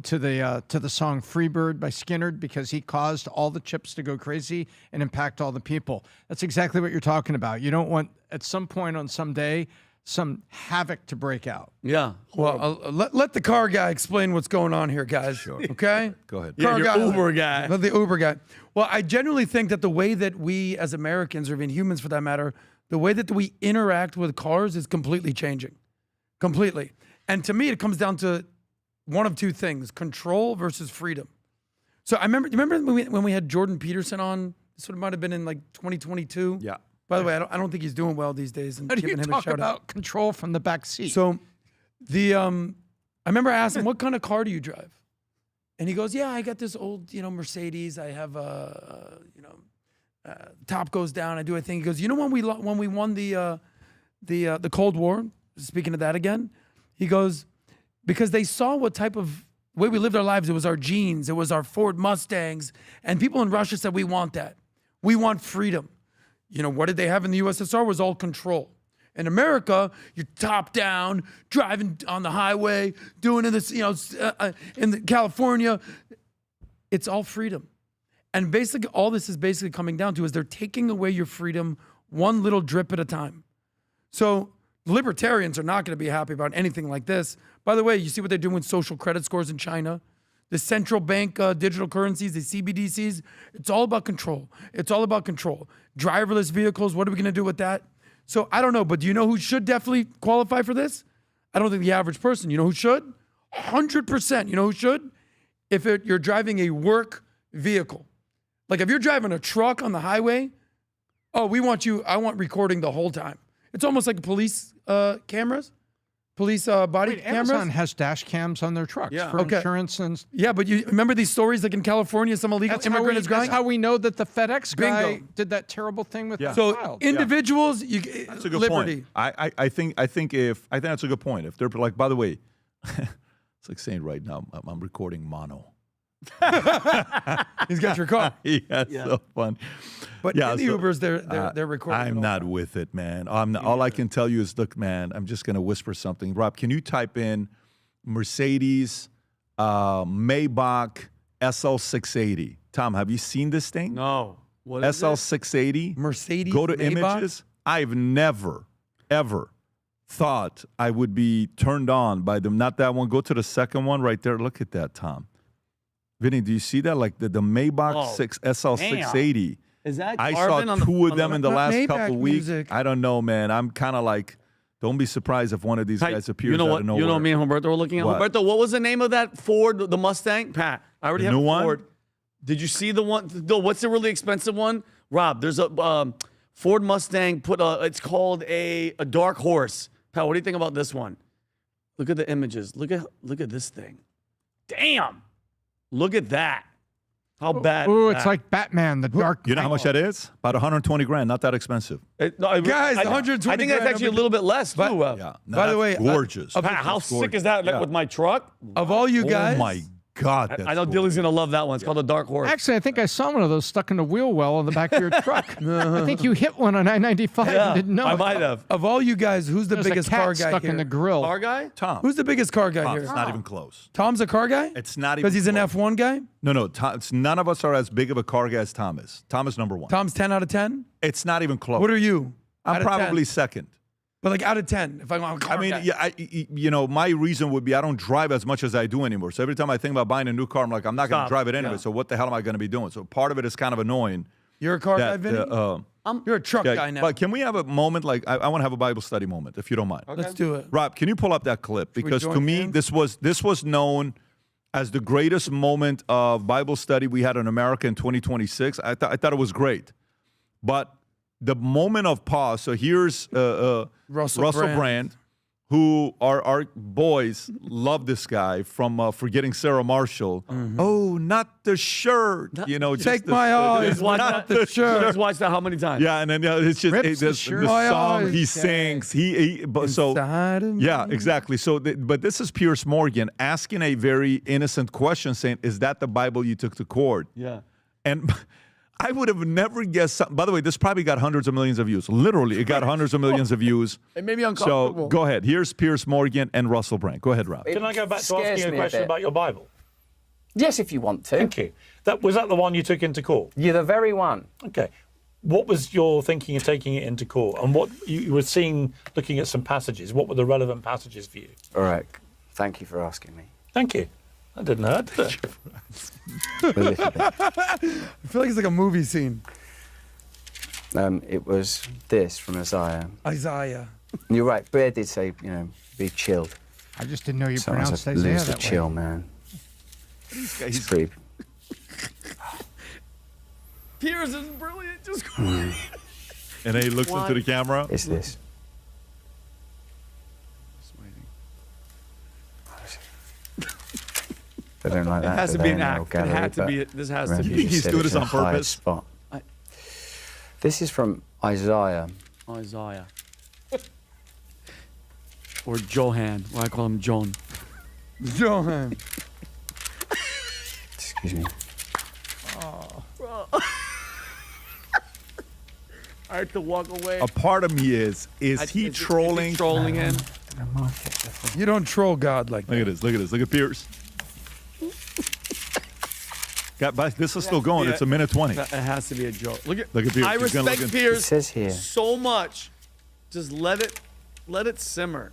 [SPEAKER 6] to the song "Freebird" by Skinner, because he caused all the chips to go crazy and impact all the people. That's exactly what you're talking about. You don't want at some point on some day some havoc to break out.
[SPEAKER 5] Yeah.
[SPEAKER 4] Well, let the car guy explain what's going on here, guys. Sure. Okay?
[SPEAKER 2] Go ahead.
[SPEAKER 4] Car
[SPEAKER 5] your
[SPEAKER 4] guy,
[SPEAKER 5] Uber guy.
[SPEAKER 4] Let the Uber guy. Well, I generally think that the way that we as Americans, or even humans for that matter, the way that we interact with cars is completely changing. Completely. And to me, it comes down to one of two things: control versus freedom. So remember when we had Jordan Peterson on? This might have been in like 2022.
[SPEAKER 2] Yeah.
[SPEAKER 4] By the way, I don't think he's doing well these days. And
[SPEAKER 6] How do you
[SPEAKER 4] giving him
[SPEAKER 6] talk
[SPEAKER 4] a shout
[SPEAKER 6] about
[SPEAKER 4] out.
[SPEAKER 6] control from the back seat?
[SPEAKER 4] So, I remember I asked him, "What kind of car do you drive?" And he goes, "Yeah, I got this old, Mercedes. I have top goes down. I do a thing." He goes, "You know when we won the Cold War? Speaking of that again, he goes, because they saw what type of way we lived our lives. It was our genes. It was our Ford Mustangs, and people in Russia said we want that. We want freedom." What did they have in the USSR was all control. In America, you're top down, driving on the highway, doing this, in California. It's all freedom. And basically, all this is basically coming down to is they're taking away your freedom one little drip at a time. So libertarians are not going to be happy about anything like this. By the way, you see what they're doing with social credit scores in China? The central bank digital currencies, the CBDCs, it's all about control. It's all about control. Driverless vehicles, what are we going to do with that? So I don't know, but do you know who should definitely qualify for this? I don't think the average person. You know who should? 100%. You know who should? If you're driving a work vehicle. Like if you're driving a truck on the highway, I want recording the whole time. It's almost like police cameras. Police body cameras.
[SPEAKER 6] Amazon has dash cams on their trucks for insurance and.
[SPEAKER 4] Yeah, but you remember these stories like in California, some illegal immigrant is going.
[SPEAKER 6] That's how we know that the FedEx guy
[SPEAKER 4] Bingo.
[SPEAKER 6] did that terrible thing with that
[SPEAKER 4] So
[SPEAKER 6] child.
[SPEAKER 4] individuals,
[SPEAKER 2] That's a good
[SPEAKER 4] liberty.
[SPEAKER 2] point. I think that's a good point. If they're like, by the way, it's like saying right now, I'm recording mono.
[SPEAKER 4] He's got your car.
[SPEAKER 2] Yeah, so fun.
[SPEAKER 4] But in the Ubers, they're recording.
[SPEAKER 2] I'm not with it, man. All I can tell you is, look, man, I'm just going to whisper something. Rob, can you type in Mercedes Maybach SL680? Tom, have you seen this thing?
[SPEAKER 5] No. What is
[SPEAKER 2] SL680?
[SPEAKER 4] Mercedes
[SPEAKER 2] Go to
[SPEAKER 4] Maybach?
[SPEAKER 2] images. I've never, ever thought I would be turned on by them. Not that one. Go to the second one right there. Look at that, Tom. Vinny, do you see that? Like the Maybach SL680.
[SPEAKER 5] Is that
[SPEAKER 2] I saw two of them in the last couple of weeks. I don't know, man. I'm kind of like, don't be surprised if one of these guys appears out of nowhere.
[SPEAKER 5] You know me and Humberto were looking at.
[SPEAKER 2] What?
[SPEAKER 5] Humberto, what was the name of that Ford, the Mustang? Pat, I already have a Ford.
[SPEAKER 2] One?
[SPEAKER 5] Did you see the one? No, what's the really expensive one? Rob, there's a Ford Mustang. It's called a Dark Horse. Pat, what do you think about this one? Look at the images. Look at this thing. Damn. Look at that. How bad?
[SPEAKER 6] Ooh, it's like Batman, the Dark.
[SPEAKER 2] You know how much that is? About 120 grand. Not that expensive.
[SPEAKER 4] Guys, 120
[SPEAKER 5] I think that's actually a little bit less, too.
[SPEAKER 2] Yeah.
[SPEAKER 4] By the way,
[SPEAKER 2] gorgeous.
[SPEAKER 5] Pat, how sick is that with my truck?
[SPEAKER 4] Of all you guys,
[SPEAKER 2] oh my God, that's
[SPEAKER 5] I know
[SPEAKER 2] cool.
[SPEAKER 5] Dilly's going to love that one. It's called The Dark Horse.
[SPEAKER 6] Actually, I think I saw one of those stuck in the wheel well on the back of your truck. I think you hit one on I-95 and didn't know
[SPEAKER 5] I
[SPEAKER 6] it.
[SPEAKER 5] might have.
[SPEAKER 4] Of all you guys, who's the
[SPEAKER 6] There's
[SPEAKER 4] biggest
[SPEAKER 6] a cat
[SPEAKER 4] car guy
[SPEAKER 6] stuck
[SPEAKER 4] here?
[SPEAKER 6] in the grill.
[SPEAKER 5] Car guy?
[SPEAKER 2] Tom.
[SPEAKER 4] Who's the biggest car guy
[SPEAKER 2] Tom,
[SPEAKER 4] here?
[SPEAKER 2] it's not even close.
[SPEAKER 4] Tom's a car guy?
[SPEAKER 2] It's not even
[SPEAKER 4] Because he's an
[SPEAKER 2] close.
[SPEAKER 4] F1 guy?
[SPEAKER 2] No, none of us are as big of a car guy as Tom is. Tom is number one.
[SPEAKER 4] Tom's 10 out of 10?
[SPEAKER 2] It's not even close.
[SPEAKER 4] What are you?
[SPEAKER 2] I'm
[SPEAKER 4] Out of
[SPEAKER 2] probably
[SPEAKER 4] 10?
[SPEAKER 2] second.
[SPEAKER 4] But like out of 10, if I'm a car
[SPEAKER 2] I mean,
[SPEAKER 4] guy.
[SPEAKER 2] yeah, you know, my reason would be I don't drive as much as I do anymore. So every time I think about buying a new car, I'm like, I'm not going to
[SPEAKER 5] Stop.
[SPEAKER 2] drive it anyway.
[SPEAKER 5] Yeah.
[SPEAKER 2] So what the hell am I going to be doing? So part of it is kind of annoying.
[SPEAKER 4] You're a car guy, Vinny? You're a truck
[SPEAKER 2] yeah,
[SPEAKER 4] guy now.
[SPEAKER 2] But can we have a moment? Like I want to have a Bible study moment, if you don't mind.
[SPEAKER 4] Let's do it.
[SPEAKER 2] Rob, can you pull up that clip? Because to
[SPEAKER 4] join
[SPEAKER 2] me,
[SPEAKER 4] hands?
[SPEAKER 2] this was known as the greatest moment of Bible study we had in America in 2026. I thought it was great, but the moment of pause. So here's Russell Brand, who our boys love this guy from Forgetting Sarah Marshall. Oh, not the shirt. You know, just
[SPEAKER 4] Take
[SPEAKER 2] the,
[SPEAKER 4] my eyes,
[SPEAKER 2] not
[SPEAKER 4] the shirt.
[SPEAKER 5] Just watched that how many times?
[SPEAKER 2] Yeah, and then it's just
[SPEAKER 6] Rips the
[SPEAKER 2] the
[SPEAKER 6] shirt.
[SPEAKER 4] My
[SPEAKER 2] song
[SPEAKER 4] eyes,
[SPEAKER 2] he
[SPEAKER 4] yeah.
[SPEAKER 2] sings. So
[SPEAKER 4] Inside of me.
[SPEAKER 2] yeah, exactly. So, but this is Piers Morgan asking a very innocent question, saying, "Is that the Bible you took to court?"
[SPEAKER 5] Yeah.
[SPEAKER 2] And I would have never guessed. By the way, this probably got hundreds of millions of views. Literally, it got hundreds of millions of views.
[SPEAKER 5] It made me
[SPEAKER 2] So
[SPEAKER 5] uncomfortable.
[SPEAKER 2] go ahead. Here's Piers Morgan and Russell Brand. Go ahead, Rob.
[SPEAKER 17] Can I go back to
[SPEAKER 18] scares
[SPEAKER 17] asking
[SPEAKER 18] me
[SPEAKER 17] a
[SPEAKER 18] a
[SPEAKER 17] question
[SPEAKER 18] bit.
[SPEAKER 17] about your Bible?
[SPEAKER 18] Yes, if you want to.
[SPEAKER 17] Thank you. Was that the one you took into court?
[SPEAKER 18] You're the very one.
[SPEAKER 17] Okay. What was your thinking of taking it into court? And what you were seeing, looking at some passages, what were the relevant passages for you?
[SPEAKER 18] All right. Thank you for asking me.
[SPEAKER 17] Thank you. I didn't hurt, did it?
[SPEAKER 18] A little bit.
[SPEAKER 4] I feel like it's like a movie scene.
[SPEAKER 18] It was this from Isaiah.
[SPEAKER 4] Isaiah.
[SPEAKER 18] You're right. Bear did say, be chilled.
[SPEAKER 6] I just didn't know you
[SPEAKER 18] Someone
[SPEAKER 6] pronounced
[SPEAKER 18] said,
[SPEAKER 6] Isaiah
[SPEAKER 18] lose the
[SPEAKER 6] that way.
[SPEAKER 18] chill, man. It's pretty.
[SPEAKER 5] Piers is brilliant. Just
[SPEAKER 2] And then he looks into the camera.
[SPEAKER 18] It's this. They don't like that.
[SPEAKER 5] It has to
[SPEAKER 18] do
[SPEAKER 5] be
[SPEAKER 18] they,
[SPEAKER 5] an
[SPEAKER 18] in the
[SPEAKER 5] act.
[SPEAKER 18] old
[SPEAKER 5] It
[SPEAKER 18] gallery,
[SPEAKER 5] had to
[SPEAKER 18] but
[SPEAKER 5] be. This has to
[SPEAKER 18] remember
[SPEAKER 5] be.
[SPEAKER 18] you
[SPEAKER 2] He's
[SPEAKER 18] said
[SPEAKER 2] doing
[SPEAKER 18] it's
[SPEAKER 2] this on
[SPEAKER 18] in the highest
[SPEAKER 2] purpose.
[SPEAKER 18] spot. This is from Isaiah.
[SPEAKER 5] Isaiah. Or Johan. Well, I call him Joan.
[SPEAKER 4] Johan.
[SPEAKER 18] Excuse me.
[SPEAKER 5] I had to walk away.
[SPEAKER 2] A part of me is he trolling?
[SPEAKER 5] Trolling him.
[SPEAKER 4] You don't troll God like that.
[SPEAKER 2] Look at this. Look at this. Look at Piers. This is still going. It's a minute 20.
[SPEAKER 5] It has to be a joke. Look at
[SPEAKER 2] Piers.
[SPEAKER 5] I
[SPEAKER 2] He's gonna
[SPEAKER 5] respect
[SPEAKER 2] look at-
[SPEAKER 5] Piers
[SPEAKER 18] It says here.
[SPEAKER 5] so much. Just let it simmer.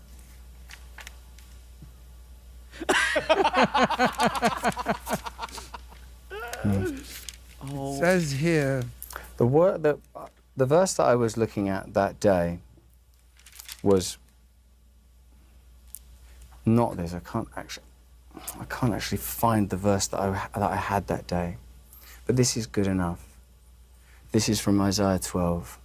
[SPEAKER 4] Says here.
[SPEAKER 18] The verse that I was looking at that day was not this. I can't actually find the verse that I had that day, but this is good enough. This is from Isaiah 12.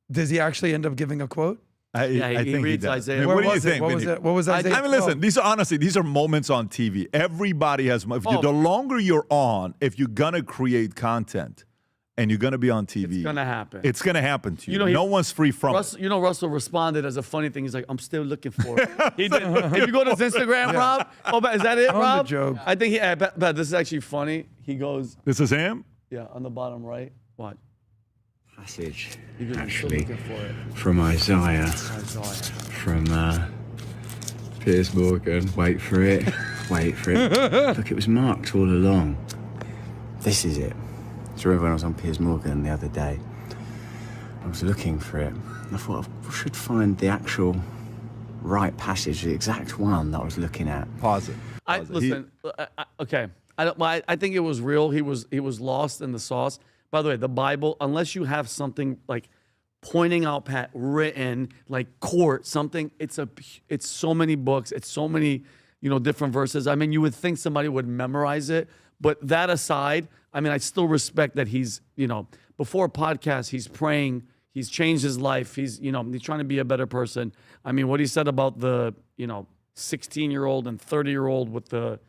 [SPEAKER 4] Does he actually end up giving a quote?
[SPEAKER 2] I think he
[SPEAKER 5] reads
[SPEAKER 2] does.
[SPEAKER 5] Isaiah.
[SPEAKER 2] What
[SPEAKER 4] Where
[SPEAKER 2] do you
[SPEAKER 4] was it?
[SPEAKER 2] think?
[SPEAKER 4] What was
[SPEAKER 2] Vinny?
[SPEAKER 4] it? What was Isaiah?
[SPEAKER 2] I mean, listen. These are moments on TV. Everybody has. The longer you're on, if you're gonna create content, and you're gonna be on TV,
[SPEAKER 5] It's gonna happen.
[SPEAKER 2] It's gonna happen to you.
[SPEAKER 5] You know,
[SPEAKER 2] no one's free from it.
[SPEAKER 5] Russell responded as a funny thing. He's like, I'm still looking for it. He did. If you go to his Instagram, Rob, but is that it,
[SPEAKER 4] On the
[SPEAKER 5] Rob?
[SPEAKER 4] joke.
[SPEAKER 5] I think but this is actually funny. He goes,
[SPEAKER 2] This is him.
[SPEAKER 5] yeah, on the bottom right. What?
[SPEAKER 18] Passage,
[SPEAKER 5] He goes, I'm still
[SPEAKER 18] actually,
[SPEAKER 5] looking for it.
[SPEAKER 18] from Isaiah,
[SPEAKER 5] Isaiah.
[SPEAKER 18] from Piers Morgan. Wait for it. Wait for it. Look, it was marked all along. This is it. So when I was on Piers Morgan the other day, I was looking for it. I thought I should find the actual right passage, the exact one that I was looking at.
[SPEAKER 2] Pause it.
[SPEAKER 5] Listen. Okay. I think it was real. He was lost in the sauce. By the way, the Bible, unless you have something like pointing out written, like court, something, it's so many books, it's so many, different verses. I mean, you would think somebody would memorize it, but that aside, I mean, I still respect that he's, before a podcast, he's praying, he's changed his life, he's trying to be a better person. I mean, what he said about the, 16-year-old and 30-year-old with the,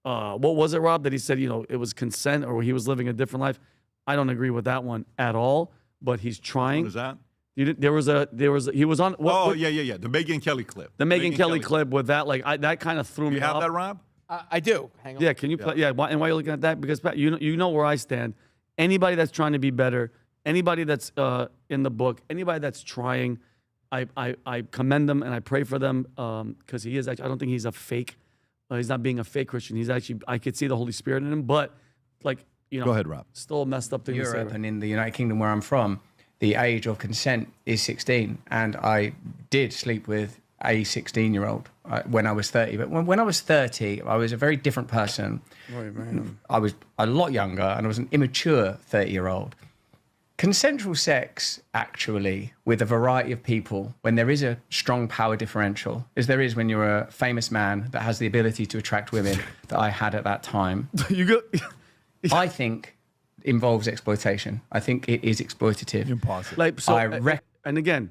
[SPEAKER 5] what was it, Rob, that he said, it was consent or he was living a different life. I don't agree with that one at all, but he's trying.
[SPEAKER 2] What is that?
[SPEAKER 5] He was on.
[SPEAKER 2] The Megyn Kelly clip.
[SPEAKER 5] The Megyn Kelly clip with that, that kind of threw me
[SPEAKER 2] You have
[SPEAKER 5] off.
[SPEAKER 2] that, Rob?
[SPEAKER 15] I do. Hang on.
[SPEAKER 5] Yeah, can you play? Yeah, and why are you looking at that? Because Pat, you know where I stand. Anybody that's trying to be better, anybody that's in the book, anybody that's trying, I commend them and I pray for them because he is actually. I don't think he's a fake. He's not being a fake Christian. He's actually. I could see the Holy Spirit in him, but like
[SPEAKER 2] go ahead, Rob.
[SPEAKER 5] Still a messed up thing to say.
[SPEAKER 19] Europe and in the United Kingdom where I'm from, the age of consent is 16, and I did sleep with a 16-year-old when I was 30. But when I was 30, I was a very different person.
[SPEAKER 4] Right, man.
[SPEAKER 19] I was a lot younger, and I was an immature 30-year-old. Consensual sex, actually, with a variety of people, when there is a strong power differential, as there is when you're a famous man that has the ability to attract women that I had at that time, I think involves exploitation. I think it is exploitative.
[SPEAKER 2] Impossible.
[SPEAKER 5] Like so, and again,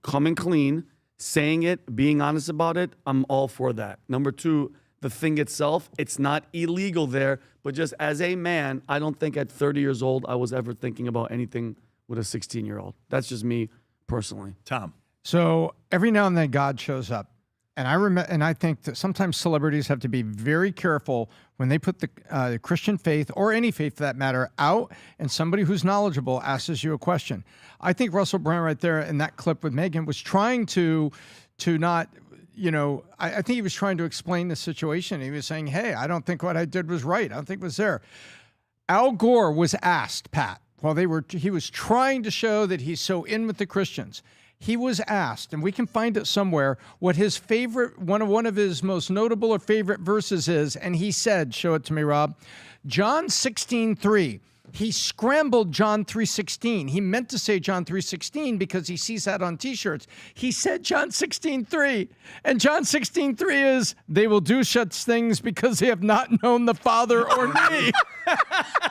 [SPEAKER 5] coming clean, saying it, being honest about it, I'm all for that. Number two, the thing itself, it's not illegal there, but just as a man, I don't think at 30 years old I was ever thinking about anything with a 16-year-old. That's just me personally.
[SPEAKER 2] Tom.
[SPEAKER 6] So every now and then God shows up. And I think that sometimes celebrities have to be very careful when they put the Christian faith, or any faith for that matter, out, and somebody who's knowledgeable asks you a question. I think Russell Brand right there in that clip with Megyn was trying to not, I think he was trying to explain the situation. He was saying, hey, I don't think what I did was right. I don't think it was there. Al Gore was asked, Pat, while he was trying to show that he's so in with the Christians. He was asked, and we can find it somewhere, what his favorite, one of his most notable or favorite verses is, and he said, show it to me, Rob, John 16:3. He scrambled John 3:16. He meant to say John 3:16 because he sees that on T-shirts. He said John 16:3, and John 16:3 is, they will do such things because they have not known the Father or me.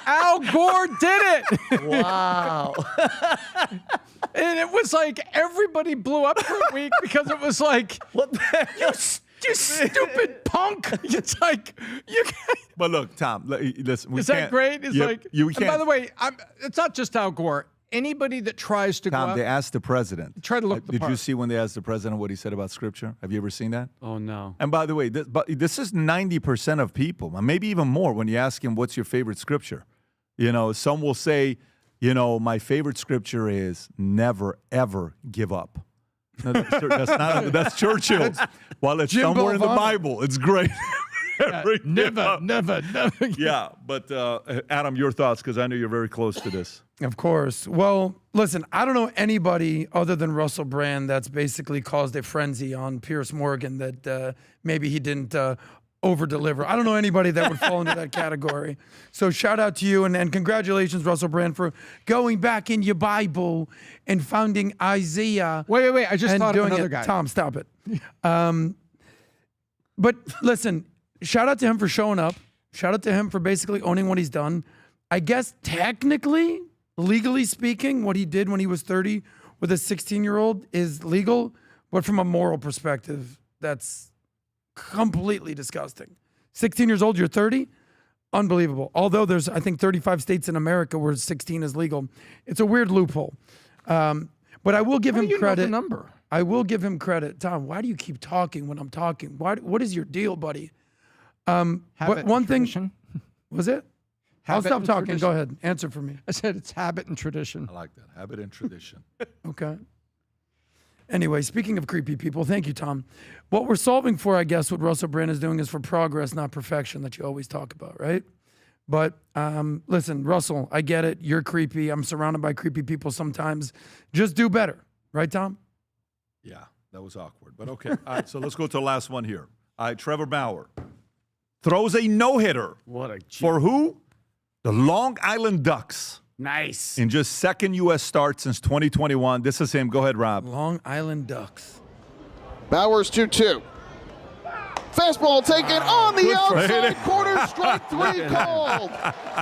[SPEAKER 6] Al Gore did it.
[SPEAKER 5] Wow.
[SPEAKER 6] And it was like everybody blew up for a week because it was like,
[SPEAKER 5] what the heck?
[SPEAKER 6] You stupid punk. It's like, you can't.
[SPEAKER 2] But look, Tom, listen.
[SPEAKER 6] Is that great? It's like,
[SPEAKER 2] you can't.
[SPEAKER 6] And by the way, it's not just Al Gore. Anybody that tries to go
[SPEAKER 2] Tom,
[SPEAKER 6] out,
[SPEAKER 2] they asked the president.
[SPEAKER 6] Try to look the
[SPEAKER 2] Did
[SPEAKER 6] part.
[SPEAKER 2] you see when they asked the president what he said about Scripture? Have you ever seen that?
[SPEAKER 5] Oh, no.
[SPEAKER 2] And by the way, this is 90% of people, maybe even more, when you ask him, what's your favorite Scripture? Some will say, my favorite Scripture is never, ever give up. No, that's Churchill. While it's
[SPEAKER 4] Jim
[SPEAKER 2] somewhere in the
[SPEAKER 4] Balvano.
[SPEAKER 2] Bible, it's great.
[SPEAKER 6] Never.
[SPEAKER 2] Yeah, but Adam, your thoughts, because I know you're very close to this.
[SPEAKER 4] Of course. Well, listen, I don't know anybody other than Russell Brand that's basically caused a frenzy on Piers Morgan that maybe he didn't over-deliver. I don't know anybody that would fall into that category. So shout out to you, and congratulations, Russell Brand, for going back in your Bible and finding Isaiah.
[SPEAKER 6] Wait. I just thought of
[SPEAKER 4] doing
[SPEAKER 6] another
[SPEAKER 4] it.
[SPEAKER 6] guy.
[SPEAKER 4] Tom, stop it. But listen, shout out to him for showing up. Shout out to him for basically owning what he's done. I guess technically, legally speaking, what he did when he was 30 with a 16-year-old is legal. But from a moral perspective, that's completely disgusting. 16 years old, you're 30? Unbelievable. Although there's, I think, 35 states in America where 16 is legal. It's a weird loophole. But I will give him credit.
[SPEAKER 6] Know the number?
[SPEAKER 4] I will give him credit. Tom, why do you keep talking when I'm talking? What is your deal, buddy? But one thing, was it? I'll stop talking.
[SPEAKER 6] Tradition.
[SPEAKER 4] Go ahead. Answer for me.
[SPEAKER 6] I said it's habit and tradition.
[SPEAKER 2] I like that. Habit and tradition.
[SPEAKER 4] Okay. Anyway, speaking of creepy people, thank you, Tom. What we're solving for, I guess, what Russell Brand is doing is for progress, not perfection, that you always talk about, right? But listen, Russell, I get it. You're creepy. I'm surrounded by creepy people sometimes. Just do better. Right, Tom?
[SPEAKER 2] Yeah, that was awkward. But okay. All right, so let's go to the last one here. All right, Trevor Bauer throws a no-hitter.
[SPEAKER 5] What a
[SPEAKER 2] for who? The Long Island Ducks.
[SPEAKER 5] Nice.
[SPEAKER 2] In just second U.S. start since 2021. This is him. Go ahead, Rob.
[SPEAKER 4] Long Island Ducks.
[SPEAKER 20] Bauer's 2-2. Fastball taken on the outside corner, strike three called.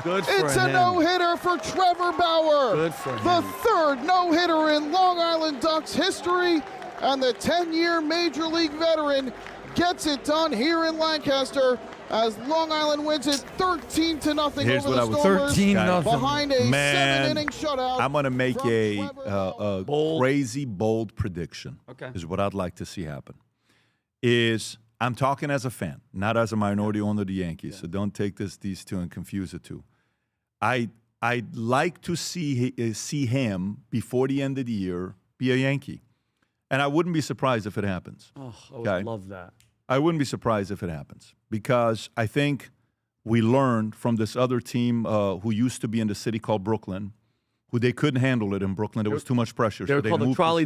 [SPEAKER 5] Good for
[SPEAKER 20] It's
[SPEAKER 5] him.
[SPEAKER 20] a no-hitter for Trevor Bauer.
[SPEAKER 5] Good for him.
[SPEAKER 20] The third no-hitter in Long Island Ducks history, and the 10-year Major League veteran gets it done here in Lancaster as Long Island wins it 13-0
[SPEAKER 2] Here's
[SPEAKER 20] over
[SPEAKER 2] what
[SPEAKER 20] the
[SPEAKER 2] I
[SPEAKER 20] Stormers.
[SPEAKER 4] 13-0.
[SPEAKER 20] Behind a
[SPEAKER 2] Man,
[SPEAKER 20] 7-inning shutout.
[SPEAKER 2] I'm going to make
[SPEAKER 20] from
[SPEAKER 2] a
[SPEAKER 5] Bold.
[SPEAKER 2] crazy, bold prediction.
[SPEAKER 5] Okay.
[SPEAKER 2] Is what I'd like to see happen. Is I'm talking as a fan, not as a minority owner of the Yankees. So don't take these two and confuse the two. I'd like to see him before the end of the year be a Yankee. And I wouldn't be surprised if it happens.
[SPEAKER 5] Oh, I would love that.
[SPEAKER 2] I wouldn't be surprised if it happens because I think we learned from this other team who used to be in the city called Brooklyn, who they couldn't handle it in Brooklyn. There was too much pressure.
[SPEAKER 5] They were called the Trolley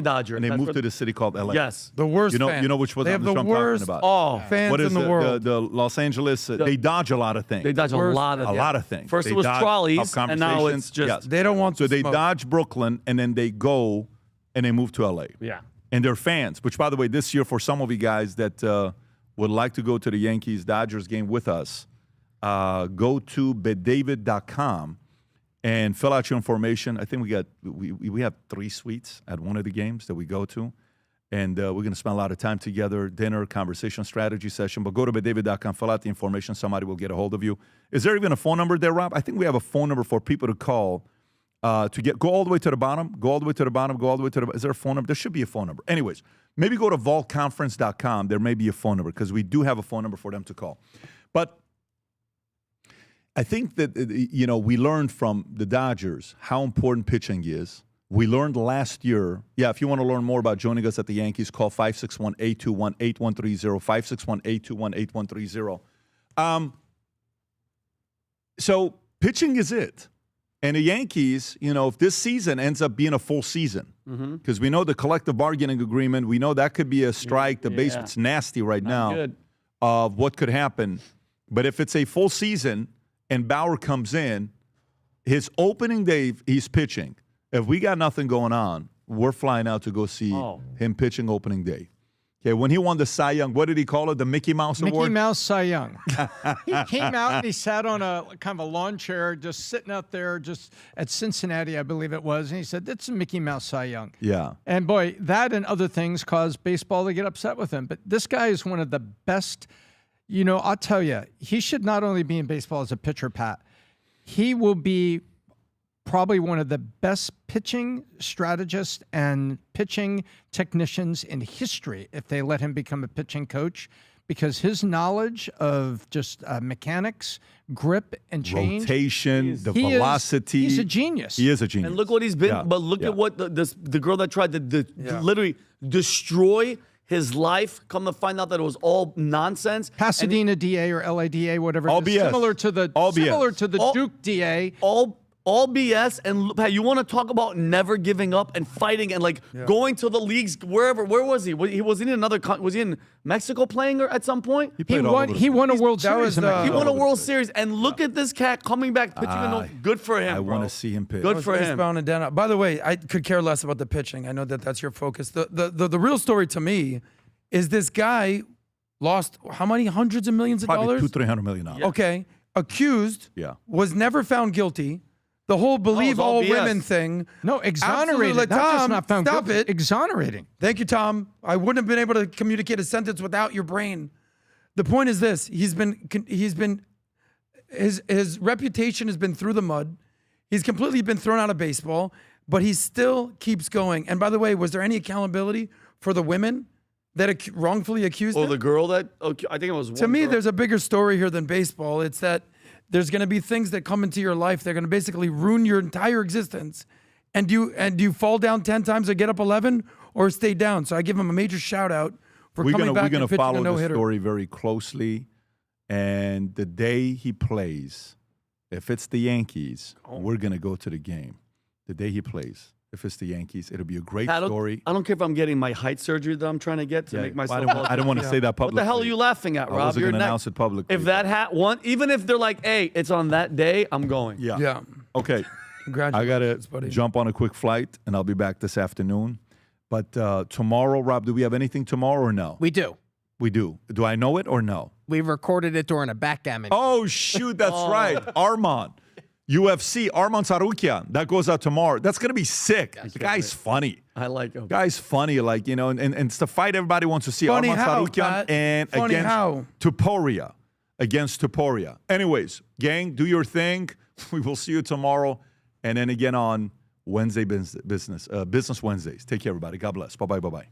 [SPEAKER 5] Dodger.
[SPEAKER 2] And they moved to the city called LA.
[SPEAKER 5] Yes.
[SPEAKER 4] The worst
[SPEAKER 2] You know which was
[SPEAKER 4] they have the
[SPEAKER 2] I'm
[SPEAKER 4] worst
[SPEAKER 2] talking about.
[SPEAKER 4] fans
[SPEAKER 2] What is
[SPEAKER 4] in the world.
[SPEAKER 2] The Los Angeles, they dodge a lot of things.
[SPEAKER 5] They dodge a lot of things.
[SPEAKER 2] First
[SPEAKER 5] it was
[SPEAKER 2] dodge
[SPEAKER 5] trolleys,
[SPEAKER 2] tough
[SPEAKER 5] and now it's just
[SPEAKER 2] Yes.
[SPEAKER 4] They don't want
[SPEAKER 2] So
[SPEAKER 4] to
[SPEAKER 2] they
[SPEAKER 4] smoke.
[SPEAKER 2] dodge Brooklyn, and then they go and they move to LA.
[SPEAKER 5] Yeah.
[SPEAKER 2] And they're fans, which, by the way, this year, for some of you guys that would like to go to the Yankees-Dodgers game with us, go to bedavid.com and fill out your information. I think we have 3 suites at one of the games that we go to. And we're going to spend a lot of time together, dinner, conversation, strategy session. But go to bedavid.com, fill out the information. Somebody will get a hold of you. Is there even a phone number there, Rob? I think we have a phone number for people to call go all the way to the bottom, go all the way to the bottom, go all the way to the bottom. Is there a phone number? There should be a phone number. Anyways, maybe go to vaultconference.com. There may be a phone number because we do have a phone number for them to call. But I think that, we learned from the Dodgers how important pitching is. We learned last year. Yeah, if you want to learn more about joining us at the Yankees, call 561-821-8130, 561-821-8130. So pitching is it. And the Yankees, if this season ends up being a full season, because we know the collective bargaining agreement, we know that could be a strike. The basement's nasty right now of what could happen. But if it's a full season and Bauer comes in, his opening day, he's pitching. If we got nothing going on, we're flying out to go see him pitching opening day. Okay, when he won the Cy Young, what did he call it? The Mickey Mouse Award?
[SPEAKER 6] Mickey Mouse Cy Young. He came out and he sat on a kind of a lawn chair, just sitting out there, just at Cincinnati, I believe it was. And he said, "That's a Mickey Mouse Cy Young."
[SPEAKER 2] Yeah.
[SPEAKER 6] And boy, that and other things caused baseball to get upset with him. But this guy is one of the best. I'll tell you, he should not only be in baseball as a pitcher, Pat. He will be probably one of the best pitching strategists and pitching technicians in history if they let him become a pitching coach, because his knowledge of just mechanics, grip, and change,
[SPEAKER 2] rotation, the velocity.
[SPEAKER 6] He's a genius.
[SPEAKER 2] He is a genius.
[SPEAKER 5] And look what he's been.
[SPEAKER 2] Yeah.
[SPEAKER 5] But look at what the girl that tried to literally destroy his life, come to find out that it was all nonsense.
[SPEAKER 6] Pasadena DA or LADA, whatever.
[SPEAKER 2] All BS.
[SPEAKER 6] Similar to the Duke DA.
[SPEAKER 5] All BS. And Pat, you want to talk about never giving up and fighting and going to the leagues wherever. Where was he? He was in another. Was he in Mexico playing at some point?
[SPEAKER 6] He won a World Series.
[SPEAKER 5] He won a World Series. And look at this cat coming back pitching. Good for him.
[SPEAKER 2] I want to see him pitch.
[SPEAKER 5] Good for him.
[SPEAKER 4] And down. By the way, I could care less about the pitching. I know that's your focus. The real story to me is this guy lost how many hundreds of millions of dollars?
[SPEAKER 2] Probably $200-300 million.
[SPEAKER 4] Okay, accused.
[SPEAKER 2] Yeah.
[SPEAKER 4] Was never found guilty. The whole believe all women thing.
[SPEAKER 6] No, exonerated.
[SPEAKER 4] Absolutely.
[SPEAKER 6] Not
[SPEAKER 4] Tom,
[SPEAKER 6] just not found
[SPEAKER 4] stop
[SPEAKER 6] guilty.
[SPEAKER 4] it.
[SPEAKER 6] Exonerating.
[SPEAKER 4] Thank you, Tom. I wouldn't have been able to communicate a sentence without your brain. The point is this: his reputation has been through the mud. He's completely been thrown out of baseball, but he still keeps going. And by the way, was there any accountability for the women that wrongfully accused him?
[SPEAKER 5] The girl that I think it was.
[SPEAKER 4] To me, there's a bigger story here than baseball. It's that there's going to be things that come into your life. They're going to basically ruin your entire existence. And do you fall down 10 times or get up 11 or stay down? So I give him a major shout out for coming back and pitching a no-hitter.
[SPEAKER 2] We're going to follow the story very closely. And the day he plays, if it's the Yankees, we're going to go to the game. The day he plays. If it's the Yankees, it'll be a great story.
[SPEAKER 5] I don't care if I'm getting my height surgery that I'm trying to get to make myself.
[SPEAKER 2] I don't want to say that publicly.
[SPEAKER 5] What the hell are you laughing at, Rob?
[SPEAKER 2] I wasn't going to announce it publicly.
[SPEAKER 5] If that even if they're like, hey, it's on that day, I'm going.
[SPEAKER 4] Yeah.
[SPEAKER 2] Okay.
[SPEAKER 4] Congratulations,
[SPEAKER 2] I got to
[SPEAKER 4] buddy.
[SPEAKER 2] jump on a quick flight, and I'll be back this afternoon. But tomorrow, Rob, do we have anything tomorrow or no?
[SPEAKER 15] We do.
[SPEAKER 2] We do. Do I know it or no?
[SPEAKER 15] We recorded it during a backgammon.
[SPEAKER 2] Oh, shoot. That's right. Armand. UFC, Armand Sarukian. That goes out tomorrow. That's going to be sick. The guy's funny.
[SPEAKER 5] I like him.
[SPEAKER 2] Guy's funny, and it's the fight everybody wants to see.
[SPEAKER 4] Funny
[SPEAKER 2] Armand
[SPEAKER 4] how,
[SPEAKER 2] Sarukian
[SPEAKER 4] Pat?
[SPEAKER 2] and
[SPEAKER 4] Funny
[SPEAKER 2] against
[SPEAKER 4] how?
[SPEAKER 2] Tuporia. Against Tuporia. Anyways, gang, do your thing. We will see you tomorrow. And then again on Wednesday Business Wednesdays. Take care, everybody. God bless. Bye-bye.